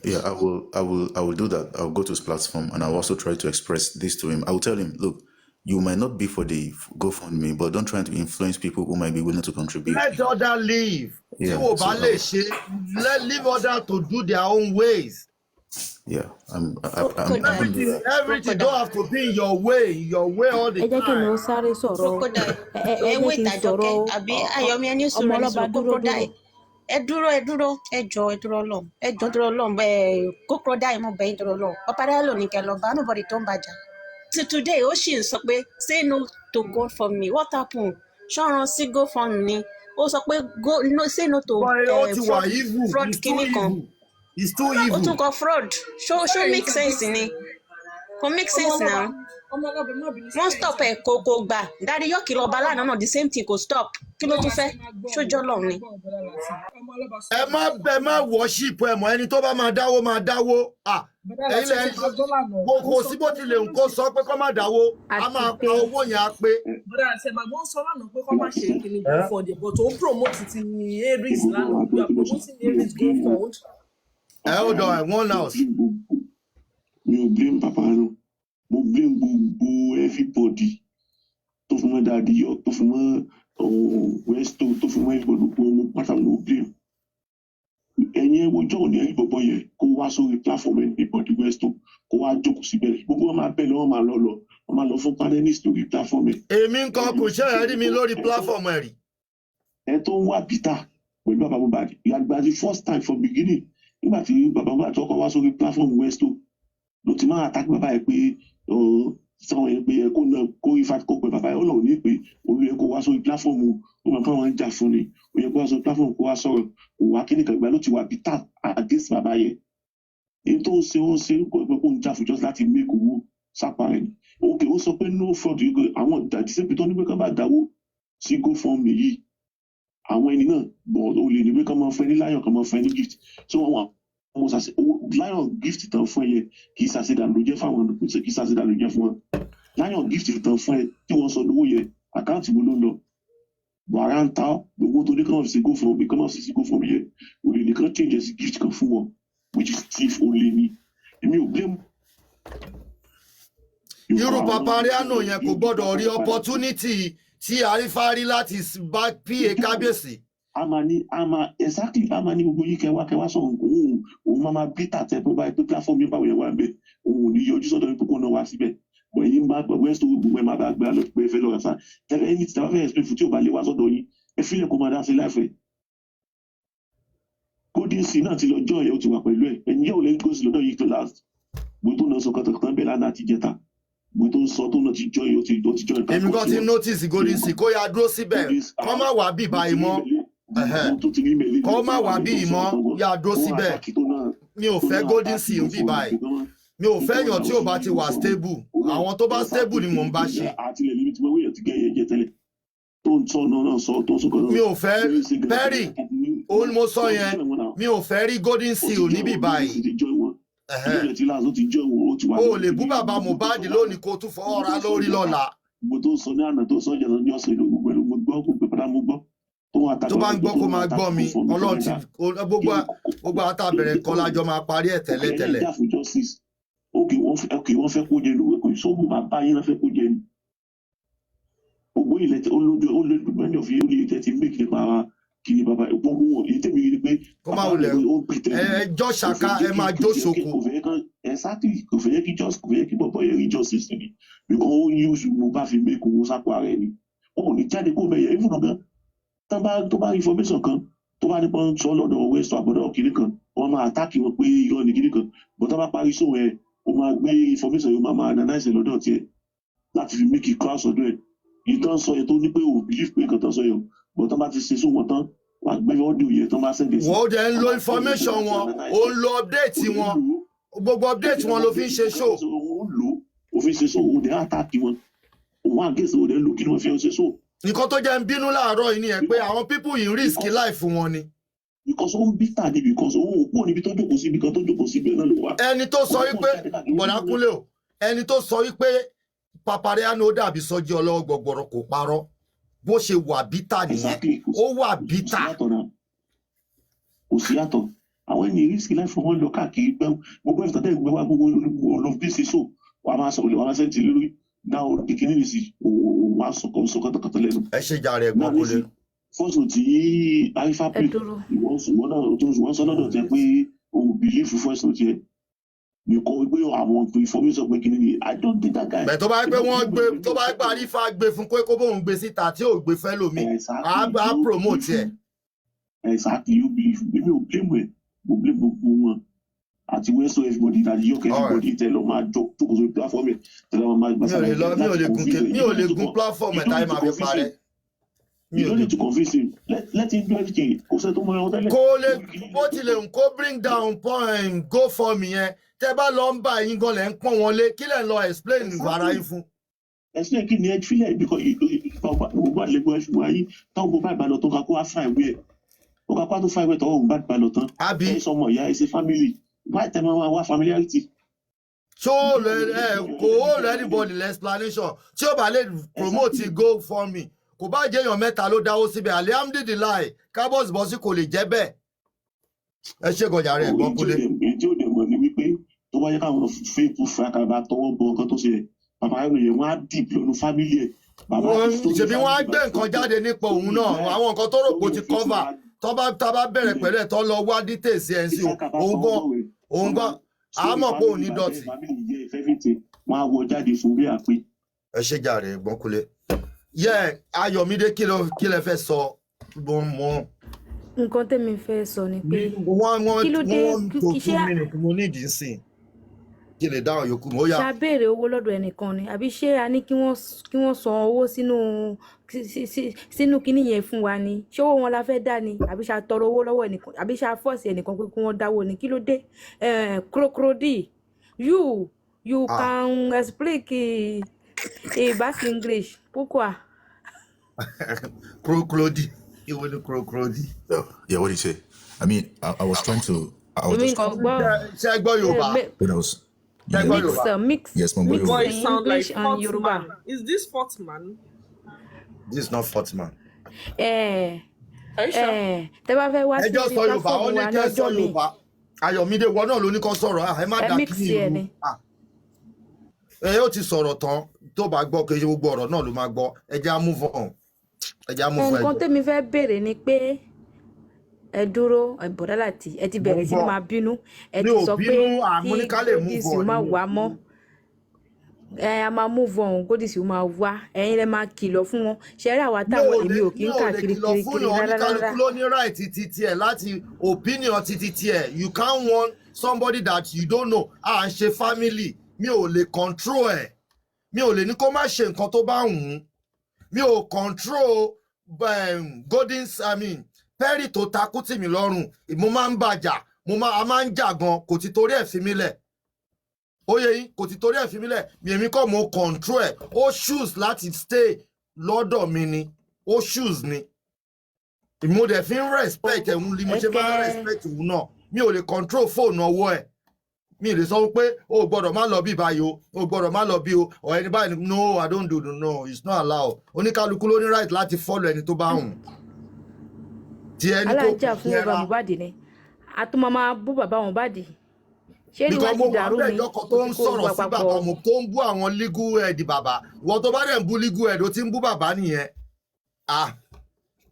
Yeah, I will do that. I'll go to his platform and I'll also try to express this to him. I will tell him, look, you might not be for the GoFundMe, but don't try to influence people who might be willing to contribute. Let others leave. Yeah, leave others to do their own ways. Yeah, everything don't have to be your way all the time. Today, Oshin say no to GoFundMe. What happened? Sharon see GoFundMe. Also, go no say no to fraud. It's too evil. To go fraud. Show make sense in it. Make sense now. Won't stop Coco ba. Daddy yo kilo bala no the same thing go stop. Kilo to fe. Show your long ni. Ẹ má worship ẹ mọ́ ẹni tó bá máa dáwó. Kò sí bó tilẹ̀ nǹkan sọ pé kó má dáwó. A máa pa owó yẹn á pé. Bọ́dà ṣe máa gbọ́n sọ lánàá pé kó má ṣe kíni GoFund but ó promote ti Aries lánàá. We are promoting Aries GoFund. Hold on, one house. Mi ò blame Paparino. Mo blame gbogbo everybody tó fún mọ́ dáadé yọ tó fún mọ́ Westo tó fún mọ́ ìbọn gbogbo ọmọ pátánù ló blame ẹ̀yin ẹ̀wọ̀ jọ̀ọ́ ní ẹ̀yìn bọ̀bọ̀ yẹn kó wá sórí platform anybody Westo kó wá jókòó síbẹ̀ gbogbo wọn máa bẹ̀ lọ́wọ́ máa lọ fún panelist lórí platform ẹ̀. èmi nǹkan kò ṣe ẹ̀rí mi lórí platform ẹ̀ rí. ẹ tó ń wá Peter pẹ̀lú bàbá Mohbad ìyàgbá the first time from beginning nígbà tí bàbá Mohbad tó kọ́ wá sórí platform Westo ló ti máa attack bàbá yẹn pé sọ yẹn pé kó náà kó ifá kó pẹ bàbá yẹn ó lọ́wọ́ ní pé olú yẹn kó wá sórí platform ó máa fáwọn ń jà fún ni ó yẹ kó wá sórí platform kó wá sọ̀rọ̀ kó wá kíní kan ìgbà ló ti wà Peter against bàbá yẹn èyí tó ń ṣe kó ẹgbẹ́ kó ń jà fún just láti make owó sápá rẹ̀ ni òkè ó sọ pé no fraud yìí pé àwọn àdìsẹ́pì tó ní pé ká bá dáwó sí GoFundMe yìí àwọn ẹni náà bọ̀ ó lè ní pé ká máa fẹ́ ní lion ká máa fẹ́ ní gift so wọn lion gift tán fún ẹ yẹ kì í ṣàṣedànù ló jẹ́ fáwọn kì í ṣàṣedànù ló jẹ́ fún wọn lion gift tán fún ẹ tí wọ́n sọ lówó yẹ àkáǹtì wo ló ń lọ wàrà ń ta gbogbo tó ní kí wọ́n fi ṣe GoFundMe kí wọ́n fi ṣe GoFundMe yẹ òlè nìkan change ẹ̀ sí gift kan fún wọn which is thief ó lé ní èmi ò blame. irú Papariano yẹn kò gbọ́dọ̀ rí opportunity tí àrífárí láti bá pa kábíyèsí. Exactly ama ní gbogbo yìí kẹwàá sọ òun máa bí tàtẹ pé báyìí pé platform yẹn báwo yẹn wà ń bẹ òun ò ní yọjú sọ́dọ̀ ní púpọ̀ náà wá síbẹ̀ bọ̀ yìí máa gbọ́ Westo gbogbo ẹ̀ máa bá gbé alọ́ pé ẹ fẹ́ lọ́ra sá tẹ́lẹ̀ ẹni tí tẹ́lẹ̀ fẹ́ explain fún tí ò bá lè wá sọ́dọ̀ yín ẹ fílẹ̀ kó máa dá sí láìfẹ́. Golden Sea náà ti lọ jọ ẹ̀ ó ti wà pẹ̀lú ẹ̀ ẹ̀yìn yẹ́ ò lè gòsì lọ́dọ̀ yìí tó last gbogbo tó náà sọ kọ́tàkọ́tà bẹ́ẹ̀ lánàá àti jẹta gbogbo tó ń sọ tó náà ti jọ ẹ̀ ó ti jọ ẹ̀. èmi kan ti notice Golden Sea kó yá dúró síbẹ̀ kọ́ má wà bí ìbá ìmọ̀ kọ́ má wà bí ìmọ̀ yá dúró síbẹ̀ mi ò fẹ́ Golden Sea bí báyìí mi ò fẹ́ yàn tí ò bá ti wà stable àwọn tó bá stable ni mò ń bá ṣe. mi ò fẹ́ Perry òun ni mo sọ yẹn mi ò fẹ́ rí Golden Sea níbí báyìí. o lè bú bàbá Mohbad lónìí kó tún fọwọ́ ra lórí lọ́la. mo tó sọ ní àná tó sọ jẹ́ lọ́jọ́ ọ̀sẹ̀ ló gbogbo ẹ̀rọ mo gbọ́ kó pé padà mo gbọ́. tó bá ń gbọ́ kó máa gbọ́ mi Ọlọ́run ti gbogbo àtàbẹ̀rẹ̀ kan lájọ máa parí ẹ̀ tẹ́lẹ̀tẹ́lẹ̀. ok wọ́n fẹ́ kó jẹ lówó kò sóògùn bàbá yín náà fẹ́ kó jẹ ni. ògbó ilẹ̀ olójú mẹ́rin ọ̀fìn olè tẹ́ ti make nípa ara kiri bàbá gbogbo wọn èyí tẹ̀mí rí pé. kó máa wulẹ̀ ẹjọ́ ṣaka ẹ máa jó ṣoko. kò fẹ́ kí bọ̀bọ̀ yẹn rí justice ni because ó yí oṣù mo bá fi make owó sápò ara ẹni wọn ò ní jáde kó bẹ̀yẹ even gan tó bá information kan tó bá nípa ń sọ lọ́dọ̀ Westo àbọ̀dọ̀ kiri kan wọ́n máa attack wọn pé irọ́ ni kiri kan but tó bá parí sóhun ẹ̀ ó máa gbé information yóò máa analyse lọ́dọ̀ tiẹ̀ láti fi make class ọdún ẹ̀ ìtàn sọ yẹn tó ní pé ò believe pé nǹkan tán sọ yẹn but tó bá ti ṣe sóhun wọn tán wà gbé ọdún yẹn tó bá send it. wọ́n jẹ́ ń lo information wọn ó ń lo update wọn gbogbo update wọn ló fi ń ṣe show. ó fi ń ṣe show òun dẹ̀ attack wọn òun àgẹ́sẹ̀ òun dẹ̀ lò kí ni wọ́n fi ṣe show. nǹkan tó jẹ́ ń bínú láàárọ̀ yìí nìyẹn pé àwọn people yìí risk life wọn ni. because ó ń bí tàdé because òun ò pọ̀ níbi tó jókòó síbi kan tó jókòó síbi náà ló wà. ẹni tó sọ wípé bọ̀dá kúnlẹ̀ o ẹni tó sọ wípé Papariano dàbí Sọ́jí ọlọ́wọ́ gbọ̀gbọ̀rọ̀ kò parọ́ bó ṣe wà bítà nìyẹn ó wà bítà. kò sí yàtọ̀ àwọn ẹni risk life wọn lọ káàkiri pẹ́ gbogbo ẹ̀fọ́ tẹ́ gbẹ́ wá gbogbo olùbíṣe so wà á máa sọ wà á sẹ́ńtì lórí náà ìkíní nìsí wà á sọ kọ́tàkọ́tà lẹ́nu. ẹ ṣe jàre ẹ̀gbọ́n kò lè. fọ́sùn tí arifa pè wọ́n sọ lọ́dọ̀ tẹ pé òun bìlífù fọ́sùn tiẹ̀ nìkan wípé àwọn information pé kíní ni I don't think that guy. bẹ́ẹ̀ tó bá gbé wọ́n gbé tó bá gbé arifa gbé fún pé kó bóun gbé síta tí ò gbé fẹ́ lómi á promote ẹ̀. exactly you believe èmi ò blame ẹ̀ mo blame gbogbo wọn àti Westo everybody that yọkẹ everybody tẹ lọ máa jọ tó kò sórí platform ẹ tẹlẹ wọn máa gbàsá láì mi ò lè gun platform ẹ táyé máa fi parẹ́. you don't need to convince him let him do everything kò sẹ́ tó mọ ẹ̀wọ̀n tẹ́lẹ̀. kó lè bó tilẹ̀ ń kó bring down point GoFundMe yẹn tẹ́ bá lọ ń bá yín gan lẹ̀ ń pọ́n wọn lé kí lẹ̀ ń lọ explain ara yín fún. explain kí ni ẹ fílẹ̀ because gbogbo àlẹ́gbọ́ ẹ̀fún wa yín táwọn gbogbo àgbà lọ tó ká kó wá fà ìwé ẹ̀ ó ká kó wá tó fà ìwé tọ́wọ́ òun bá gbà lọ tán ẹ̀ sọmọ ìyá ẹ̀ ṣe family why tell me why familiarity. so kò ó rẹ anybody less explanation tí ó bá lè promote GoFundMe kò bá jẹ́ èèyàn mẹ́ta ló dáwó síbẹ̀ alihamdulilayi kábọ̀sì bọ́sí kò lè jẹ́ bẹ́ẹ̀. ẹ ṣe gọjà rẹ ẹ̀gbọ́n kúlẹ̀. èyí tí ó dẹ̀ mọ̀ ni wípé tó bá yẹ káwọn fèèpù fàkàbà tọwọ́ bọ ọkàn tó ṣe Papariano yẹn wọ́n á dìp lọ́nu fámílì ẹ̀ ṣèbí wọ́n á gbé nǹkan jáde nípa òun náà àwọn nǹkan tó rò pé ó ti cover tá bá bẹ̀rẹ̀ pẹ̀lẹ́ tó lọ wá details ẹ̀ sí òun gan àmọ́ pé òun ní dọ̀tí. wọ́n á wọ jáde fún bí àpè. ẹ ṣe jàre Gbọ́nkúlé Ayọ̀mídé kí lẹ fẹ́ sọ mọ́. nǹkan tẹ́mi fẹ́ sọ ni pé kí ló dé ṣé mo ní ìdí sìn kí lè dáhùn yòókù mọ́ yá. ṣàbẹ̀rẹ̀ owó lọ́dọ̀ ẹnìkan ni àbí ṣé a ní kí wọ́n san owó sínú kinní yẹn fún wa ni ṣé owó wọn la fẹ́ dá ni àbí ṣá tọrọ owó lọ́wọ́ ẹnìkan àbí ṣá fọ́ọ̀sì ẹnìkan pé kí wọ́n dáwó ni kí ló dé Crocodile you can speak a back English pourquoi. Crocodile. You want to Crocodile? Yeah, what did you say? I mean, I was trying to. I was just. Mix. Yes, my boy sound like Yoruba. Is this fourth man? This is not fourth man. Tẹ́ bá fẹ́ wá sí ibi platform wa lọ́jọ́ mi. Ayọ̀mídé wọ́n náà ló ní kó sọ̀rọ̀ ẹ má dà kí ni. Ó ti sọ̀rọ̀ tán tó bá gbọ́ kí gbogbo ọ̀rọ̀ náà ló máa gbọ́ ẹ jẹ́ á move on. Nǹkan tẹ́mi fẹ́ béèrè ni pé ẹ dúró Bọ̀dá Láti ẹ ti bẹ̀rẹ̀ sí máa bínú ẹ ti sọ pé tí Godisi máa wá mọ́ a máa move on Godisi máa wá ẹ̀yin lẹ máa kìlọ̀ fún wọn ṣẹ́rí àwa táwọn èmi ò kí ń káàkiri kiri rárá. Oníkálukú ló ní right títí ẹ̀ láti opinion títí ẹ̀ you can't want somebody that you don't know à ń ṣe family mi ò lè control ẹ̀ mi ò lè ní kó má ṣe nǹkan tó bá wù ú mi ò control Perry tó takú tì mí lọ́rùn mo máa ń bàjà a máa ń jà gan kò ti torí ẹ̀ fi mí lẹ̀ ó yẹ yín kò ti torí ẹ̀ fi mí lẹ̀ èmi kọ́ mo control ẹ̀ ó choose láti stay lọ́dọ̀ mi ni ó choose ni mo dẹ̀ fi ń respect ẹ̀hún ni mo ṣe máa ń respect òun náà mi ò lè control fóònù ọwọ́ ẹ̀ mi lè sọ pé o gbọ́dọ̀ má lọ bí báyìí o gbọ́dọ̀ má lọ bí o or ẹni báyìí no I don't do no it's not allowed oníkálukú ló ní right láti follow ẹni tó bá hùn. alájà fún bàbá Mohbad ni àtúmọ̀ máa bú bàbá Mohbad ṣé ni wọ́n ti dàrú ni kó tó ń sọ̀rọ̀ sí bàbá mo tó ń bú àwọn legal head bàbá ìwọ tó bá dẹ̀ ń bú legal head ó ti ń bú bàbá nìyẹn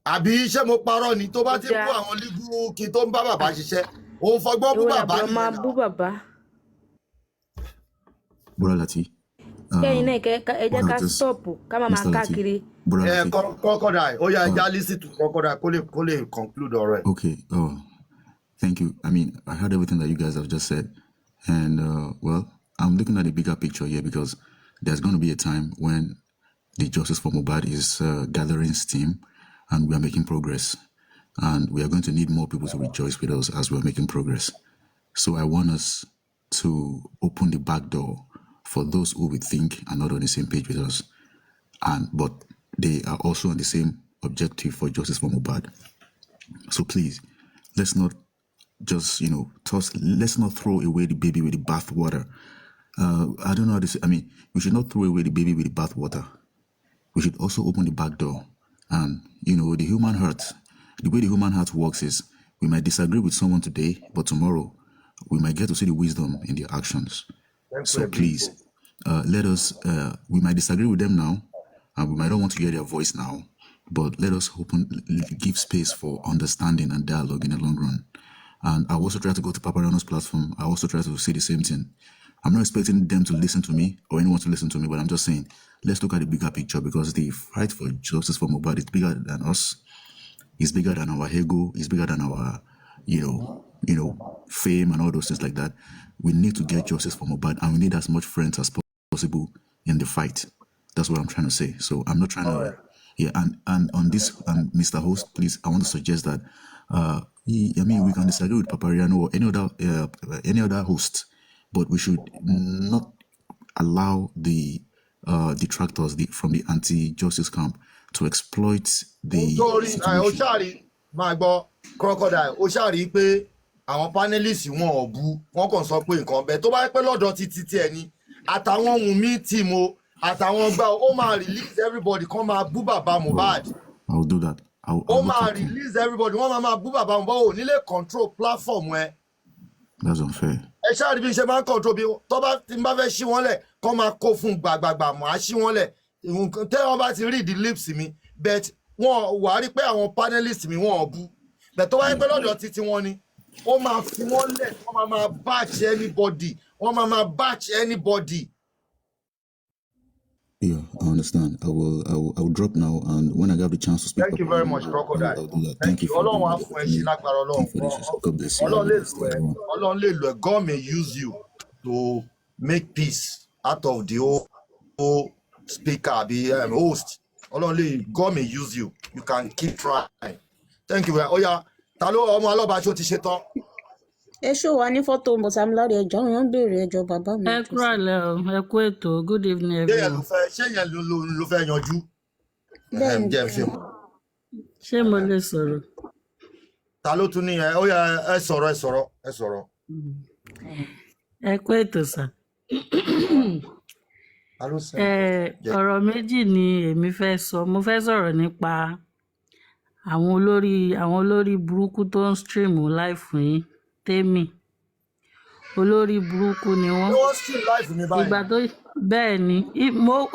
àbí ṣé mo parọ́ ni tó bá ti ń bú àwọn legal kí tó ń bá bàbá ṣiṣẹ́ òun fọgbọ́n bú bàbá nìyẹn. ìwọ máa bú bàbá. Bọ̀dá Láti. kẹ́yìn náà ẹ jẹ́ ká stop ká má máa káàkiri. Crocodile ó yá ẹja listen to Crocodile kó lè conclude ọ̀rọ̀ ẹ̀. Okay. Thank you. I mean, I heard everything that you guys have just said. And, well, I'm looking at the bigger picture here because there's going to be a time when the Justice for Mohbad is gathering steam and we are making progress. And we are going to need more people to rejoice with us as we are making progress. So I want us to open the back door for those who we think are not on the same page with us. But they are also on the same objective for Justice for Mohbad. So please, let's not just, let's not throw away the baby with the bathwater. I don't know how to say, we should not throw away the baby with the bathwater. We should also open the back door. And, the human heart, the way the human heart works is we might disagree with someone today, but tomorrow we might get to see the wisdom in their actions. So please, let us, we might disagree with them now, and we might not want to hear their voice now, but let us give space for understanding and dialogue in the long run. And I also try to go to Papariano's platform. I also try to say the same thing. I'm not expecting them to listen to me or anyone to listen to me, but I'm just saying, let's look at the bigger picture because the fight for justice for Mohbad is bigger than us. It's bigger than our ego. It's bigger than our, fame and all those things like that. We need to get justice for Mohbad and we need as much friends as possible in the fight. That's what I'm trying to say. So I'm not trying to, and on this, Mr. Host, please, I want to suggest that, we can disagree with Papariano or any other host, but we should not allow the detractors from the anti-justice camp to exploit the situation. Crocodile ó ṣàrí pé àwọn panelists wọn ò bú wọn kàn sọ pé nǹkan bẹ́ẹ̀ tó bá pẹ́ lọ́dọ̀ títí tiẹ̀ ni àtàwọn Wùnmí tìmo àtàwọn gbà ó máa release everybody kan máa bú bàbá Mohbad. I will do that. ó máa release everybody wọ́n máa bú bàbá Mohbad ò nílé control platform ẹ. That's unfair. ẹ ṣáàrí bí n ṣe máa ń control bí tó bá ti bá fẹ́ ṣí wọn lẹ̀ kọ́ máa kó fún gbàgbàgbà mọ́ á ṣí wọn lẹ̀ nǹkan tẹ́ wọ́n bá ti read the lips mi but wọ́n wà á rí pé àwọn panelist mi wọ́n ò bú but tó wáyé pé lọ́dọ̀ títí wọn ni ó máa fi wọ́n lẹ̀ wọ́n máa batch anybody wọ́n máa batch anybody. Yeah, I understand. I will drop now, and when I have the chance to speak. Thank you very much, Crocodile. I'll do that. Thank you. Ọlọ́run á fún ẹ ṣe lágbára Ọlọ́run. God bless you. Ọlọ́run lè lò ẹ́. God may use you to make peace out of the whole speaker, the host. God may use you. You can keep trying. Thank you very much. Oya, ta ló ọmọ alọ́ba ṣó ti ṣe tán? ẹ ṣó wa ní fọ́tò Mọ̀sámíláre ẹjọ́ wọn ń béèrè ẹjọ́ bàbá mi. ẹ kúrò lẹ o ẹ kú ètò good evening everyone. ṣé yẹn ló fẹ́ yanjú? Bẹ́ẹ̀ni. ṣé mo lè sọ̀rọ̀? Ta ló tún ní ẹ ó yá ẹ sọ̀rọ̀. ẹ kú ètò sà. ọ̀rọ̀ méjì ni èmi fẹ́ sọ mo fẹ́ sọ̀rọ̀ nípa àwọn olórí burúkú tó ń stream live fún yín tèmi olórí burúkú ni wọ́n. ìgbà tó bẹ́ẹ̀ ni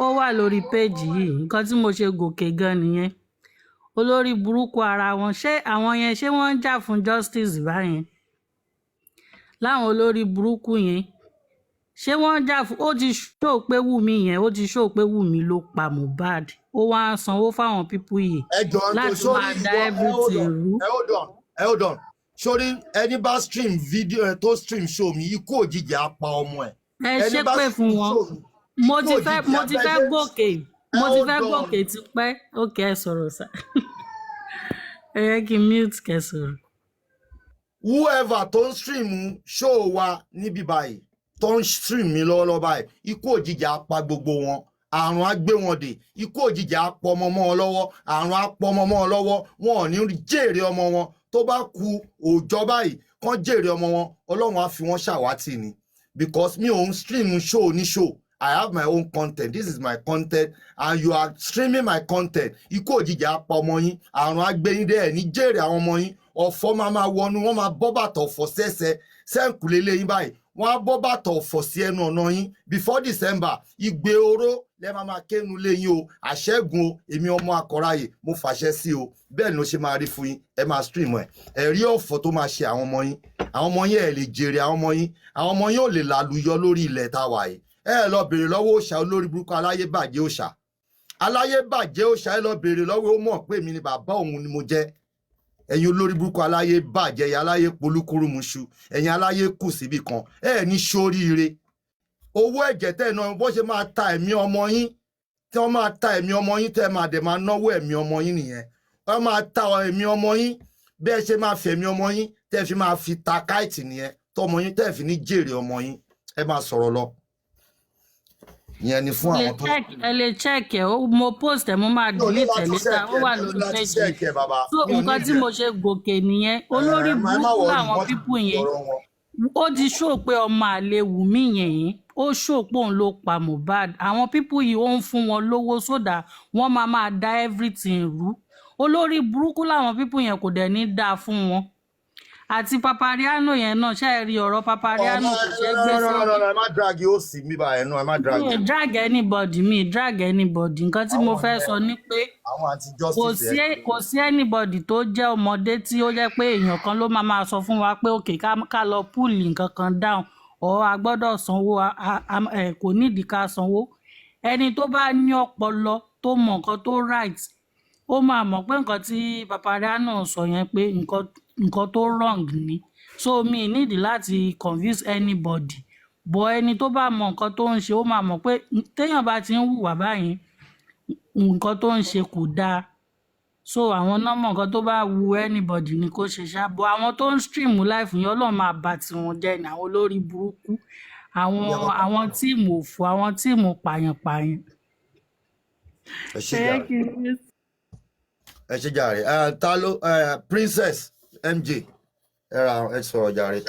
ó wà lórí péjì yìí nǹkan tí mo ṣe gòkè gan nìyẹn olórí burúkú ara wọn ṣé àwọn yẹn ṣé wọ́n ń jà fún justice báyẹn láwọn olórí burúkú yẹn ṣé wọ́n ń jà fún ó ti ṣó pé Wùmí ló pa Mohbad ó wá ń sanwó fáwọn pípú yìí láti máa dá everything rú. hold on sórí ẹni bá stream video ẹ tó stream show mi ikú òjijì á pa ọmọ ẹ. ẹ ṣe pé fún wọn mo ti fẹ́ gòkè ti pẹ́ òkè ẹ sọ̀rọ̀ sá ẹ yẹ kí n mute kẹ sọ̀rọ̀. whoever tó ń stream show wa níbí báyìí tó ń stream mi lọ́wọ́lọ́wọ́ báyìí ikú òjijì á pa gbogbo wọn àrùn á gbé wọn dè ikú òjijì á pọ ọmọ mọ́ ọ lọ́wọ́ àrùn á pọ ọmọ mọ́ ọ lọ́wọ́ wọn ò ní jèrè ọmọ wọn tó bá ku òòjọ́ báyìí kán jèrè ọmọ wọn ọlọ́run á fi wọ́n ṣàwátì ni because mi ò ń stream show ní show I have my own content this is my content and you are streaming my content ikú òjijì á pa ọmọ yín àrùn á gbé yín dé ẹ̀ ní jèrè àwọn ọmọ yín ọ̀fọ̀ máa wọnú wọ́n máa bọ́ bàtà ọ̀fọ̀ sẹ́sẹ́ sẹ́ǹkùlé lẹ́yìn báyìí wọ́n á bọ́ bàtà ọ̀fọ̀ sí ẹnu ọ̀nà yín before December ìgbé oró lẹ́ máa kéénu lẹ́yìn o àṣẹ́gun o èmi ọmọ akọ̀ráyè mo fàṣẹ sí o bẹ́ẹ̀ ni ó ṣe máa rí fún yín ẹ máa stream ẹ̀ ẹ̀rí ọ̀fọ̀ tó máa ṣe àwọn ọmọ yín ẹ̀ lè jèrè àwọn ọmọ yín ò lè làlùyọ lórí ilẹ̀ tá a wà yìí ẹ lọ bèrè lọ́wọ́ òòṣà olórí burúkú aláyébàjẹ́ òòṣà ẹ lọ bèrè lọ́wọ́ ó mọ̀ pé èmi ni bàbá òun ni mo jẹ́ ẹ̀yin olórí burúkú aláyé bàjẹ́ ẹ̀yin aláyé polúkúrúmuṣu ẹ̀yin aláyé kù síbì kan ẹ̀ ní sóríire owó ẹ̀jẹ̀ tẹ̀ náà bó ṣe máa ta ẹ̀mí ọmọ yín tí wọ́n máa ta ẹ̀mí ọmọ yín tẹ́ máa dẹ̀ máa náwó ẹ̀mí ọmọ yín nìyẹn wọ́n máa ta ẹ̀mí ọmọ yín bẹ́ẹ̀ ṣe máa fi ẹ̀mí ọmọ yín tẹ́ fi máa fi ta káìtì nìyẹn tọmọ yín tẹ́ fi ní jèrè ọmọ yín ẹ máa sọ̀rọ̀ lọ. ìyẹn ni fún àwọn tó. ẹ lè check ẹ mo post ẹ mo máa delete ẹ later ó wà lórí page so nǹkan tí mo ṣe gòkè nìyẹn olórí burúkú làwọn pípù yẹn ó ti ṣó pé ọmọ àlè Wùmí yẹn ó ṣó pé òun ló pa Mohbad àwọn pípù yìí ó ń fún wọn lówó sódà wọ́n máa dá everything rú olórí burúkú làwọn pípù yẹn kò dẹ̀ ní dáa fún wọn àti Papariano yẹn náà ṣe é rí ọ̀rọ̀ Papariano kò ṣe é gbé sí. ẹ má drag ó sì mí báyẹn náà ẹ má drag. mi drag anybody nǹkan tí mo fẹ́ sọ ni pé kò sí anybody tó jẹ́ ọmọdé tí ó jẹ́ pé èèyàn kan ló máa sọ fún wa pé òkè ká lọ púùlì nǹkan kan down ọ̀ a gbọ́dọ̀ sanwó kò nídìí ká sanwó ẹni tó bá ní ọpọlọ tó mọ nǹkan tó right ó máa mọ̀ pé nǹkan tí Papariano sọ yẹn pé nǹkan tó wrong ni so mi nídìí láti convince anybody but ẹni tó bá mọ nǹkan tó ń ṣe ó máa mọ̀ pé téèyàn bá ti ń hùwà báyìí nǹkan tó ń ṣe kò dáa so àwọn nọ́mọ̀ nǹkan tó bá wu anybody ni kó ṣe ṣá but àwọn tó ń stream live yẹn Ọlọ́run máa bà tiwọn jẹ́ ní àwọn olórí burúkú àwọn tíìmù òfò àwọn tíìmù pààyàn. ẹ ṣe jàre ta ló Princess MJ ẹ sọ̀rọ̀ jàre.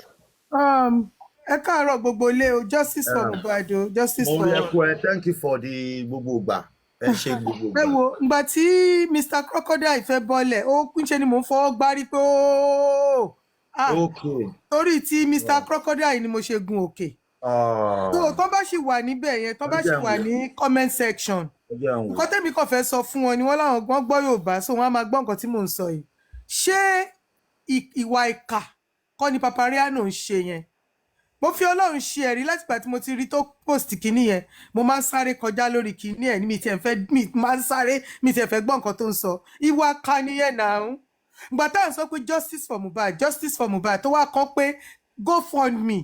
ẹ káàárọ̀ gbogbo ilé o justice for Mohbad o justice for. mo yẹ kó ẹ thank you for the gbogbo ìgbà ẹ ṣe gbogbo ìgbà. ẹ wo ìgbà tí Mr Crocodile fẹ́ bọ́lẹ̀ ó kúnṣe ni mò ń fọwọ́ gbárí pé ooo torí tí Mr Crocodile ni mo ṣe gun òkè. tó bá sì wà níbẹ̀ yẹn tó bá sì wà ní comment section nǹkan tẹ́mi kàn fẹ́ sọ fún wọn ni wọ́n láwọn gbọ́ Yorùbá so wọ́n á máa gbọ́ nǹkan tí mò ń sọ yìí ṣé ìwà ìkà kọ́ ni Papariano ń ṣe yẹn mo fi Ọlọ́run ṣe ẹ̀rí látìgbà tí mo ti rí tó post kìíní yẹn mo máa ń sáré kọjá lórí kìíní ẹ̀ ní mi tiẹ̀ fẹ́ gbọ́ nǹkan tó ń sọ ìwà ìkà nìyẹn náà ìgbà táwọn sọ pé justice for Mohbad tó wá kọ́ pé GoFundMe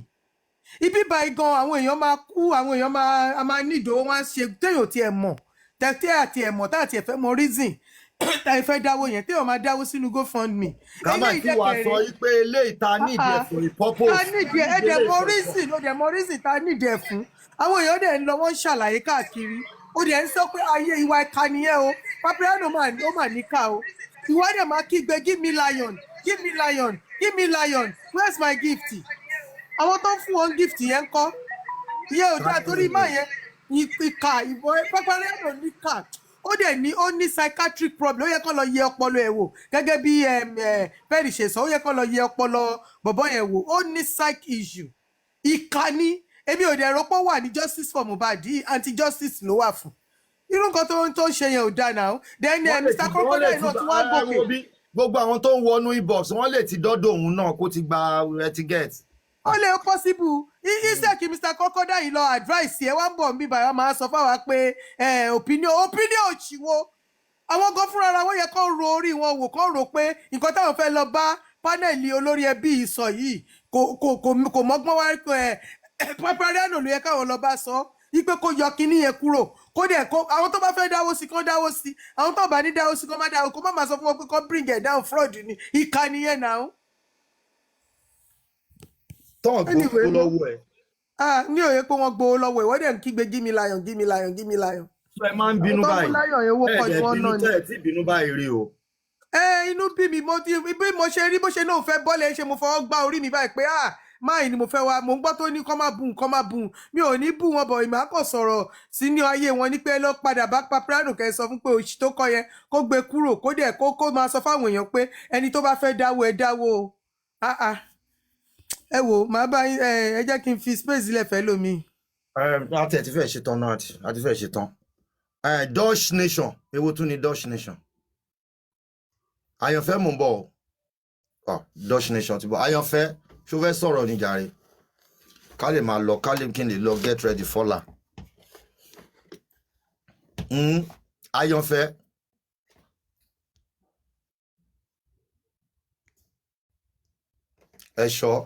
ibi báyìí gan àwọn èèyàn máa kú àwọn èèyàn máa ní ìdòwò wọn á ṣe téèyàn tiẹ̀ mọ̀ tẹ́tẹ́ àti ẹ̀mọ̀ tá àti ẹ̀fẹ́ mọ reason tá ìfẹ́ dáwó yẹn téèyàn máa dáwó sínú GoFundMe. kámá tí wàá sọ pé eléyìí ta nídìí ẹ̀ fún purpose. ta nídìí ẹ̀ dẹ̀ mọ reason ta nídìí ẹ̀ fún àwọn èèyàn dẹ̀ ń lọ wọ́n ń ṣàlàyé káàkiri ó dẹ̀ ń sọ pé ayé ìwà ìkà nìyẹn o Papariano ó mà níkà o ìwà dẹ̀ máa kígbe give me lion give me lion give me lion where's my gift àwọn tó ń fún wọn gift yẹn kọ́ iye òjò àtòrí má yẹn ìkà ìbọn Papariano níkà ó dẹ̀ ní ó ní psychiatric problem ó yẹ kó lọ yẹ ọpọlọ ẹ̀ wò gẹ́gẹ́ bí Perry ṣe sọ ó yẹ kó lọ yẹ ọpọlọ bọ̀bọ̀ yẹn wò ó ní psych issue ìkà ni èmi ò dẹ̀ rọ́pọ̀ wà ní justice for Mohbad anti justice ló wà fún irú nǹkan tó ń ṣe yẹn ò dáa náà then Mr. Crocodile náà tí wọ́n á gòkè. gbogbo àwọn tó ń wọnú inbox wọ́n lè ti dọ́dọ̀ òun náà kó ti gba etiquette. ó lè possible iṣẹ́ kí Mr. Crocodile yìí lọ advice ẹ wá ń bọ̀ ń bí bàbá máa sọ fáwa pé opinion òṣìwò àwọn gan fúnra ara wọn yẹ kó ro orí wọn wò kó rò pé nǹkan táwọn fẹ́ lọ bá pánẹ́ẹ̀lì olórí ẹbí ìsọ yìí kò mọ́gbọ́n wá Papariano ló yẹ káwọn lọ bá sọ ipe kó yọ kinní yẹn kúrò kó dẹ̀ kó àwọn tó bá fẹ́ dáwó sí kán dáwó sí àwọn tó bá ní dáwó sí kán má dáwó kó má máa sọ fún wọn pé kán bring it down fraud ni ìkà nìyẹn náà. tọ́ọ̀ gbowó lọ́wọ́ ẹ̀. ní òye pé wọ́n gbowó lọ́wọ́ ẹ̀ wọ́n dẹ̀ ń kígbe give me lion give me lion give me lion. ẹ máa ń bínú báyìí ẹ ti bínú báyìí rí o. inú bí mi bí mo ṣe rí bó ṣe náà fẹ́ bọ́lẹ̀ ṣe mo fọwọ́ gbá orí mi báyìí pé máì ni mo fẹ́ wá mo ń gbọ́ tó ní kọ́ máa bùn mi ò ní bù wọn bọ̀ ìmọ̀ àkọ́ sọ̀rọ̀ sí ní ayé wọn ní pé lọ padà bá Papariano kẹ́ sọ fún pé òṣì tó kọ́ yẹn kó gbé kúrò kó dẹ̀ kó máa sọ fáwọn èèyàn pé ẹni tó bá fẹ́ dáwó ẹ dáwó o ẹ wò màá bá ẹ jẹ́ kí n fi space sílẹ̀ fẹ́ lómi. àti ẹ̀ ti fẹ́ ṣetán náà àti fẹ́ ṣetán Dutch Nation èwo tún ni Dutch Nation Àyànfẹ́ mò ń bọ̀ Dutch Nation ti bọ̀ Àyànfẹ́ ṣó fẹ́ sọ̀rọ̀ ní jàre ká lè máa lọ ká lè kí n lè lọ get ready fọ́là Àyànfẹ́ ẹ ṣọ́.